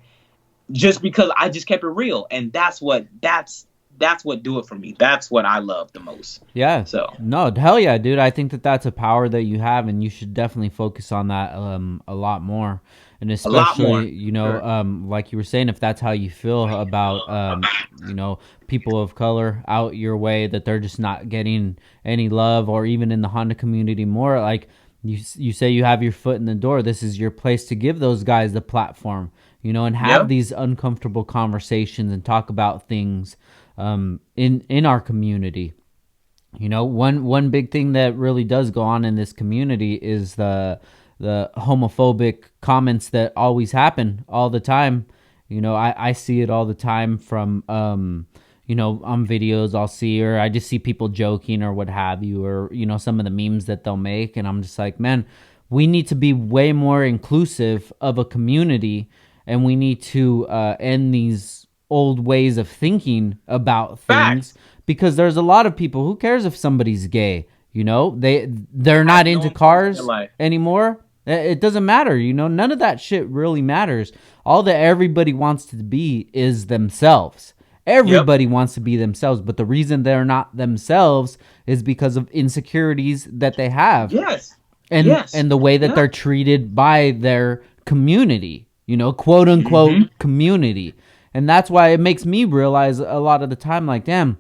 just because I just kept it real. And that's what do it for me. That's what I love the most. Yeah. So No, hell yeah, dude. I think that that's a power that you have, and you should definitely focus on that a lot more. And a lot more. especially, like you were saying, if that's how you feel about, people of color out your way, that they're just not getting any love, or even in the Honda community more, like you say you have your foot in the door. This is your place to give those guys the platform. and have Yep. these uncomfortable conversations and talk about things in our community. One big thing that really does go on in this community is the homophobic comments that always happen all the time. I see it all the time from on videos I'll see, or I just see people joking or what have you, or some of the memes that they'll make, and I'm just like, man, we need to be way more inclusive of a community, and we need to end these old ways of thinking about things, Facts. because there's a lot of people, who cares if somebody's gay? They're Has not no into importance in their cars life. anymore. It doesn't matter. None of that shit really matters. All that everybody wants to be is themselves. Yep. Everybody wants to be themselves, but the reason they're not themselves is because of insecurities that they have, Yes. and Yes. the way that Yeah. they're treated by their community, quote unquote Mm-hmm. community. And that's why it makes me realize a lot of the time, like, damn,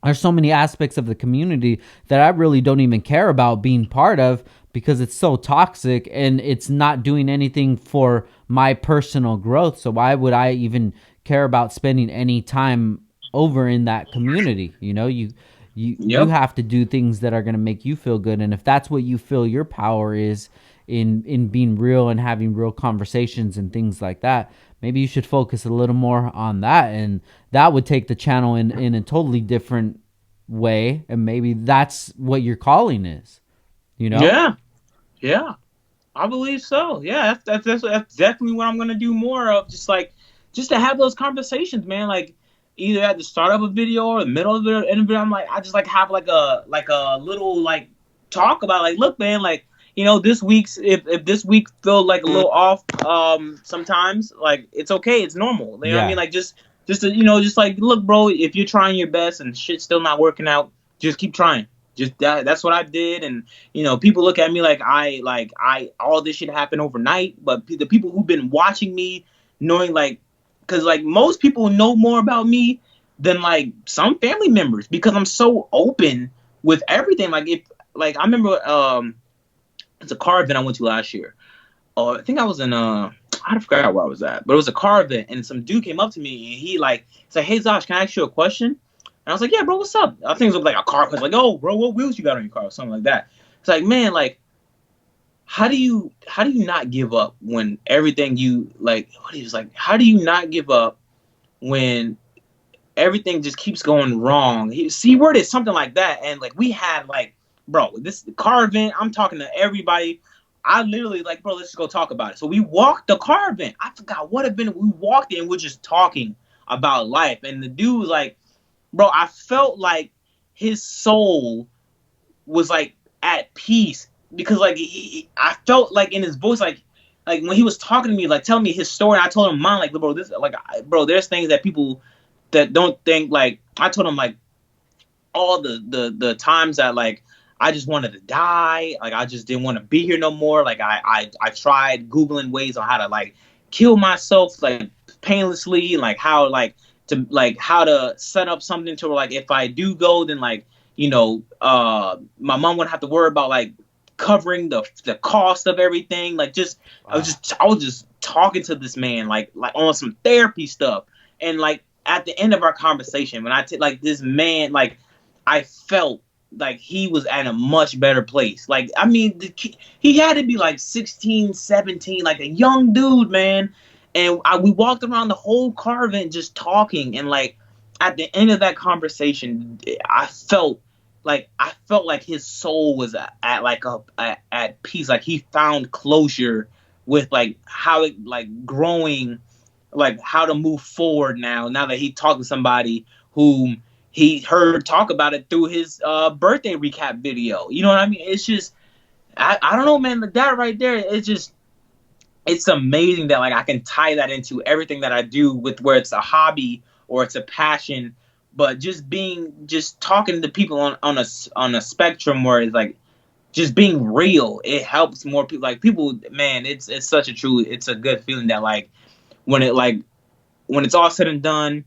there's so many aspects of the community that I really don't even care about being part of, because it's so toxic and it's not doing anything for my personal growth. So why would I even care about spending any time over in that community? You Yep. have to do things that are going to make you feel good, and if that's what you feel your power is, in being real and having real conversations and things like that, maybe you should focus a little more on that, and that would take the channel in a totally different way, and maybe that's what your calling is, you know Yeah. Yeah. I believe so. Yeah, that's definitely what I'm gonna do more of. Just to have those conversations, man. Like either at the start of a video or the middle of the end of it. I'm like, I just like have like a little like talk about like, look, man, like this week's if this week felt like a little off, sometimes like it's okay, it's normal. You know what I mean? yeah. Like just to, just like, look, bro, if you're trying your best and shit's still not working out, just keep trying. Just that's what I did, and people look at me like I all this shit happened overnight, but the people who've been watching me, knowing like, because like most people know more about me than like some family members, because I'm so open with everything. Like if like I remember it's a car event I went to last year. I think I was in I forgot where I was at, but it was a car event, and some dude came up to me and he's like, "Hey Zosh, can I ask you a question?" And I was like, "Yeah, bro, what's up?" I think it was like a car question, like, "Oh, bro, what wheels you got on your car?" Or something like that. It's like, man, like, how do you not give up when everything you like? What he was like, how do you not give up when everything just keeps going wrong? He worded something like that, and like we had like, bro, this car event. I'm talking to everybody. I literally like, bro, let's just go talk about it. So we walked the car event. I forgot what event we walked in. We're just talking about life, and the dude was like, bro, I felt like his soul was like at peace, because like I felt like in his voice, like when he was talking to me, like telling me his story. I told him mine, like, bro, this like, bro, there's things that people that don't think, like I told him like all the times that like I just wanted to die, like I just didn't want to be here no more. Like I tried googling ways on how to like kill myself like painlessly, like how like to like how to set up something to where like if I do go, then like my mom wouldn't have to worry about like covering the cost of everything. Like just Wow. I was just talking to this man like on some therapy stuff, and like at the end of our conversation, when like this man, like I felt like he was at a much better place. Like, I mean, he had to be like 16, 17, like a young dude, man. And we walked around the whole car event just talking. And like at the end of that conversation, I felt like his soul was at like at peace. Like he found closure with like how it like growing, like how to move forward now that he talked to somebody whom he heard talk about it through his birthday recap video. You know what I mean? It's just I don't know, man. That right there, it's amazing that like I can tie that into everything that I do, with where it's a hobby or it's a passion, but just talking to people on a spectrum where it's like just being real. It helps more people. Like people, man, it's such a it's a good feeling that like when it like when it's all said and done,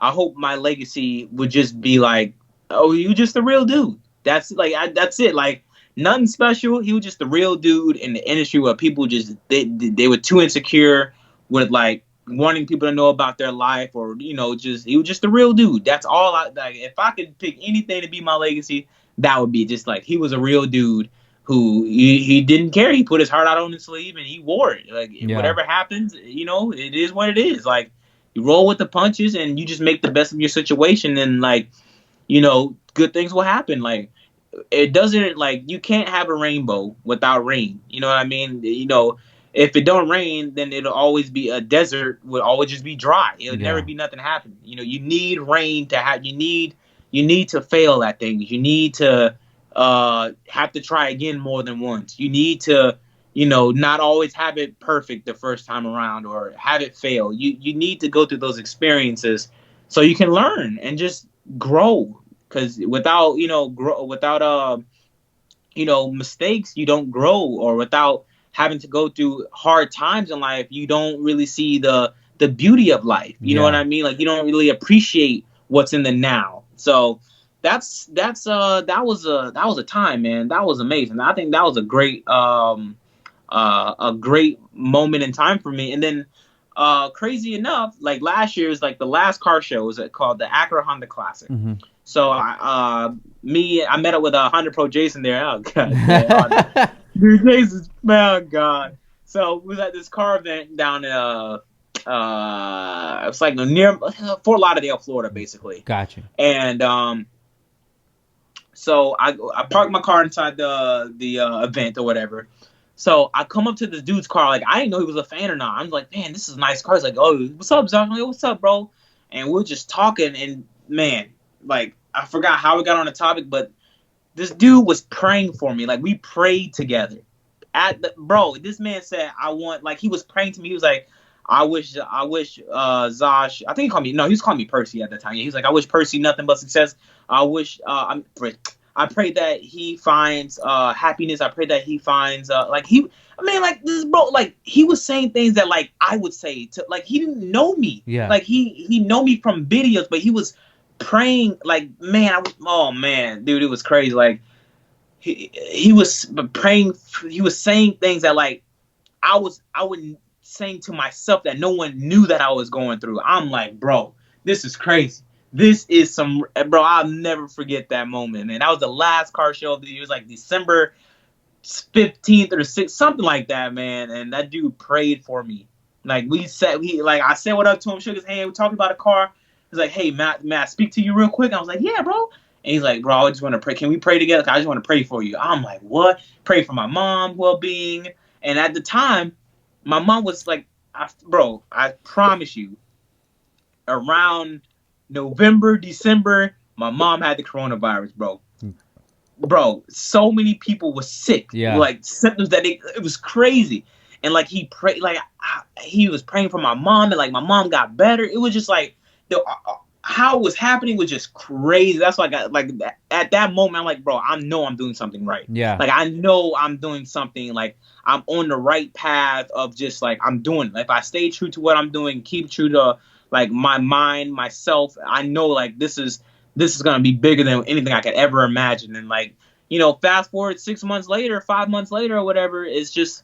I hope my legacy would just be like, oh, you just a real dude. That's like that's it. Like nothing special. He was just a real dude in the industry where people just they were too insecure with like wanting people to know about their life, or just he was just a real dude. That's all I like. If I could pick anything to be my legacy, that would be just like he was a real dude who he didn't care. He put his heart out on his sleeve and he wore it. Like Yeah. whatever happens, it is what it is. Like you roll with the punches and you just make the best of your situation, and like good things will happen. Like it doesn't, like, you can't have a rainbow without rain. You know what I mean? If it don't rain, then it'll always be a desert. Will always just be dry. It'll never Yeah. be nothing happening. You need rain to have. You need to fail at things. You need to have to try again more than once. You need to not always have it perfect the first time around or have it fail. You need to go through those experiences so you can learn and just grow. Because without mistakes, you don't grow, or without having to go through hard times in life, you don't really see the beauty of life. You know what Yeah. I mean? Like you don't really appreciate what's in the now. So that was a time, man. That was amazing. I think that was a great moment in time for me. And then crazy enough, like last year was like the last car show, was called the Acura Honda Classic. Hmm. So I met up with Honda Pro Jason there. Oh god, man. Dude, Jason, man, oh, god. So we was at this car event down in it's like near Fort Lauderdale, Florida, basically. Gotcha. And so I parked my car inside the event or whatever. So I come up to this dude's car, like I didn't know he was a fan or not. I'm like, man, this is a nice car. He's like, oh, what's up, Zosh? I'm like, what's up, bro? And we we're just talking, and man, like I forgot how we got on the topic, but this dude was praying for me. Like we prayed together. This man said, I want, like, he was praying to me. He was like, I wish Zosh, I think he called me, no, he was calling me Percy at the time. He was like, I wish Percy nothing but success. I wish, I pray that he finds happiness. I pray that he finds like this bro, like he was saying things that like I would say to, like, he didn't know me. Yeah. Like he know me from videos, but he was praying, like, man, oh man, dude, it was crazy. Like he was praying, he was saying things that like I was saying to myself that no one knew that I was going through. I'm like, bro, this is crazy. This is some, bro, I'll never forget that moment, man. That was the last car show of the year. It was like December 15th or 6th, something like that, man. And that dude prayed for me. Like I said what up to him, shook his hand, we talked about a car. He's like, hey, Matt, speak to you real quick. I was like, yeah, bro. And he's like, bro, I just want to pray. Can we pray together? I just want to pray for you. I'm like, what? Pray for my mom's well-being. And at the time, my mom was like, I promise you, around November, December, my mom had the coronavirus, bro. Bro, so many people were sick. Yeah. Like symptoms that it was crazy. And like he prayed, like he was praying for my mom, and like my mom got better. It was just like how it was happening was just crazy. That's why I got, like, at that moment, I'm like, bro, I know I'm doing something right. Yeah. Like I know I'm doing something, like I'm on the right path of just like I'm doing it. Like, if I stay true to what I'm doing, keep true to like my mind, myself, I know like this is gonna be bigger than anything I could ever imagine. And like, fast forward 6 months later, 5 months later, or whatever, it's just,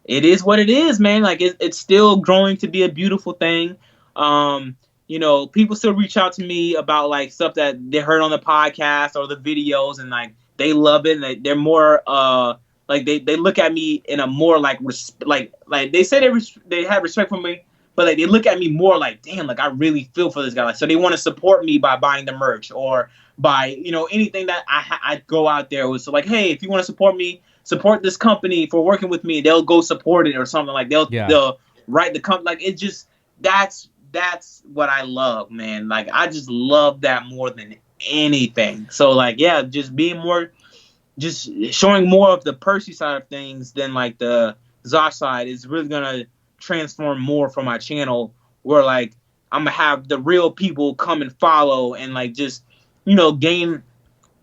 it is what it is, man. Like it's still growing to be a beautiful thing. People still reach out to me about like stuff that they heard on the podcast or the videos, and like they love it, and they're more like they look at me in a more like like they say they have respect for me, but like they look at me more like, damn, like I really feel for this guy. Like, so they want to support me by buying the merch or by anything that I go out there with. So like, hey, if you want to support me, support this company for working with me, they'll go support it or something. Like they'll write the company. Like it just, that's what I love, man. Like I just love that more than anything. So like, yeah, just being more, just showing more of the Percy side of things than like the Zosh side is really gonna transform more for my channel, where like I'm gonna have the real people come and follow and like just gain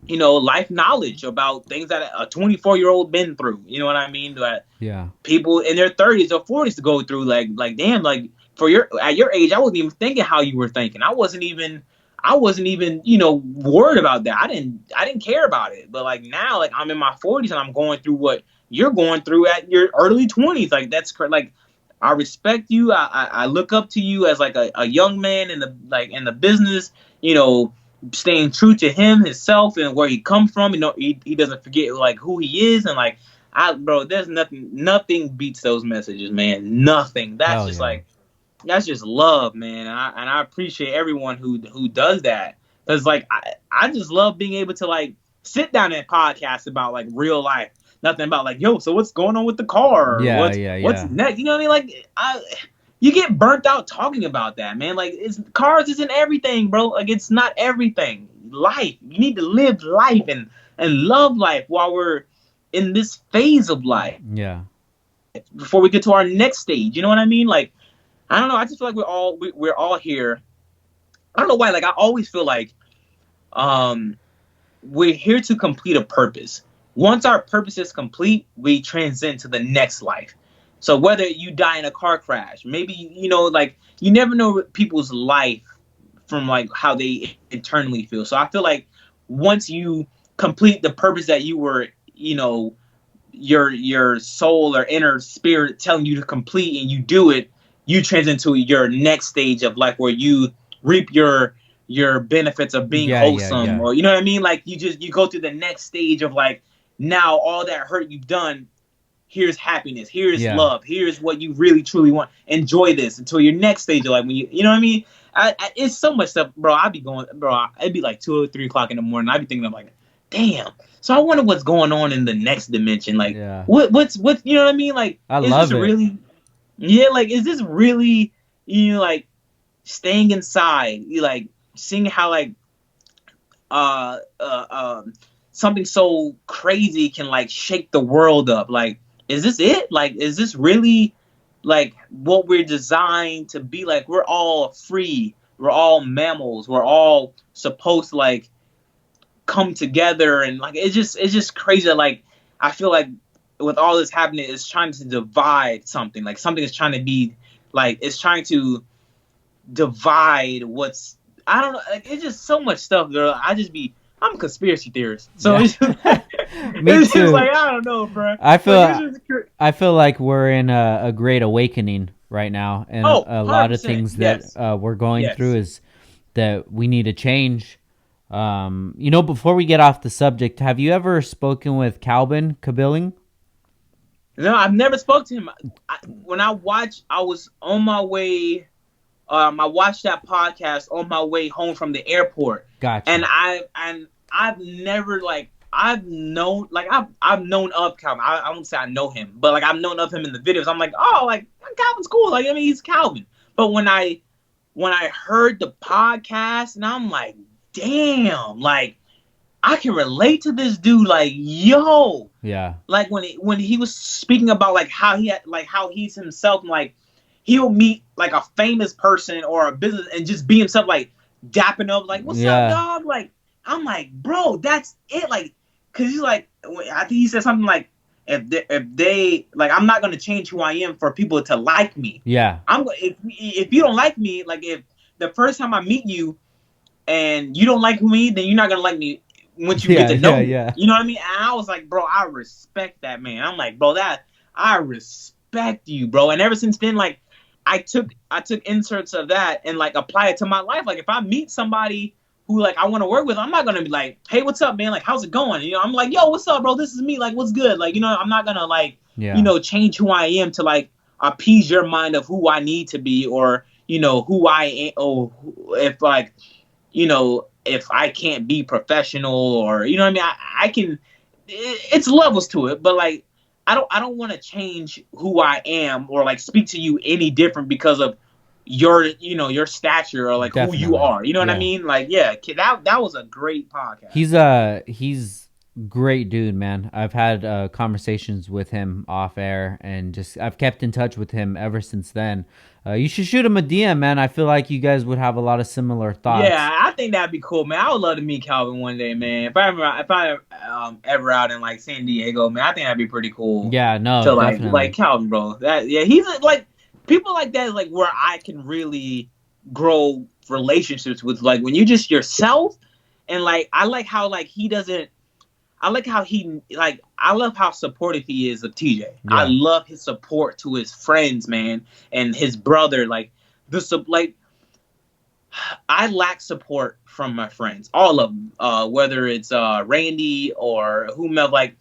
life knowledge about things that a 24-year-old been through. You know what I mean? That people in their 30s or 40s to go through. Like damn, like at your age, I wasn't even thinking how you were thinking. I wasn't even worried about that. I didn't care about it. But like now, like I'm in my 40s and I'm going through what you're going through at your early 20s. Like that's like I respect you. I look up to you as like a young man in the business. You know, staying true to himself and where he come from. You know, he doesn't forget like who he is and like bro. There's nothing beats those messages, man. Nothing. That's Hell just yeah. like that's just love, man. And I appreciate everyone who does that because like I just love being able to like sit down and podcast about like real life. Nothing about like, yo, so what's going on with the car? Or Yeah, what's yeah. next? You know what I mean? Like, you get burnt out talking about that, man. Like, cars isn't everything, bro. Like, it's not everything. Life, you need to live life and love life while we're in this phase of life Yeah. before we get to our next stage. You know what I mean? Like, I don't know. I just feel like we're all here. I don't know why. Like, I always feel like um we're here to complete a purpose. Once our purpose is complete, we transcend to the next life. So whether you die in a car crash, maybe like you never know people's life from like how they internally feel. So I feel like once you complete the purpose that you were, your soul or inner spirit telling you to complete and you do it, you transition to your next stage of life where you reap your benefits of being Yeah, yeah, wholesome, yeah. or you know what I mean, like you go through the next stage of like, now all that hurt you've done, here's happiness, here's Yeah. love, here's what you really truly want. Enjoy this until your next stage of life when you know what I mean. It's so much stuff, bro. I'd be going, bro. It'd be like 2 or 3 o'clock in the morning. I'd be thinking, I'm like, damn. So I wonder what's going on in the next dimension. Like, Yeah. what's you know what I mean? Like, I is this love it. really? Yeah, like, is this really? Like staying inside, you like seeing how like uh, uh, um, something so crazy can like shake the world up. Like, is this it? Like, is this really like what we're designed to be? Like, we're all free. We're all mammals. We're all supposed to like come together, and like it's just crazy. Like, I feel like with all this happening, it's trying to divide something. Like something is trying to be like it's trying to divide what's I don't know. Like, it's just so much stuff, girl. I'm a conspiracy theorist, so Yeah. it's just Me it's just too. like I don't know, bro. I Like it's feel just I feel like we're in a great awakening right now, and oh, a lot of 100%. things that Yes, we're going through yes. is that we need to change. Before we get off the subject, have you ever spoken with Calvin Kabilling? No, I've never spoke to him. When I watched, I was on my way. I watched that podcast on my way home from the airport, and Gotcha. I've never like I've known of Calvin. I won't say I know him, but like I've known of him in the videos. I'm like, oh, like Calvin's cool. Like I mean, he's Calvin. But when I heard the podcast, and I'm like, damn, like I can relate to this dude. Like, yo, Yeah. like when he was speaking about like how he had, like how he's himself, and like he'll meet like a famous person or a business and just be himself, like dapping up, like what's up, Yeah. dog? Like I'm like, bro, that's it. Like, cause he's like, I think he said something like, if they like, I'm not gonna change who I am for people to like me. Yeah. If you don't like me, like if the first time I meet you and you don't like me, then you're not gonna like me once you get Yeah. to know Yeah. me. Yeah. You know what I mean? And I was like, bro, I respect that man. I'm like, bro, that I respect you, bro. And ever since then, like I took inserts of that and like apply it to my life. Like if I meet somebody who like I want to work with, I'm not gonna be like, hey, what's up, man? Like, how's it going? You know, I'm like, yo, what's up, bro? This is me. Like, what's good? Like, I'm not gonna like, Yeah. change who I am to like appease your mind of who I need to be, or who I am, or if like, if I can't be professional, or what I mean. I can. It's levels to it, but like I don't want to change who I am or like speak to you any different because of your stature or like who you Definitely. are. You know what I Yeah. mean? Like, yeah, that was a great podcast. He's great dude, man. I've had conversations with him off air, and just I've kept in touch with him ever since then. You should shoot him a DM, man. I feel like you guys would have a lot of similar thoughts. Yeah, I think that'd be cool, man. I would love to meet Calvin one day, man. If I ever out in like San Diego, man, I think that'd be pretty cool Yeah, no, to like definitely. Calvin, bro. That yeah, he's like people like that is like where I can really grow relationships with. Like when you just yourself, and like I like how like he doesn't. I like how I love how supportive he is of TJ. I Yeah. love his support to his friends, man, and his brother. Like I lack support from my friends, all of them. Whether it's Randy or whomever, like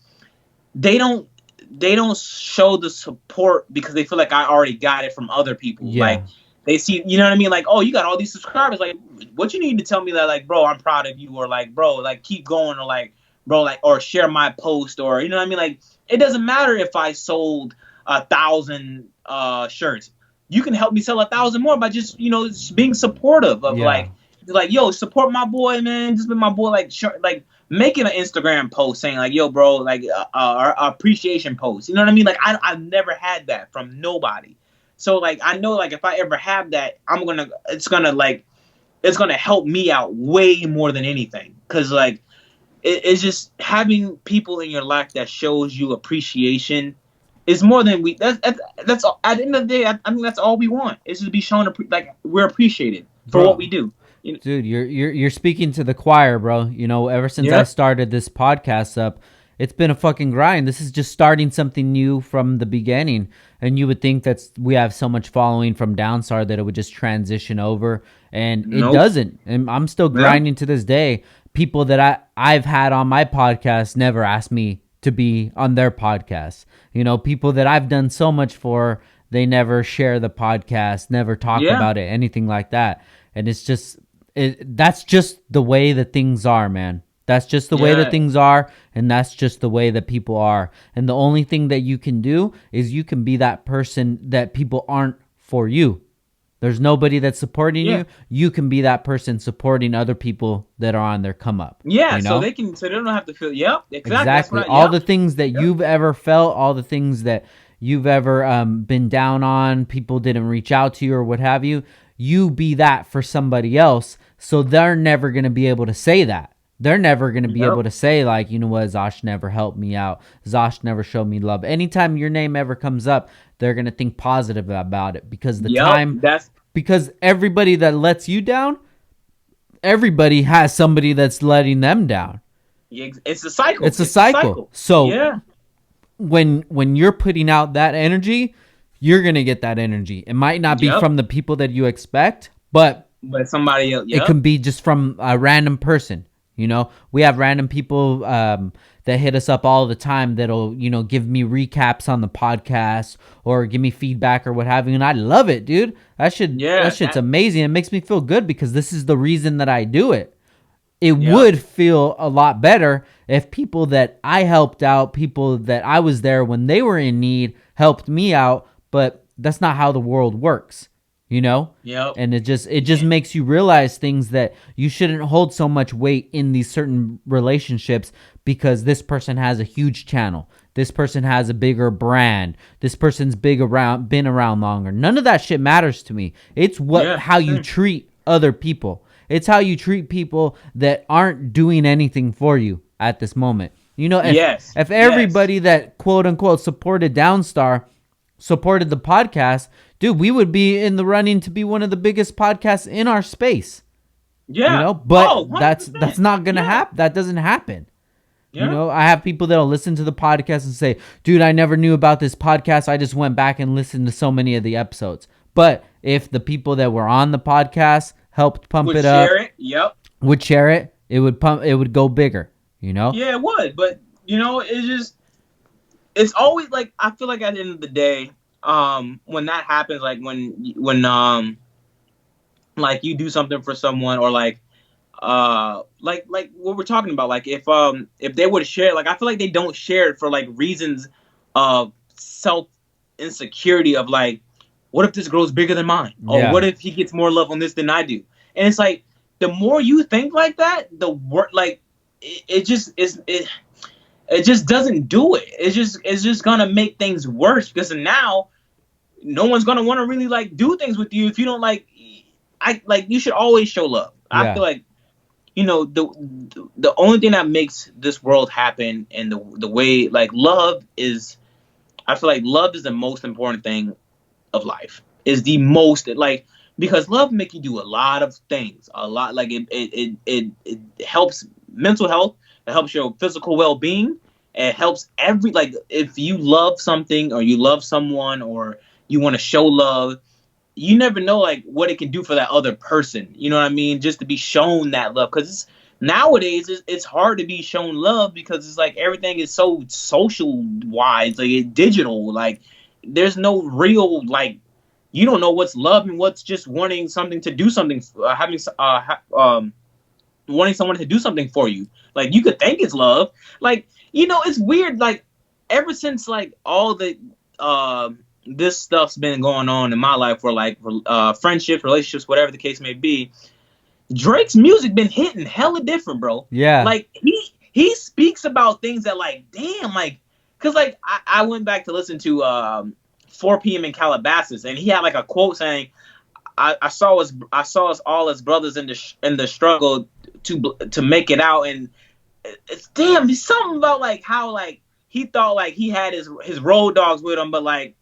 they don't they don't show the support because they feel like I already got it from other people. Like Yeah. they see, you know what I mean? Like, oh, you got all these subscribers. Like, what you need to tell me that, like, bro, I'm proud of you, or like, bro, like, keep going, or like, bro, like, or share my post, or you know what I mean? Like, it doesn't matter if I sold 1,000 shirts. You can help me sell 1,000 more by just just being supportive of Yeah. like, yo, support my boy, man. Just be my boy, like, like making an Instagram post saying like, "Yo, bro," like appreciation post. You know what I mean? Like I've never had that from nobody. So like I know like if I ever have that, it's gonna help me out way more than anything. Cause like it's just having people in your life that shows you appreciation is more than that's all, at the end of the day. I mean that's all we want. Is to be shown like we're appreciated for what Bro. we do. You know? Dude, you're speaking to the choir, bro. You know, ever since I Yep. started this podcast up, it's been a fucking grind. This is just starting something new from the beginning. And you would think that we have so much following from Downstar that it would just transition over, and it Nope. doesn't. And I'm still Yeah. grinding to this day. People that I've had on my podcast never asked me to be on their podcast. You know, people that I've done so much for, they never share the podcast, never talk Yeah. about it, anything like that. And it's just that's just the way that things are, man. That's just the way that Yeah. things are, and that's just the way that people are. And the only thing that you can do is you can be that person that people aren't for you. There's nobody that's supporting Yeah. you. You can be that person supporting other people that are on their come up. Yeah, You know? so they don't have to feel. Yep, exactly. That's Exactly. what I. All Yep. the things that Yep. you've ever felt, all the things that you've ever been down on, people didn't reach out to you or what have you, you be that for somebody else. So they're never going to be able to say that. They're never going to be able Yep. to say, like, you know what, Zosh never helped me out. Zosh never showed me love. Anytime your name ever comes up, they're going to think positive about it Yep. because everybody that lets you down, everybody has somebody that's letting them down. It's a cycle. It's a It's a cycle. cycle. So Yeah. when you're putting out that energy, you're gonna get that energy. It might not be Yep. from the people that you expect, but But somebody else. it Yep. can be just from a random person. You know, we have random people that hit us up all the time that'll, you know, give me recaps on the podcast or give me feedback or what have you. And I love it, dude. Yeah. That shit's amazing. It makes me feel good because this is the reason that I do it. It Yep. would feel a lot better if people that I helped out, people that I was there when they were in need, helped me out, but that's not how the world works, you know? Yep. And it just makes you realize things that you shouldn't hold so much weight in these certain relationships because this person has a huge channel. This person has a bigger brand. This person's been around longer. None of that shit matters to me. It's how you Same. treat other people. It's how you treat people that aren't doing anything for you at this moment. You know, Yes. if everybody that quote unquote supported Downstar supported the podcast, dude, we would be in the running to be one of the biggest podcasts in our space. Yeah. You know, but Oh, that's 100%. not gonna Yeah. happen. That doesn't happen. Yeah. You know, I have people that'll listen to the podcast and say, dude, I never knew about this podcast. I just went back and listened to so many of the episodes. But if the people that were on the podcast helped pump Would it up, share it. Yep. would share it, it would go bigger, you know? Yeah, it would. But it's always like I feel like at the end of the day, when that happens, like when like you do something for someone or like what we're talking about, like if they would share, like I feel like they don't share it for like reasons of self insecurity of like, what if this grows bigger than mine, or Yeah. what if he gets more love on this than I do? And it's like the more you think like that, the work like it just is it just doesn't do it. It's just gonna make things worse because now no one's gonna want to really like do things with you if you don't like. You should always show love. I Yeah. feel like the only thing that makes this world happen and the way like love is. I feel like love is the most important thing of life. Is the most like because love make you do a lot of things. A lot like it helps mental health It helps your physical well-being. It helps every, like, if you love something or you love someone or you want to show love, you never know like what it can do for that other person. You know what I mean? Just to be shown that love, because nowadays it's hard to be shown love because it's like everything is so social wise, like digital. Like there's no real, like, you don't know what's love and what's just wanting something to do something, wanting someone to do something for you. Like you could think it's love. Like, it's weird. Like ever since like all the this stuff's been going on in my life, where like friendships, relationships, whatever the case may be, Drake's music been hitting hella different, bro. Yeah. Like he speaks about things that like, damn, like, cause like I went back to listen to 4 p.m. in Calabasas, and he had like a quote saying, I saw us all as brothers in the struggle to make it out, and it's damn, there's something about like how like he thought like he had his road dogs with him, but like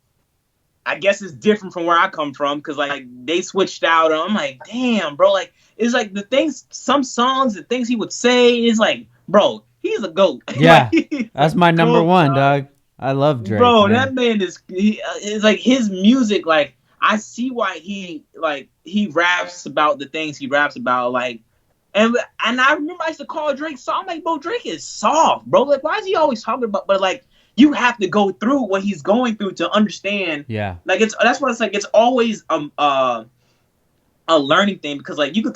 I guess it's different from where I come from, because like they switched out. And I'm like, damn, bro, like it's like the things, some songs, the things he would say is like, bro, he's a goat. Yeah. Like, That's my number goat, one, dog. dog. I love Drake, Bro, man. that man is like his music. Like I see why he raps about the things he raps about. Like, and I remember I used to call Drake soft. I'm like, bro, Drake is soft, bro. Like, why is he always talking about? But like, you have to go through what he's going through to understand. Yeah. Like that's what it's like. It's always a learning thing, because like you could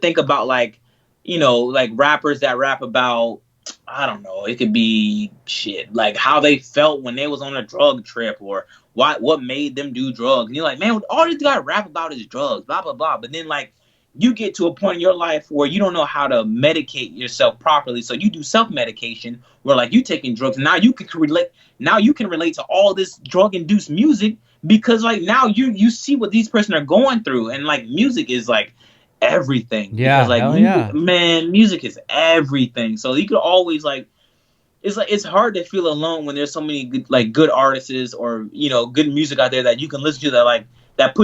think about like, like rappers that rap about, I don't know, it could be shit like how they felt when they was on a drug trip, or what made them do drugs. And you're like, man, all this guy rap about is drugs, blah blah blah. But then like you get to a point in your life where you don't know how to medicate yourself properly, so you do self-medication, where like you taking drugs. Now you can relate. Now you can relate to all this drug-induced music, because like now you see what these person are going through, and like music is like everything. Yeah. Because like Hell music, yeah. man, music is everything. So you could always like, it's hard to feel alone when there's so many good artists, or good music out there that you can listen to, that like that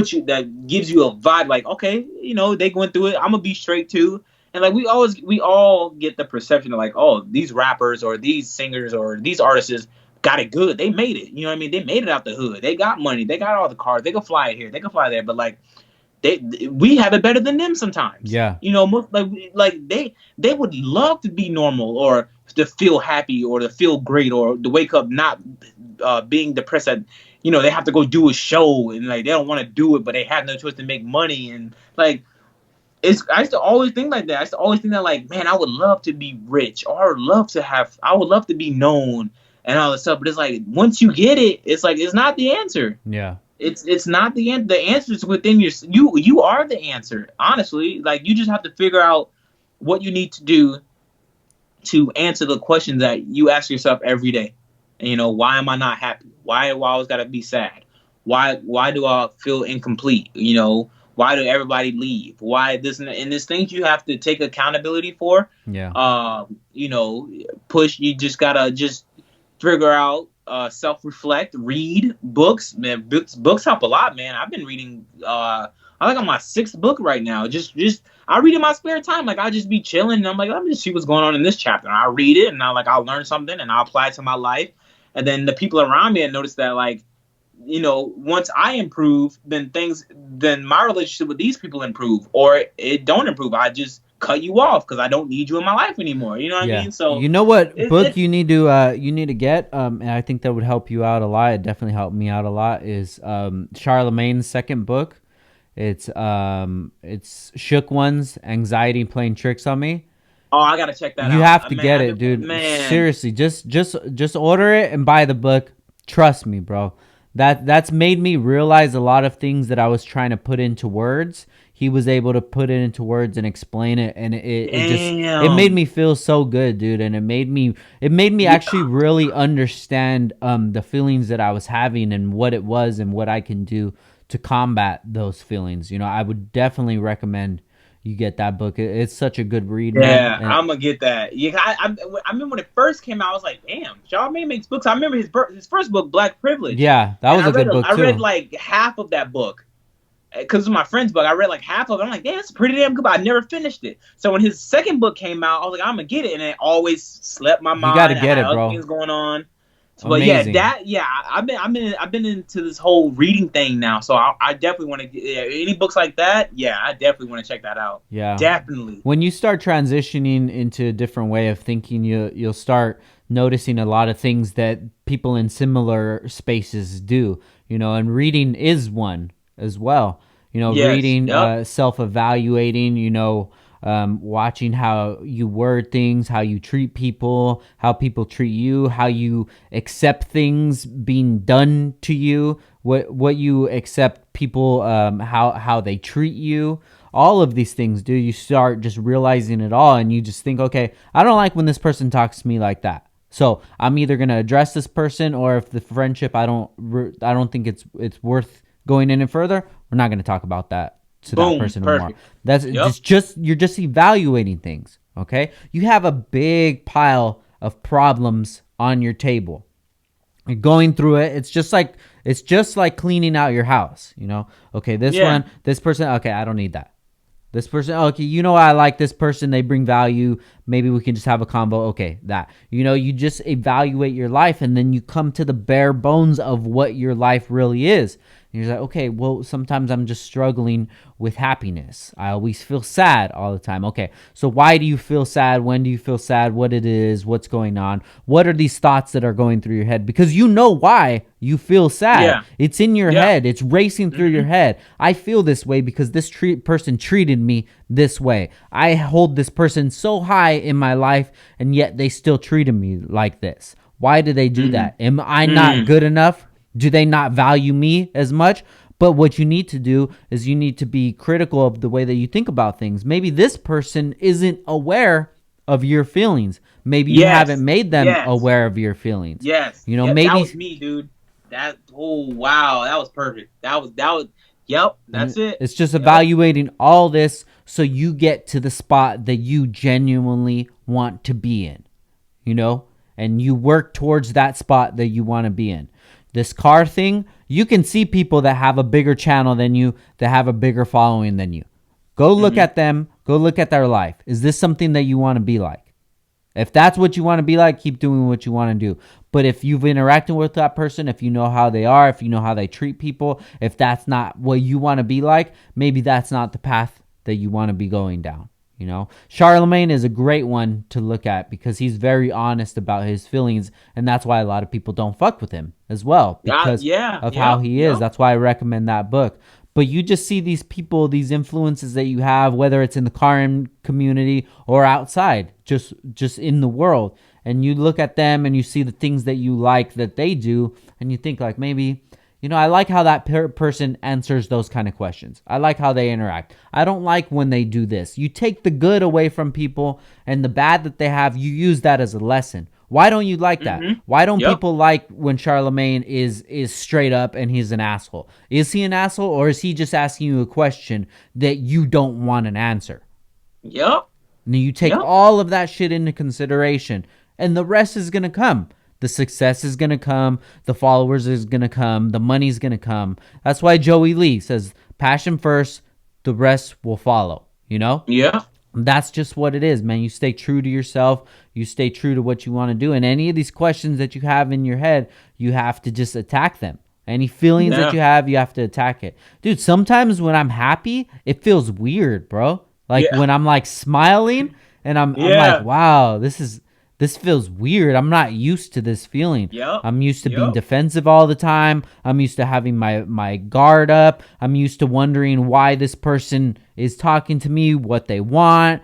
gives you a vibe, like, okay, they went through it, I'm gonna be straight too. And like we all get the perception of like, oh, these rappers or these singers or these artists got it good, they made it, what I mean, they made it out the hood, they got money, they got all the cars, they can fly here, they can fly there. But like we have it better than them sometimes. Yeah. Like they would love to be normal, or to feel happy, or to feel great, or to wake up not being depressed that they have to go do a show, and like they don't want to do it, but they have no choice to make money. And like I used to always think like that. I used to always think that like, man, I would love to be rich, or I would love to be known and all this stuff. But it's like once you get it, it's like it's not the answer. Yeah. It's not the end. The answer is within you are the answer. Honestly, like you just have to figure out what you need to do to answer the questions that you ask yourself every day. And, why am I not happy? Why do I always gotta be sad? Why do I feel incomplete? Why do everybody leave? Why this and this things you have to take accountability for. Yeah. Push. You just gotta just figure out, self-reflect, read books, man. Books help a lot, man. I've been reading, I think I'm on my 6th book right now. Just I read in my spare time. Like I just be chilling, and I'm like, let me just see what's going on in this chapter. And I read it, and I'll learn something, and I'll apply it to my life. And then the people around me, I notice that like, once I improve, then my relationship with these people improve, or it don't improve. I just cut you off because I don't need you in my life anymore. You know what I mean? So you know what book you need to get, and I think that would help you out a lot. It definitely helped me out a lot. Is Charlemagne's second book. It's Shook Ones, Anxiety Playing Tricks on Me. Oh, I gotta check that out. You have to get it, dude. Man. Seriously, just order it and buy the book. Trust me, bro. That's made me realize a lot of things that I was trying to put into words. He was able to put it into words and explain it, and it made me feel so good, dude. And it made me actually really understand the feelings that I was having and what it was and what I can do to combat those feelings. I would definitely recommend you get that book. It's such a good read, man. Yeah, I'm gonna get that. Yeah, I remember when it first came out, I was like, damn, Charlamagne makes books. I remember his first book, Black Privilege. Yeah, that was a good book too. I read like half of that book. because of my friend's book, I read like half of it. I'm like, damn, that's a pretty damn good book. I never finished it. So when his second book came out, I was like, I'm gonna get it, and it always slept my You got to mind. I get had it, other bro. things going on. So, but Amazing. I've been into this whole reading thing now. So I definitely want to get any books like that. Yeah, I definitely want to check that out. Yeah. Definitely. When you start transitioning into a different way of thinking, you'll start noticing a lot of things that people in similar spaces do, and reading is one as well. Yes. Reading, Yep. self-evaluating, watching how you word things, how you treat people, how people treat you, how you accept things being done to you, what you accept people, how they treat you. All of these things, dude, you start just realizing it all, and you just think, okay, I don't like when this person talks to me like that. So I'm either gonna address this person, or if the friendship I don't think it's worth going any further, we're not gonna talk about that to that Boom. person anymore. Perfect. That's Yep. just you're just evaluating things. Okay, you have a big pile of problems on your table. You're going through it. It's just like cleaning out your house. Okay, Yeah. this person. Okay, I don't need that. This person, okay, I like this person. They bring value. Maybe we can just have a convo. Okay, that. You just evaluate your life, and then you come to the bare bones of what your life really is. And you're like, okay, well, sometimes I'm just struggling with happiness. I always feel sad all the time. Okay, so why do you feel sad? When do you feel sad? What it is? What's going on? What are these thoughts that are going through your head? Because you know why you feel sad. Yeah. It's in your Yeah. head. It's racing through your head. I feel this way because this person treated me this way. I hold this person so high in my life, and yet they still treated me like this. Why do they do that? Am I not good enough? Do they not value me as much? But what you need to do is you need to be critical of the way that you think about things. Maybe this person isn't aware of your feelings. Maybe you Yes. haven't made them Yes. aware of your feelings. Yes. Yep. That Maybe. was me, dude. That. Oh wow. That was perfect. That was. That was. Yep. That's And it. it's just Yep. evaluating all this so you get to the spot that you genuinely want to be in, and you work towards that spot that you want to be in. This car thing, you can see people that have a bigger channel than you, that have a bigger following than you. Go look at them. Go look at their life. Is this something that you want to be like? If that's what you want to be like, keep doing what you want to do. But if you've interacted with that person, if you know how they are, if you know how they treat people, if that's not what you want to be like, maybe that's not the path that you want to be going down. Charlemagne is a great one to look at because he's very honest about his feelings, and that's why a lot of people don't fuck with him as well, because Yeah. of how Yep. he is. Yep. That's why I recommend that book. But you just see these people, these influences that you have, whether it's in the Karen community or outside, just in the world, and you look at them and you see the things that you like that they do, and you think like, maybe, I like how that person answers those kind of questions. I like how they interact. I don't like when they do this. You take the good away from people, and the bad that they have, you use that as a lesson. Why don't you like that? Why don't Yep. people like when Charlemagne is straight up and he's an asshole? Is he an asshole, or is he just asking you a question that you don't want an answer? Yep. And you take Yep. all of that shit into consideration, and the rest is going to come. The success is going to come. The followers is going to come. The money's going to come. That's why Joey Lee says, passion first, the rest will follow. Yeah. That's just what it is, man. You stay true to yourself. You stay true to what you want to do. And any of these questions that you have in your head, you have to just attack them. Any feelings that you have to attack it. Dude, sometimes when I'm happy, it feels weird, bro. Like when I'm like smiling and I'm like, wow, this feels weird. I'm not used to this feeling. Yep. I'm used to being defensive all the time. I'm used to having my guard up. I'm used to wondering why this person is talking to me, what they want.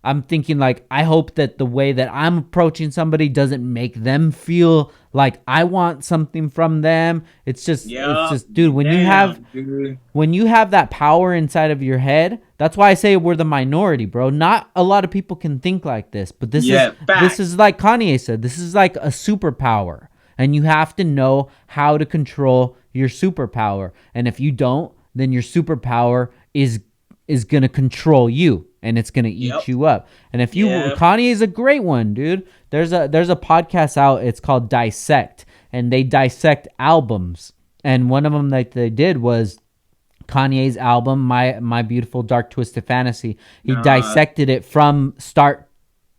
I'm thinking like, I hope that the way that I'm approaching somebody doesn't make them feel like I want something from them. It's just, dude, when you have that power inside of your head, that's why I say we're the minority, bro. Not a lot of people can think like this, but this is like Kanye said, this is like a superpower, and you have to know how to control your superpower. And if you don't, then your superpower is going to control you, and it's going to eat you up. And if Kanye is a great one, dude. There's a podcast out. It's called Dissect, and they dissect albums. And one of them that they did was Kanye's album, My Beautiful Dark Twisted Fantasy. He Uh, dissected it from start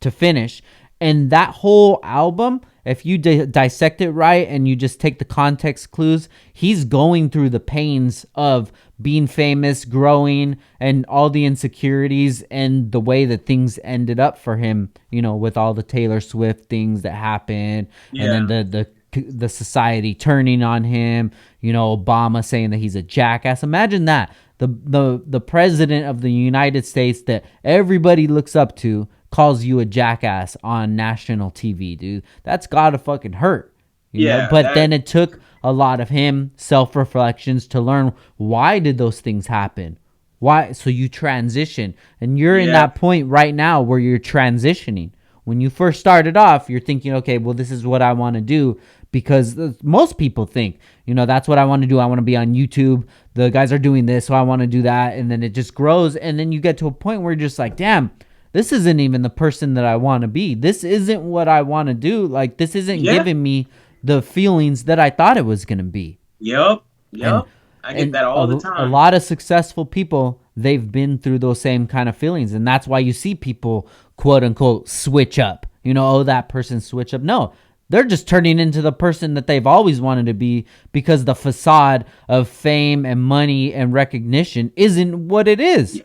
to finish, and that whole album, if you dissect it right and you just take the context clues, he's going through the pains of being famous, growing, and all the insecurities and the way that things ended up for him. You know, with all the Taylor Swift things that happened, and then yeah, the society turning on him. You know, Obama saying that he's a jackass. Imagine that the president of the United States that everybody looks up to calls you a jackass on national TV, dude. That's gotta fucking hurt, you know. yeah, But that, then it took a lot of him self reflections to learn why did those things happen. Why? So you transition, and you're in yeah, that point right now where you're transitioning. When you first started off, you're thinking, okay, well, this is what I want to do because most people think, you know, that's what I want to do. I want to be on YouTube. The guys are doing this, so I want to do that. And then it just grows. And then you get to a point where you're just like, damn, this isn't even the person that I want to be. This isn't what I want to do. Like, this isn't yeah, giving me the feelings that I thought it was going to be. yep, And yep. I get and that all the a time. lot of successful people, they've been through those same kind of feelings, and that's why you see people quote unquote switch up. You know, oh, that person switch up. No, they're just turning into the person that they've always wanted to be because the facade of fame and money and recognition isn't what it is.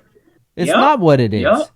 It's Yep, not what it yep, is.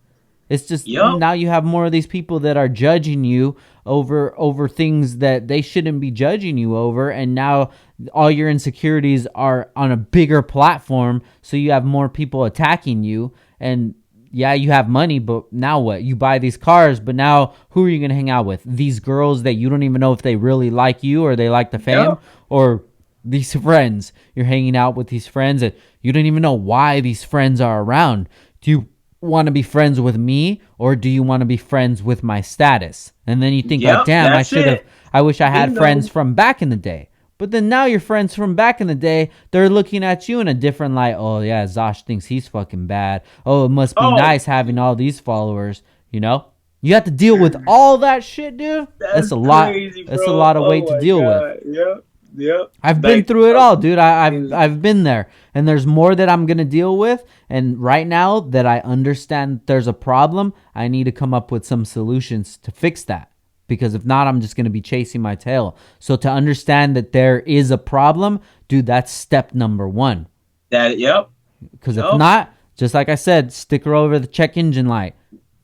It's just yep. now you have more of these people that are judging you over things that they shouldn't be judging you over, and now all your insecurities are on a bigger platform, so you have more people attacking you. And yeah, you have money, but now what? You buy these cars, but now who are you going to hang out with? These girls that you don't even know if they really like you or they like the fame, Yep. or these friends. You're hanging out with these friends that you don't even know why these friends are around. Do you want to be friends with me or do you want to be friends with my status? And then you think like, Yep. damn, That's it. I wish I had friends Bingo. from back in the day. But then now your friends from back in the day, they're looking at you in a different light. Oh yeah, Zosh thinks he's fucking bad. Oh, it must be Oh, nice having all these followers, you know? You have to deal with all that shit, dude. that's crazy, That's a bro. lot of weight Oh to my deal with. god. Yep. Yep. I've been Like, through it all, dude. mm, I've been there, and there's more that I'm gonna deal with. And right now that I understand there's a problem, I need to come up with some solutions to fix that. Because if not, I'm just gonna be chasing my tail. So to understand that there is a problem, dude, that's step number one. that. Yep. Because if Yep. not, just like I said, stick her over the check engine light.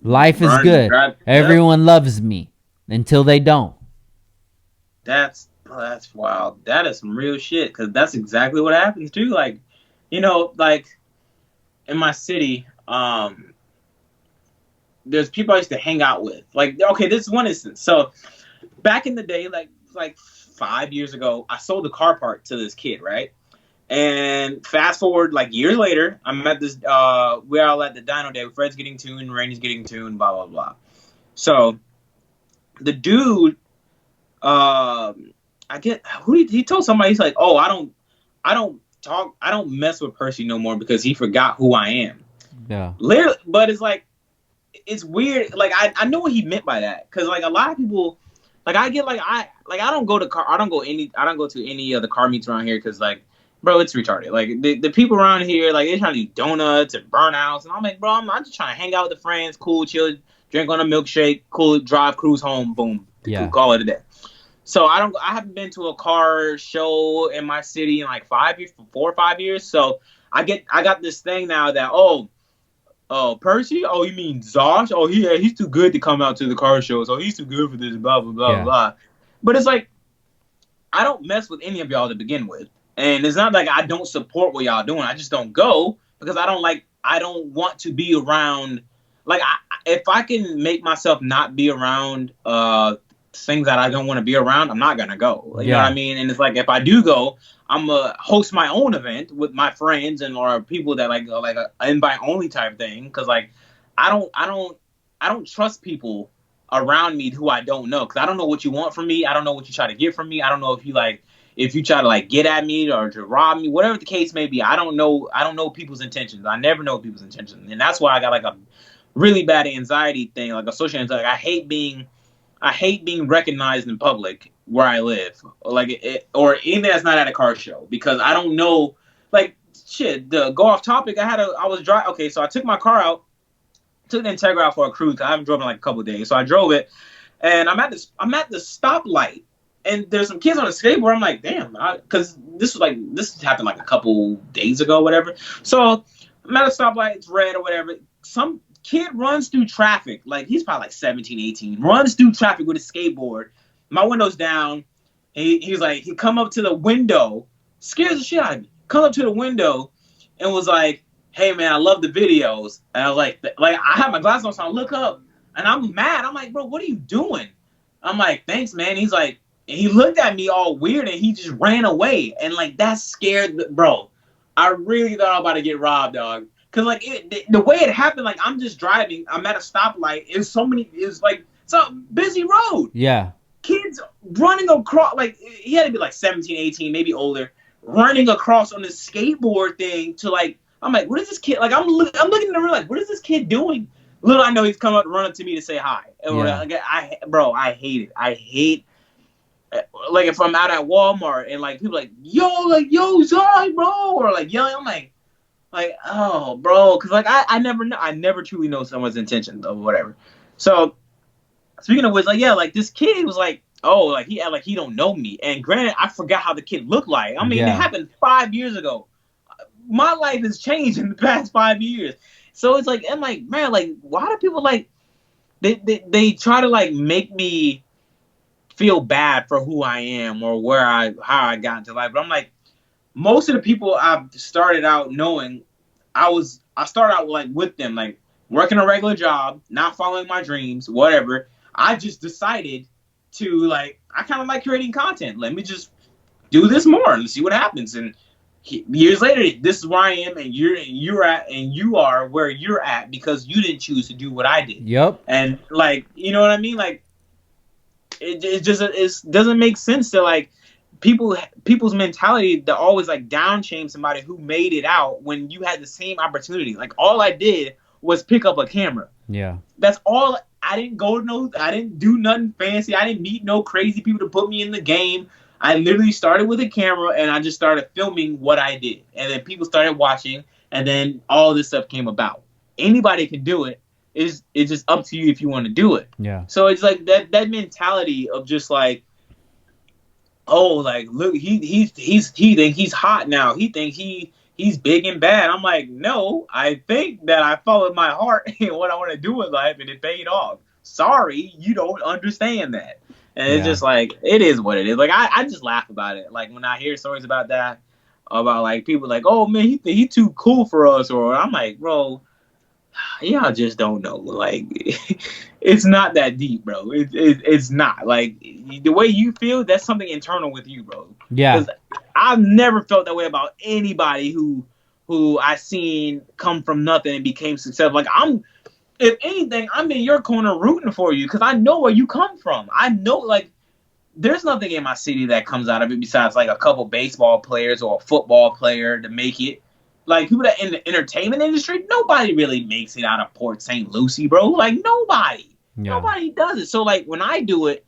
Life is Burn. good. Grab. Yep. Everyone loves me until they don't. That's wild. That is some real shit. Because that's exactly what happens too. Like, like in my city, there's people I used to hang out with. Like, okay, this is one instance. So back in the day, like 5 years ago, I sold the car part to this kid, right? And fast forward like years later, I'm at this. We're all at the dyno day. Fred's getting tuned, Rainey's getting tuned, blah blah blah. So the dude, I get who he told somebody, he's like, oh, I don't mess with Percy no more because he forgot who I am. Yeah. Literally, but it's like it's weird. Like I know what he meant by that because like a lot of people, like I get I don't go to I don't go to any of the car meets around here because like bro, it's retarded. Like the people around here, like they're trying to do donuts and burnouts, and I'm like, bro, I'm just trying to hang out with the friends, cool, chill, drink on a milkshake, cool, drive, cruise home, boom, cool, Yeah. call it a day. So I haven't been to a car show in my city in like 5 years, 4 or 5 years. So I got this thing now that oh, Percy? Oh, you mean Zosh? Oh, he's too good to come out to the car shows. Oh, he's too good for this, blah, blah, blah, Yeah. blah. But it's like, I don't mess with any of y'all to begin with. And it's not like I don't support what y'all doing. I just don't go because I don't want to be around. Like, if I can make myself not be around things that I don't want to be around, I'm not going to go. You know what I Yeah. mean? And it's like, if I do go, I'm gonna host my own event with my friends and or people that like a invite only type thing because like I don't trust people around me who I don't know because I don't know what you want from me. I don't know what you try to get from me. I don't know if you try to like get at me or to rob me, whatever the case may be. I don't know people's intentions. I never know people's intentions, and that's why I got like a really bad anxiety thing, like a social anxiety. I hate being recognized in public where I live, like or anything that's not at a car show, because I don't know. Like shit, the go off topic, I was driving. Okay, so I took my car out, took the Integra out for a cruise. I haven't driven in like a couple of days, so I drove it, and I'm at the stoplight, and there's some kids on a skateboard. I'm like, damn, because this happened like a couple days ago, whatever. So I'm at a stoplight, it's red or whatever. Some kid runs through traffic, like he's probably like 17, 18, runs through traffic with a skateboard. My window's down. He was like, he come up to the window, scares the shit out of me. Come up to the window and was like, hey man, I love the videos. And I was like I have my glasses on, so I look up and I'm mad. I'm like, bro, what are you doing? I'm like, thanks, man. He's like, and he looked at me all weird and he just ran away. And like that scared bro. I really thought I was about to get robbed, dog. Cause like the way it happened, like I'm just driving, I'm at a stoplight. It's like it's a busy road. Yeah. Kids running across, like he had to be like 17, 18, maybe older, running across on this skateboard thing to like, I'm like, what is this kid? Like I'm looking in the room like, what is this kid doing? Little I know he's come up and run up to me to say hi. Yeah. Like, I hate it. I hate, like if I'm out at Walmart and like people like, yo, sorry, bro, or like yelling, I'm like, oh, bro, because like I never truly know someone's intentions or whatever. So speaking of which, like yeah, like this kid was like, oh, like he don't know me. And granted, I forgot how the kid looked like. I mean, It happened 5 years ago. My life has changed in the past 5 years. So it's like, I'm like, man, like why do people like they try to like make me feel bad for who I am or how I got into life? But I'm like, most of the people I've started out knowing, I started out like with them, like working a regular job, not following my dreams, whatever. I just decided to like, I kind of like creating content. Let me just do this more and see what happens. And years later, this is where I am, and you are where you're at because you didn't choose to do what I did. Yep. And like, you know what I mean? Like, it doesn't make sense to like people's mentality to always like down shame somebody who made it out when you had the same opportunity. Like all I did was pick up a camera. Yeah. That's all. I didn't do nothing fancy. I didn't meet no crazy people to put me in the game. I literally started with a camera and I just started filming what I did. And then people started watching and then all this stuff came about. Anybody can do it. It's just up to you if you want to do it. Yeah. So it's like that mentality of just like, oh, like look, he thinks he's hot now. He thinks he's big and bad. I'm like, no, I think that I followed my heart and what I want to do in life, and it paid off. Sorry, you don't understand that. And it's just like, it is what it is. Like I just laugh about it. Like when I hear stories about that, about like people like, oh man, he too cool for us, or I'm like, bro, y'all just don't know. Like it's not that deep, bro. It's not. Like the way you feel, that's something internal with you, bro. Yeah. 'Cause I've never felt that way about anybody who I seen come from nothing and became successful. Like if anything, I'm in your corner rooting for you because I know where you come from. I know, like, there's nothing in my city that comes out of it besides like a couple baseball players or a football player to make it. Like people that in the entertainment industry, nobody really makes it out of Port St. Lucie, bro. Like nobody does it. So like when I do it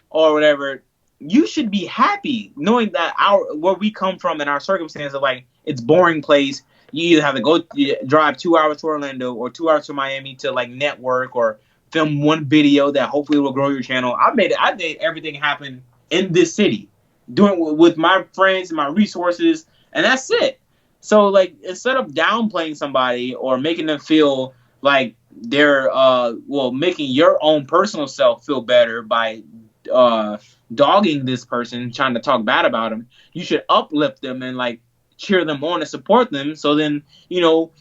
or whatever, you should be happy knowing that where we come from and our circumstances, like it's boring place. You either have to drive 2 hours to Orlando or 2 hours to Miami to like network or film one video that hopefully will grow your channel. I made everything happen in this city, doing it with my friends and my resources, and that's it. So like instead of downplaying somebody or making them feel like they're making your own personal self feel better by dogging this person, trying to talk bad about them, you should uplift them and like cheer them on and support them. So then, you know,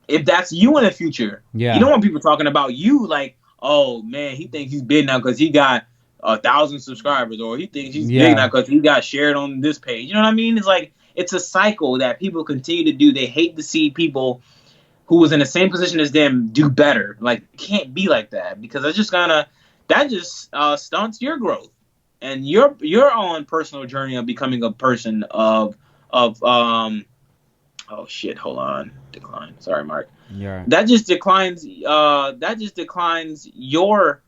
if that's you in the future, you don't want people talking about you like, oh man, he thinks he's big now because he got 1,000 subscribers, or he thinks he's big now because he got shared on this page. You know what I mean? It's like, it's a cycle that people continue to do. They hate to see people who was in the same position as them do better. Like, it can't be like that because that just stunts your growth and your own personal journey of becoming a person of oh shit, hold on, decline. Sorry, Mark. Yeah. That just declines your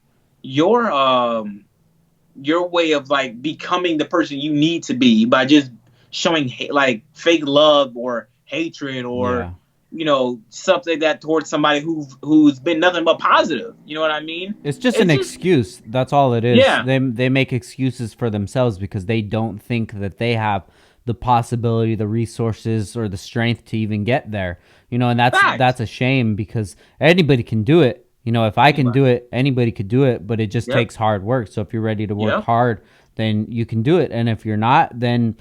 way of like becoming the person you need to be by just showing like fake love or hatred or Yeah. something like that towards somebody who's been nothing but positive. You know what I mean? It's just an It's just excuse. That's all it is. yeah, They make excuses for themselves because they don't think that they have the possibility, the resources, or the strength to even get there. And facts. that's a shame because anybody can do it. If I can Anybody. do it, anybody could do it, but it just Yep. takes hard work. So if you're ready to work Yep. hard, then you can do it. And if you're not, then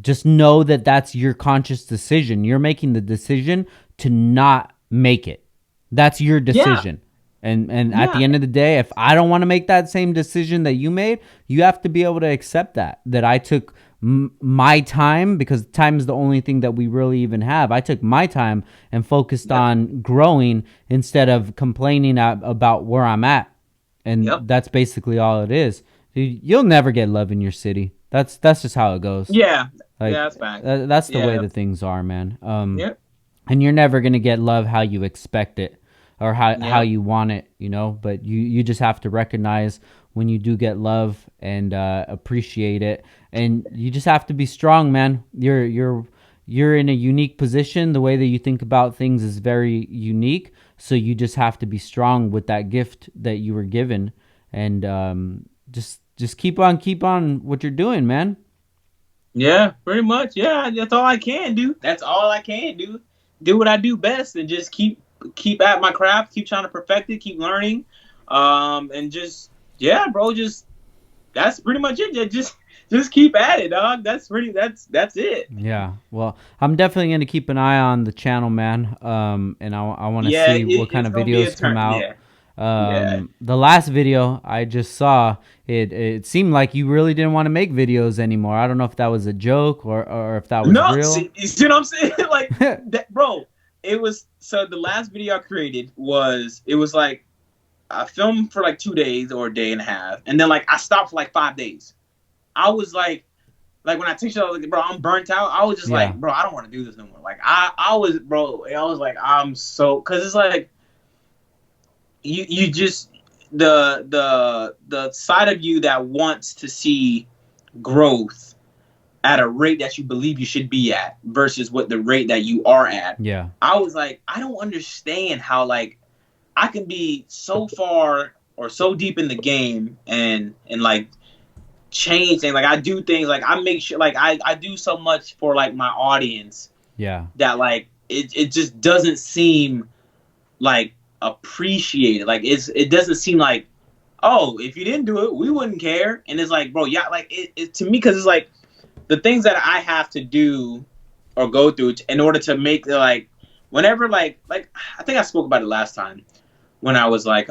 just know that that's your conscious decision. You're making the decision to not make it. That's your Yeah. decision. And at Yeah. the end of the day, if I don't want to make that same decision that you made, you have to be able to accept that I took my time, because time is the only thing that we really even have. I took my time and focused Yep. on growing instead of complaining about where I'm at. And Yep. that's basically all it is. You'll never get love in your city. That's just how it goes. Yeah. Yeah. Like That's facts. that's the way Yeah. that things are, man. Yep. And you're never gonna get love how you expect it or how Yep. you want it, But you just have to recognize when you do get love and appreciate it, and you just have to be strong, man. You're in a unique position. The way that you think about things is very unique, so you just have to be strong with that gift that you were given, and just keep on what you're doing, man. Yeah. Pretty much. Yeah. That's all I can do. That's all I can do. Do what I do best and just keep at my craft. Keep trying to perfect it. Keep learning. And just yeah, bro. Just that's pretty much it. Yeah, just keep at it, dog. That's it. Yeah, well, I'm definitely going to keep an eye on the channel, man. And I want to Yeah. see what kind It's of gonna be a videos come turn. out. Yeah. Yeah. The last video I just saw, it seemed like you really didn't want to make videos anymore. I don't know if that was a joke or if that was No, real. see, you see what I'm saying? Like that, bro. It was so the last video I created was like I filmed for like 2 days or a day and a half, and then like I stopped for like 5 days. I was like when I texted you, I was like, bro, I'm burnt out. I was just Yeah, like, bro, I don't want to do this no more. Like I was, bro. I was like, I'm so because it's like you just the side of you that wants to see growth at a rate that you believe you should be at versus what the rate that you are at. yeah, I was like, I don't understand how like I can be so far or so deep in the game and like change things. Like I do things like I make sure like I do so much for like my audience yeah, that like it just doesn't seem like appreciated. Like it doesn't seem like, oh, if you didn't do it, we wouldn't care. And it's like, bro, yeah, like it to me because it's like the things that I have to do or go through in order to make like whenever like I think I spoke about it last time when I was like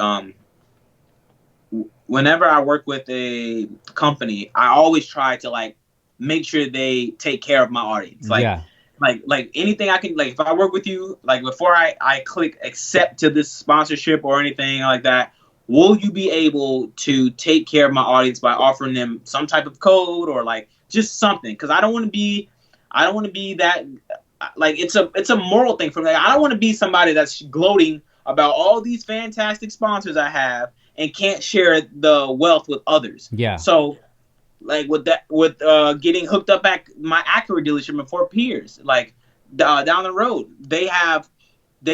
whenever I work with a company, I always try to like make sure they take care of my audience. yeah, Like anything I can like if I work with you, like before I click accept to this sponsorship or anything like that, will you be able to take care of my audience by offering them some type of code or like just something? Because I don't want to be that like it's a moral thing for me. Like, I don't want to be somebody that's gloating about all these fantastic sponsors I have and can't share the wealth with others. yeah, So like with getting hooked up at my Acura dealership in Fort Pierce, like down the road, they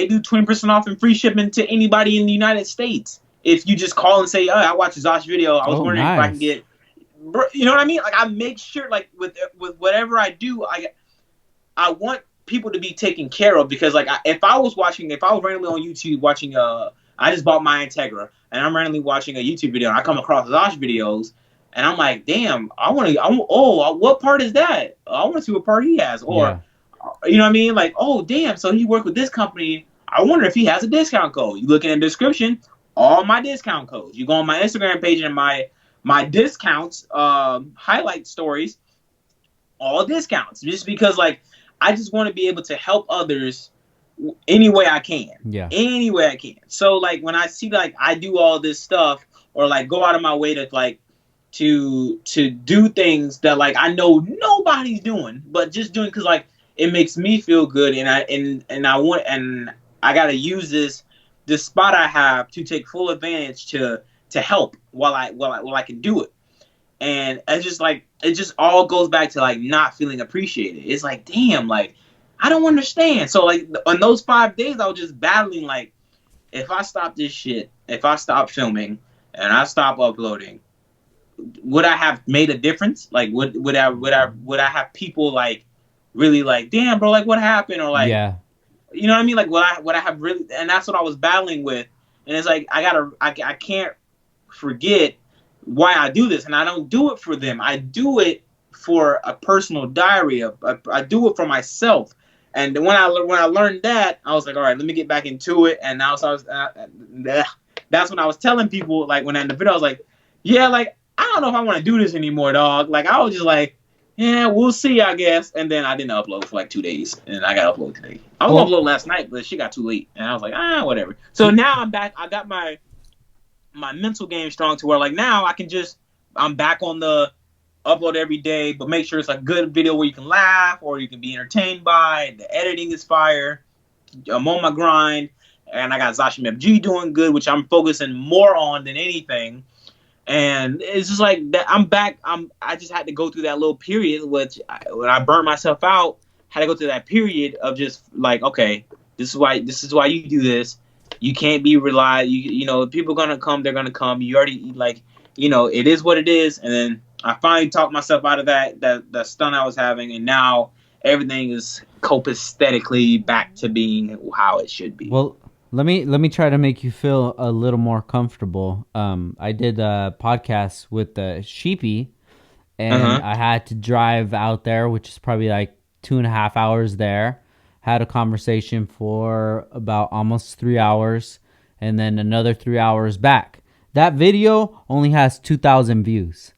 do 20% off and free shipping to anybody in the United States. If you just call and say, "Oh, I watched a Zosh video. I was Oh, wondering if I can nice. get," you know what I mean? Like I make sure, like with whatever I do, I want people to be taken care of because like if I was randomly on YouTube watching I just bought my Integra and I'm randomly watching a YouTube video and I come across Zosh videos and I'm like, damn, oh, what part is that? I want to see what part he has, or Yeah, you know what I mean? Like, oh, damn, so he worked with this company. I wonder if he has a discount code. You look in the description, all my discount codes. You go on my Instagram page and my discounts highlight stories, all discounts, just because like I just want to be able to help others any way I can. yeah, Any way I can. So like when I see like I do all this stuff or like go out of my way to like to do things that like I know nobody's doing, but just doing because like it makes me feel good and I gotta use this spot I have to take full advantage to help while I can do it. And it's just like it just all goes back to like not feeling appreciated. It's like damn, like I don't understand. So like on those 5 days, I was just battling like, if I stop this shit, if I stop filming and I stop uploading, would I have made a difference? Like, would I have people like really like, damn, bro, like what happened, or like, Yeah. you know what I mean? Like, would I have really? And that's what I was battling with. And it's like I can't forget why I do this, and I don't do it for them. I do it for a personal diary. I do it for myself. And when I learned that, I was like, all right, let me get back into it. And now so I was, that's when I was telling people, like when I in the video, I was like, yeah, like I don't know if I want to do this anymore, dog. Like I was just like, yeah, we'll see, I guess. And then I didn't upload for like 2 days, and I got upload today. I was gonna upload last night, but she got too late, and I was like, whatever. So now I'm back. I got my mental game strong to where like now I'm back on the upload every day, but make sure it's a good video where you can laugh or you can be entertained by. The editing is fire. I'm on my grind, and I got Zosh MFG doing good, which I'm focusing more on than anything. And it's just like that. I'm back. I just had to go through that little period, when I burnt myself out. Had to go through that period of just like, okay, this is why you do this. You can't be relied. You know, people gonna come. They're gonna come. You already like, it is what it is. And then I finally talked myself out of that stun I was having, and now everything is copaesthetically back to being how it should be. Well, let me try to make you feel a little more comfortable. I did a podcast with the Sheepy, and I had to drive out there, which is probably like 2.5 hours there. Had a conversation for about almost 3 hours, and then another 3 hours back. That video only has 2,000 views.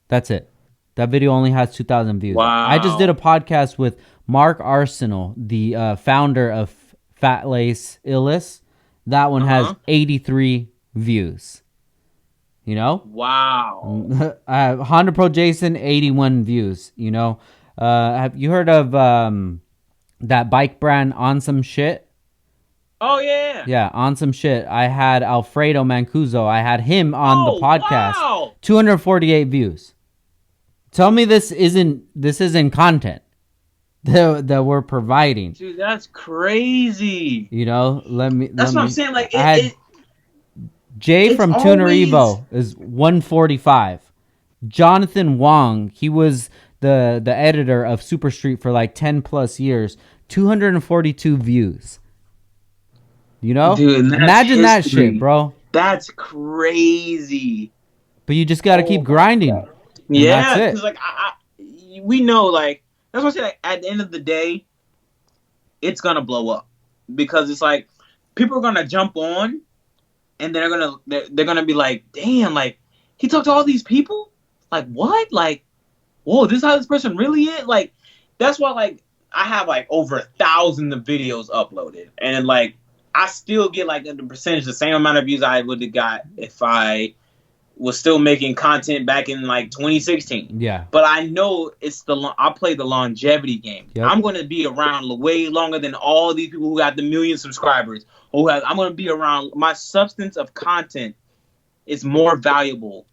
That's it. That video only has 2,000 views. Wow. I just did a podcast with Mark Arsenal, the founder of Fat Lace Illis. That one has 83 views. You know? Wow. Honda Pro Jason, 81 views. You know? Have you heard of that bike brand On Some Shit? Oh, yeah. Yeah, On Some Shit. I had Alfredo Mancuso. I had him on the podcast. Wow. 248 views. Tell me this isn't content that we're providing. Dude, that's crazy. You know, That's what I'm saying. Like, Jay from Tuner Evo is 145. Jonathan Wong, he was the editor of Super Street for like 10 plus years. 242 views. You know? Dude, imagine that shit, bro. That's crazy. But you just got to keep grinding. Yeah, because like we know, like that's what I say. Like, at the end of the day, it's gonna blow up because it's like people are gonna jump on, and they're gonna be like, damn, like he talked to all these people. Like what? Like, whoa, this is how this person really is. Like that's why like I have like over 1,000 of videos uploaded, and like I still get like the percentage, the same amount of views I would have got if I was still making content back in like 2016. Yeah. But I know I play the longevity game. Yep. I'm going to be around way longer than all these people who got the million subscribers. I'm going to be around. My substance of content is more valuable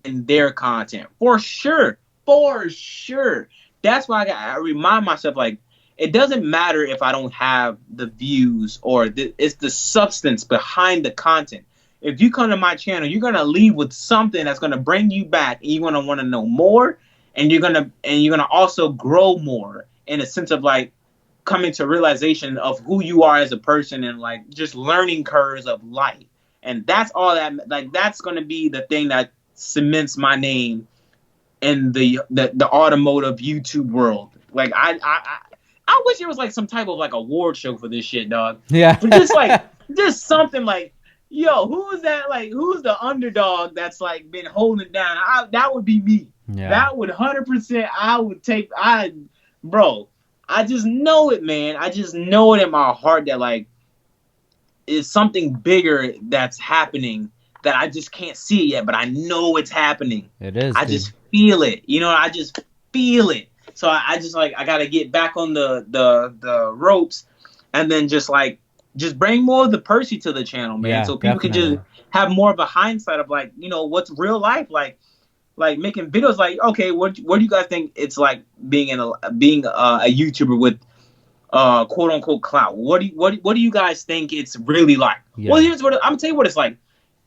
than their content. For sure. For sure. That's why I remind myself, like, it doesn't matter if I don't have the views or it's the substance behind the content. If you come to my channel, you're gonna leave with something that's gonna bring you back, and you're gonna want to know more, and you're gonna also grow more in a sense of like coming to realization of who you are as a person and like just learning curves of life. And that's all that like that's gonna be the thing that cements my name in the automotive YouTube world. Like I wish it was like some type of like award show for this shit, dog. Yeah. But just like just something like, yo, who is that? Like, who's the underdog that's like been holding it down? That would be me. Yeah. That would 100%. I would take. Bro, I just know it, man. I just know it in my heart that like, it's something bigger that's happening that I just can't see it yet, but I know it's happening. It is. I just feel it. You know, I just feel it. So I just like I gotta get back on the ropes, and then just bring more of the Percy to the channel, man. Yeah, so people can just have more of a hindsight of like, you know, what's real life like making videos. Like, okay, what do you guys think it's like being a YouTuber with quote unquote clout. What do you guys think it's really like? Well, Yeah. here's what I'm gonna tell you what it's like.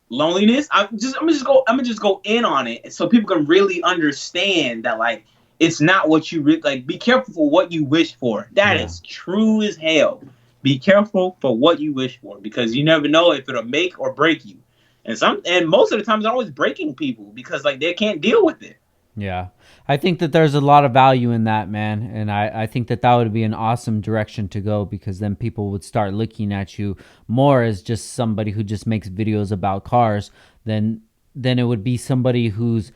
Loneliness. I'm gonna just go in on it so people can really understand that like it's not what you like. Be careful for what you wish for. That Yeah. is true as hell. Be careful for what you wish for because you never know if it'll make or break you. And most of the time it's always breaking people because like they can't deal with it. Yeah. I think that there's a lot of value in that, man. And I think that that would be an awesome direction to go because then people would start looking at you more as just somebody who just makes videos about cars than it would be somebody who's,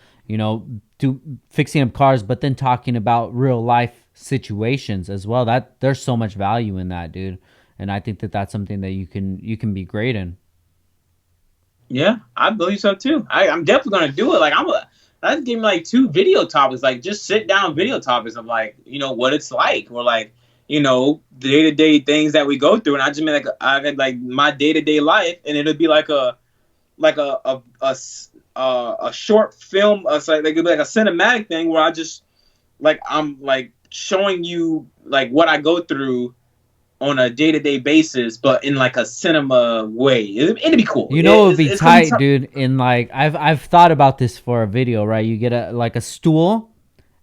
fixing up cars, but then talking about real life situations as well. That there's so much value in that, dude. And I think that that's something that you can be great in. Yeah, I believe so too. I'm definitely gonna do it. I just gave me like two video topics, like just sit down video topics of like, what it's like, or like, day to day things that we go through. And I just mean like I got like my day to day life, and it'll be like a short film, like it'll be like a cinematic thing where I just like I'm like showing you like what I go through on a day to day basis, but in like a cinema way. It'd be cool. You know, it would be It's gonna be tight, dude. In like, I've thought about this for a video, right? You get a stool,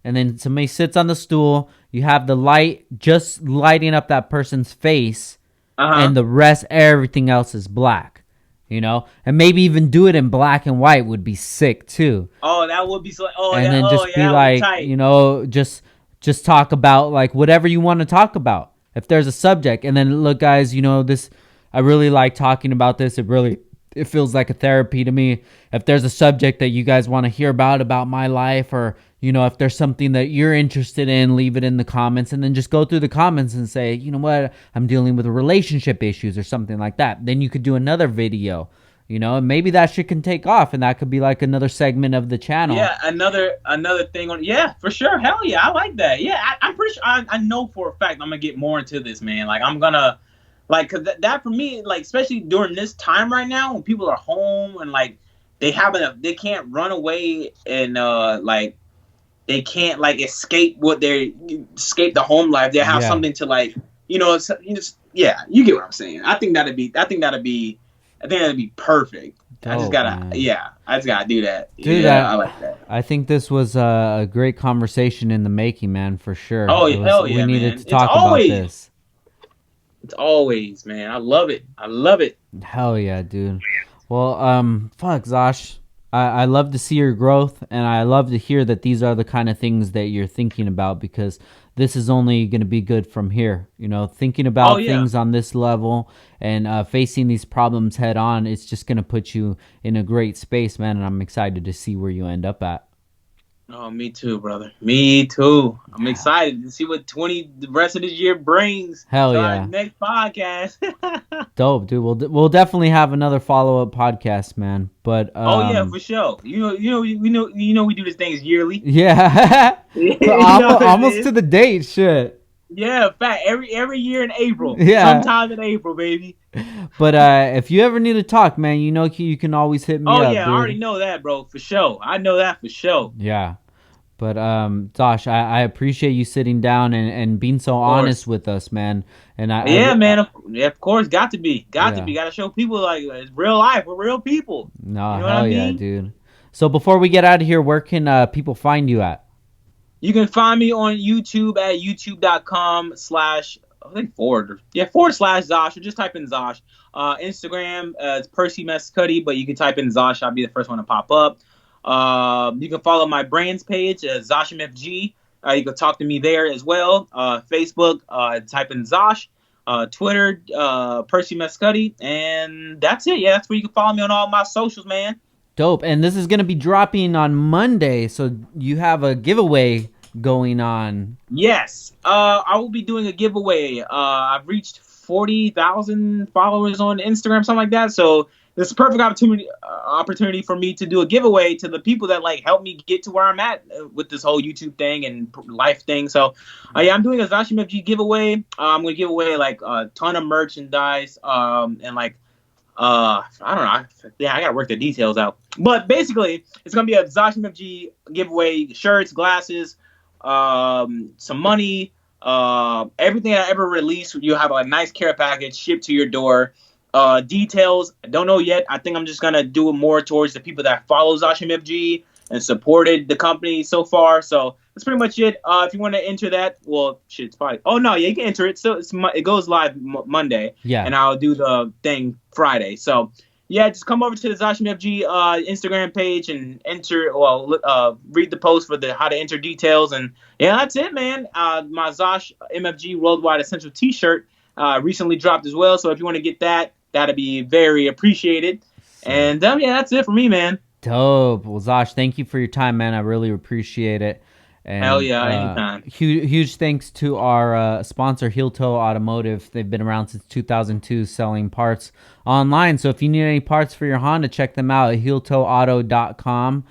and then somebody sits on the stool. You have the light just lighting up that person's face, Uh-huh. and the rest, everything else is black. And maybe even do it in black and white would be sick too. Oh, that would be so. And then Oh just yeah, be that would be like, tight. just talk about like whatever you want to talk about. If there's a subject, and then look, guys, this I really like talking about this. It feels like a therapy to me. If there's a subject that you guys want to hear about my life, or if there's something that you're interested in, leave it in the comments, and then just go through the comments and say, you know what, I'm dealing with relationship issues or something like that. Then you could do another video, and maybe that shit can take off, and that could be like another segment of the channel. Yeah, another thing on. Yeah, for sure. Hell yeah, I like that. Yeah, I'm pretty sure. I know for a fact I'm gonna get more into this, man. Like I'm gonna like cause that for me, like especially during this time right now when people are home and like they can't run away and like they can't like escape the home life. They have Yeah. something to like yeah, you get what I'm saying. I think that'd be perfect. Dope, man. I just gotta do that. Dude, Yeah, I like that. I think this was a great conversation in the making, man, for sure. Oh hell We yeah, needed man! to talk about this. It's always, man. I love it. I love it. Hell yeah, dude. Well, fuck, Zosh. I love to see your growth, and I love to hear that these are the kind of things that you're thinking about, because this is only going to be good from here. Thinking Oh about yeah. things on this level and facing these problems head on, it's just going to put you in a great space, man, and I'm excited to see where you end up at. Oh, me too, brother. Me too. I'm excited to see what the rest of this year brings. Hell To our yeah. next podcast. Dope, dude. We'll definitely have another follow-up podcast, man. But Oh yeah, for sure. We do these things yearly. yeah. You know what it Almost is? to the date, shit. Yeah, in fact, every year in April. Yeah. Sometime in April, baby. But if you ever need to talk, man, you can always hit me Oh up, yeah, I already dude. know that, bro, for sure. I know that for sure. Yeah. But Josh, I appreciate you sitting down and being so Of honest course. with us, man. And Yeah, man. Yeah, of course, got to be. Got to yeah. be. Got to show people like it's real life. We're real people. No, You know what I hell yeah, mean? dude. So before we get out of here, where can people find you at? You can find me on YouTube at youtube.com/ I think / Zosh, or just type in Zosh. Instagram, it's Percy Mescuddy, but you can type in Zosh. I'll be the first one to pop up. You can follow my brands page, ZoshMFG. You can talk to me there as well. Facebook, type in Zosh. Twitter, Percy Mescuddy. And that's it. Yeah, that's where you can follow me on all my socials, man. Dope. And this is gonna be dropping on Monday, so you have a giveaway going on. Yes, I will be doing a giveaway. I've reached 40,000 followers on Instagram, something like that. So this is a perfect opportunity for me to do a giveaway to the people that like help me get to where I'm at with this whole YouTube thing and life thing. So yeah, I'm doing a Zosh MFG giveaway. I'm gonna give away like a ton of merchandise, and like I don't know. Yeah, I gotta work the details out. But basically, it's gonna be a Zosh MFG giveaway: shirts, glasses, some money, Everything I ever release, you have a nice care package shipped to your door. Details, I don't know yet. I think I'm just gonna do it more towards the people that follow Zosh MFG and supported the company so far. So that's pretty much it. If you want to enter that, well, shit, it's probably. Oh no, yeah, you can enter it. So it goes live Monday, Yeah. and I'll do the thing Friday. So yeah, just come over to the Zosh MFG Instagram page and enter. Well, read the post for the how to enter details, and yeah, that's it, man. My Zosh MFG Worldwide Essential T-shirt recently dropped as well. So if you want to get that, that'd be very appreciated. And yeah, that's it for me, man. Dope. Well, Zosh, thank you for your time, man. I really appreciate it. Hell And yeah, anytime. huge thanks to our sponsor, Heel Toe Automotive. They've been around since 2002 selling parts online. So if you need any parts for your Honda, check them out at heeltoeauto.com.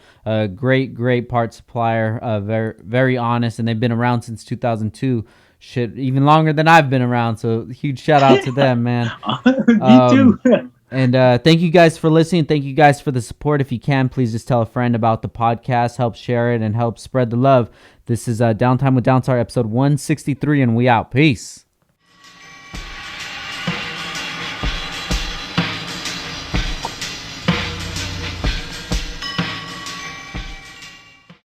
Great part supplier. Very honest. And they've been around since 2002. Shit, even longer than I've been around. So huge shout out to them, man. Me too. And thank you guys for listening. Thank you guys for the support. If you can, please just tell a friend about the podcast. Help share it and help spread the love. This is Downtime with Downstar, episode 163, and we out. Peace.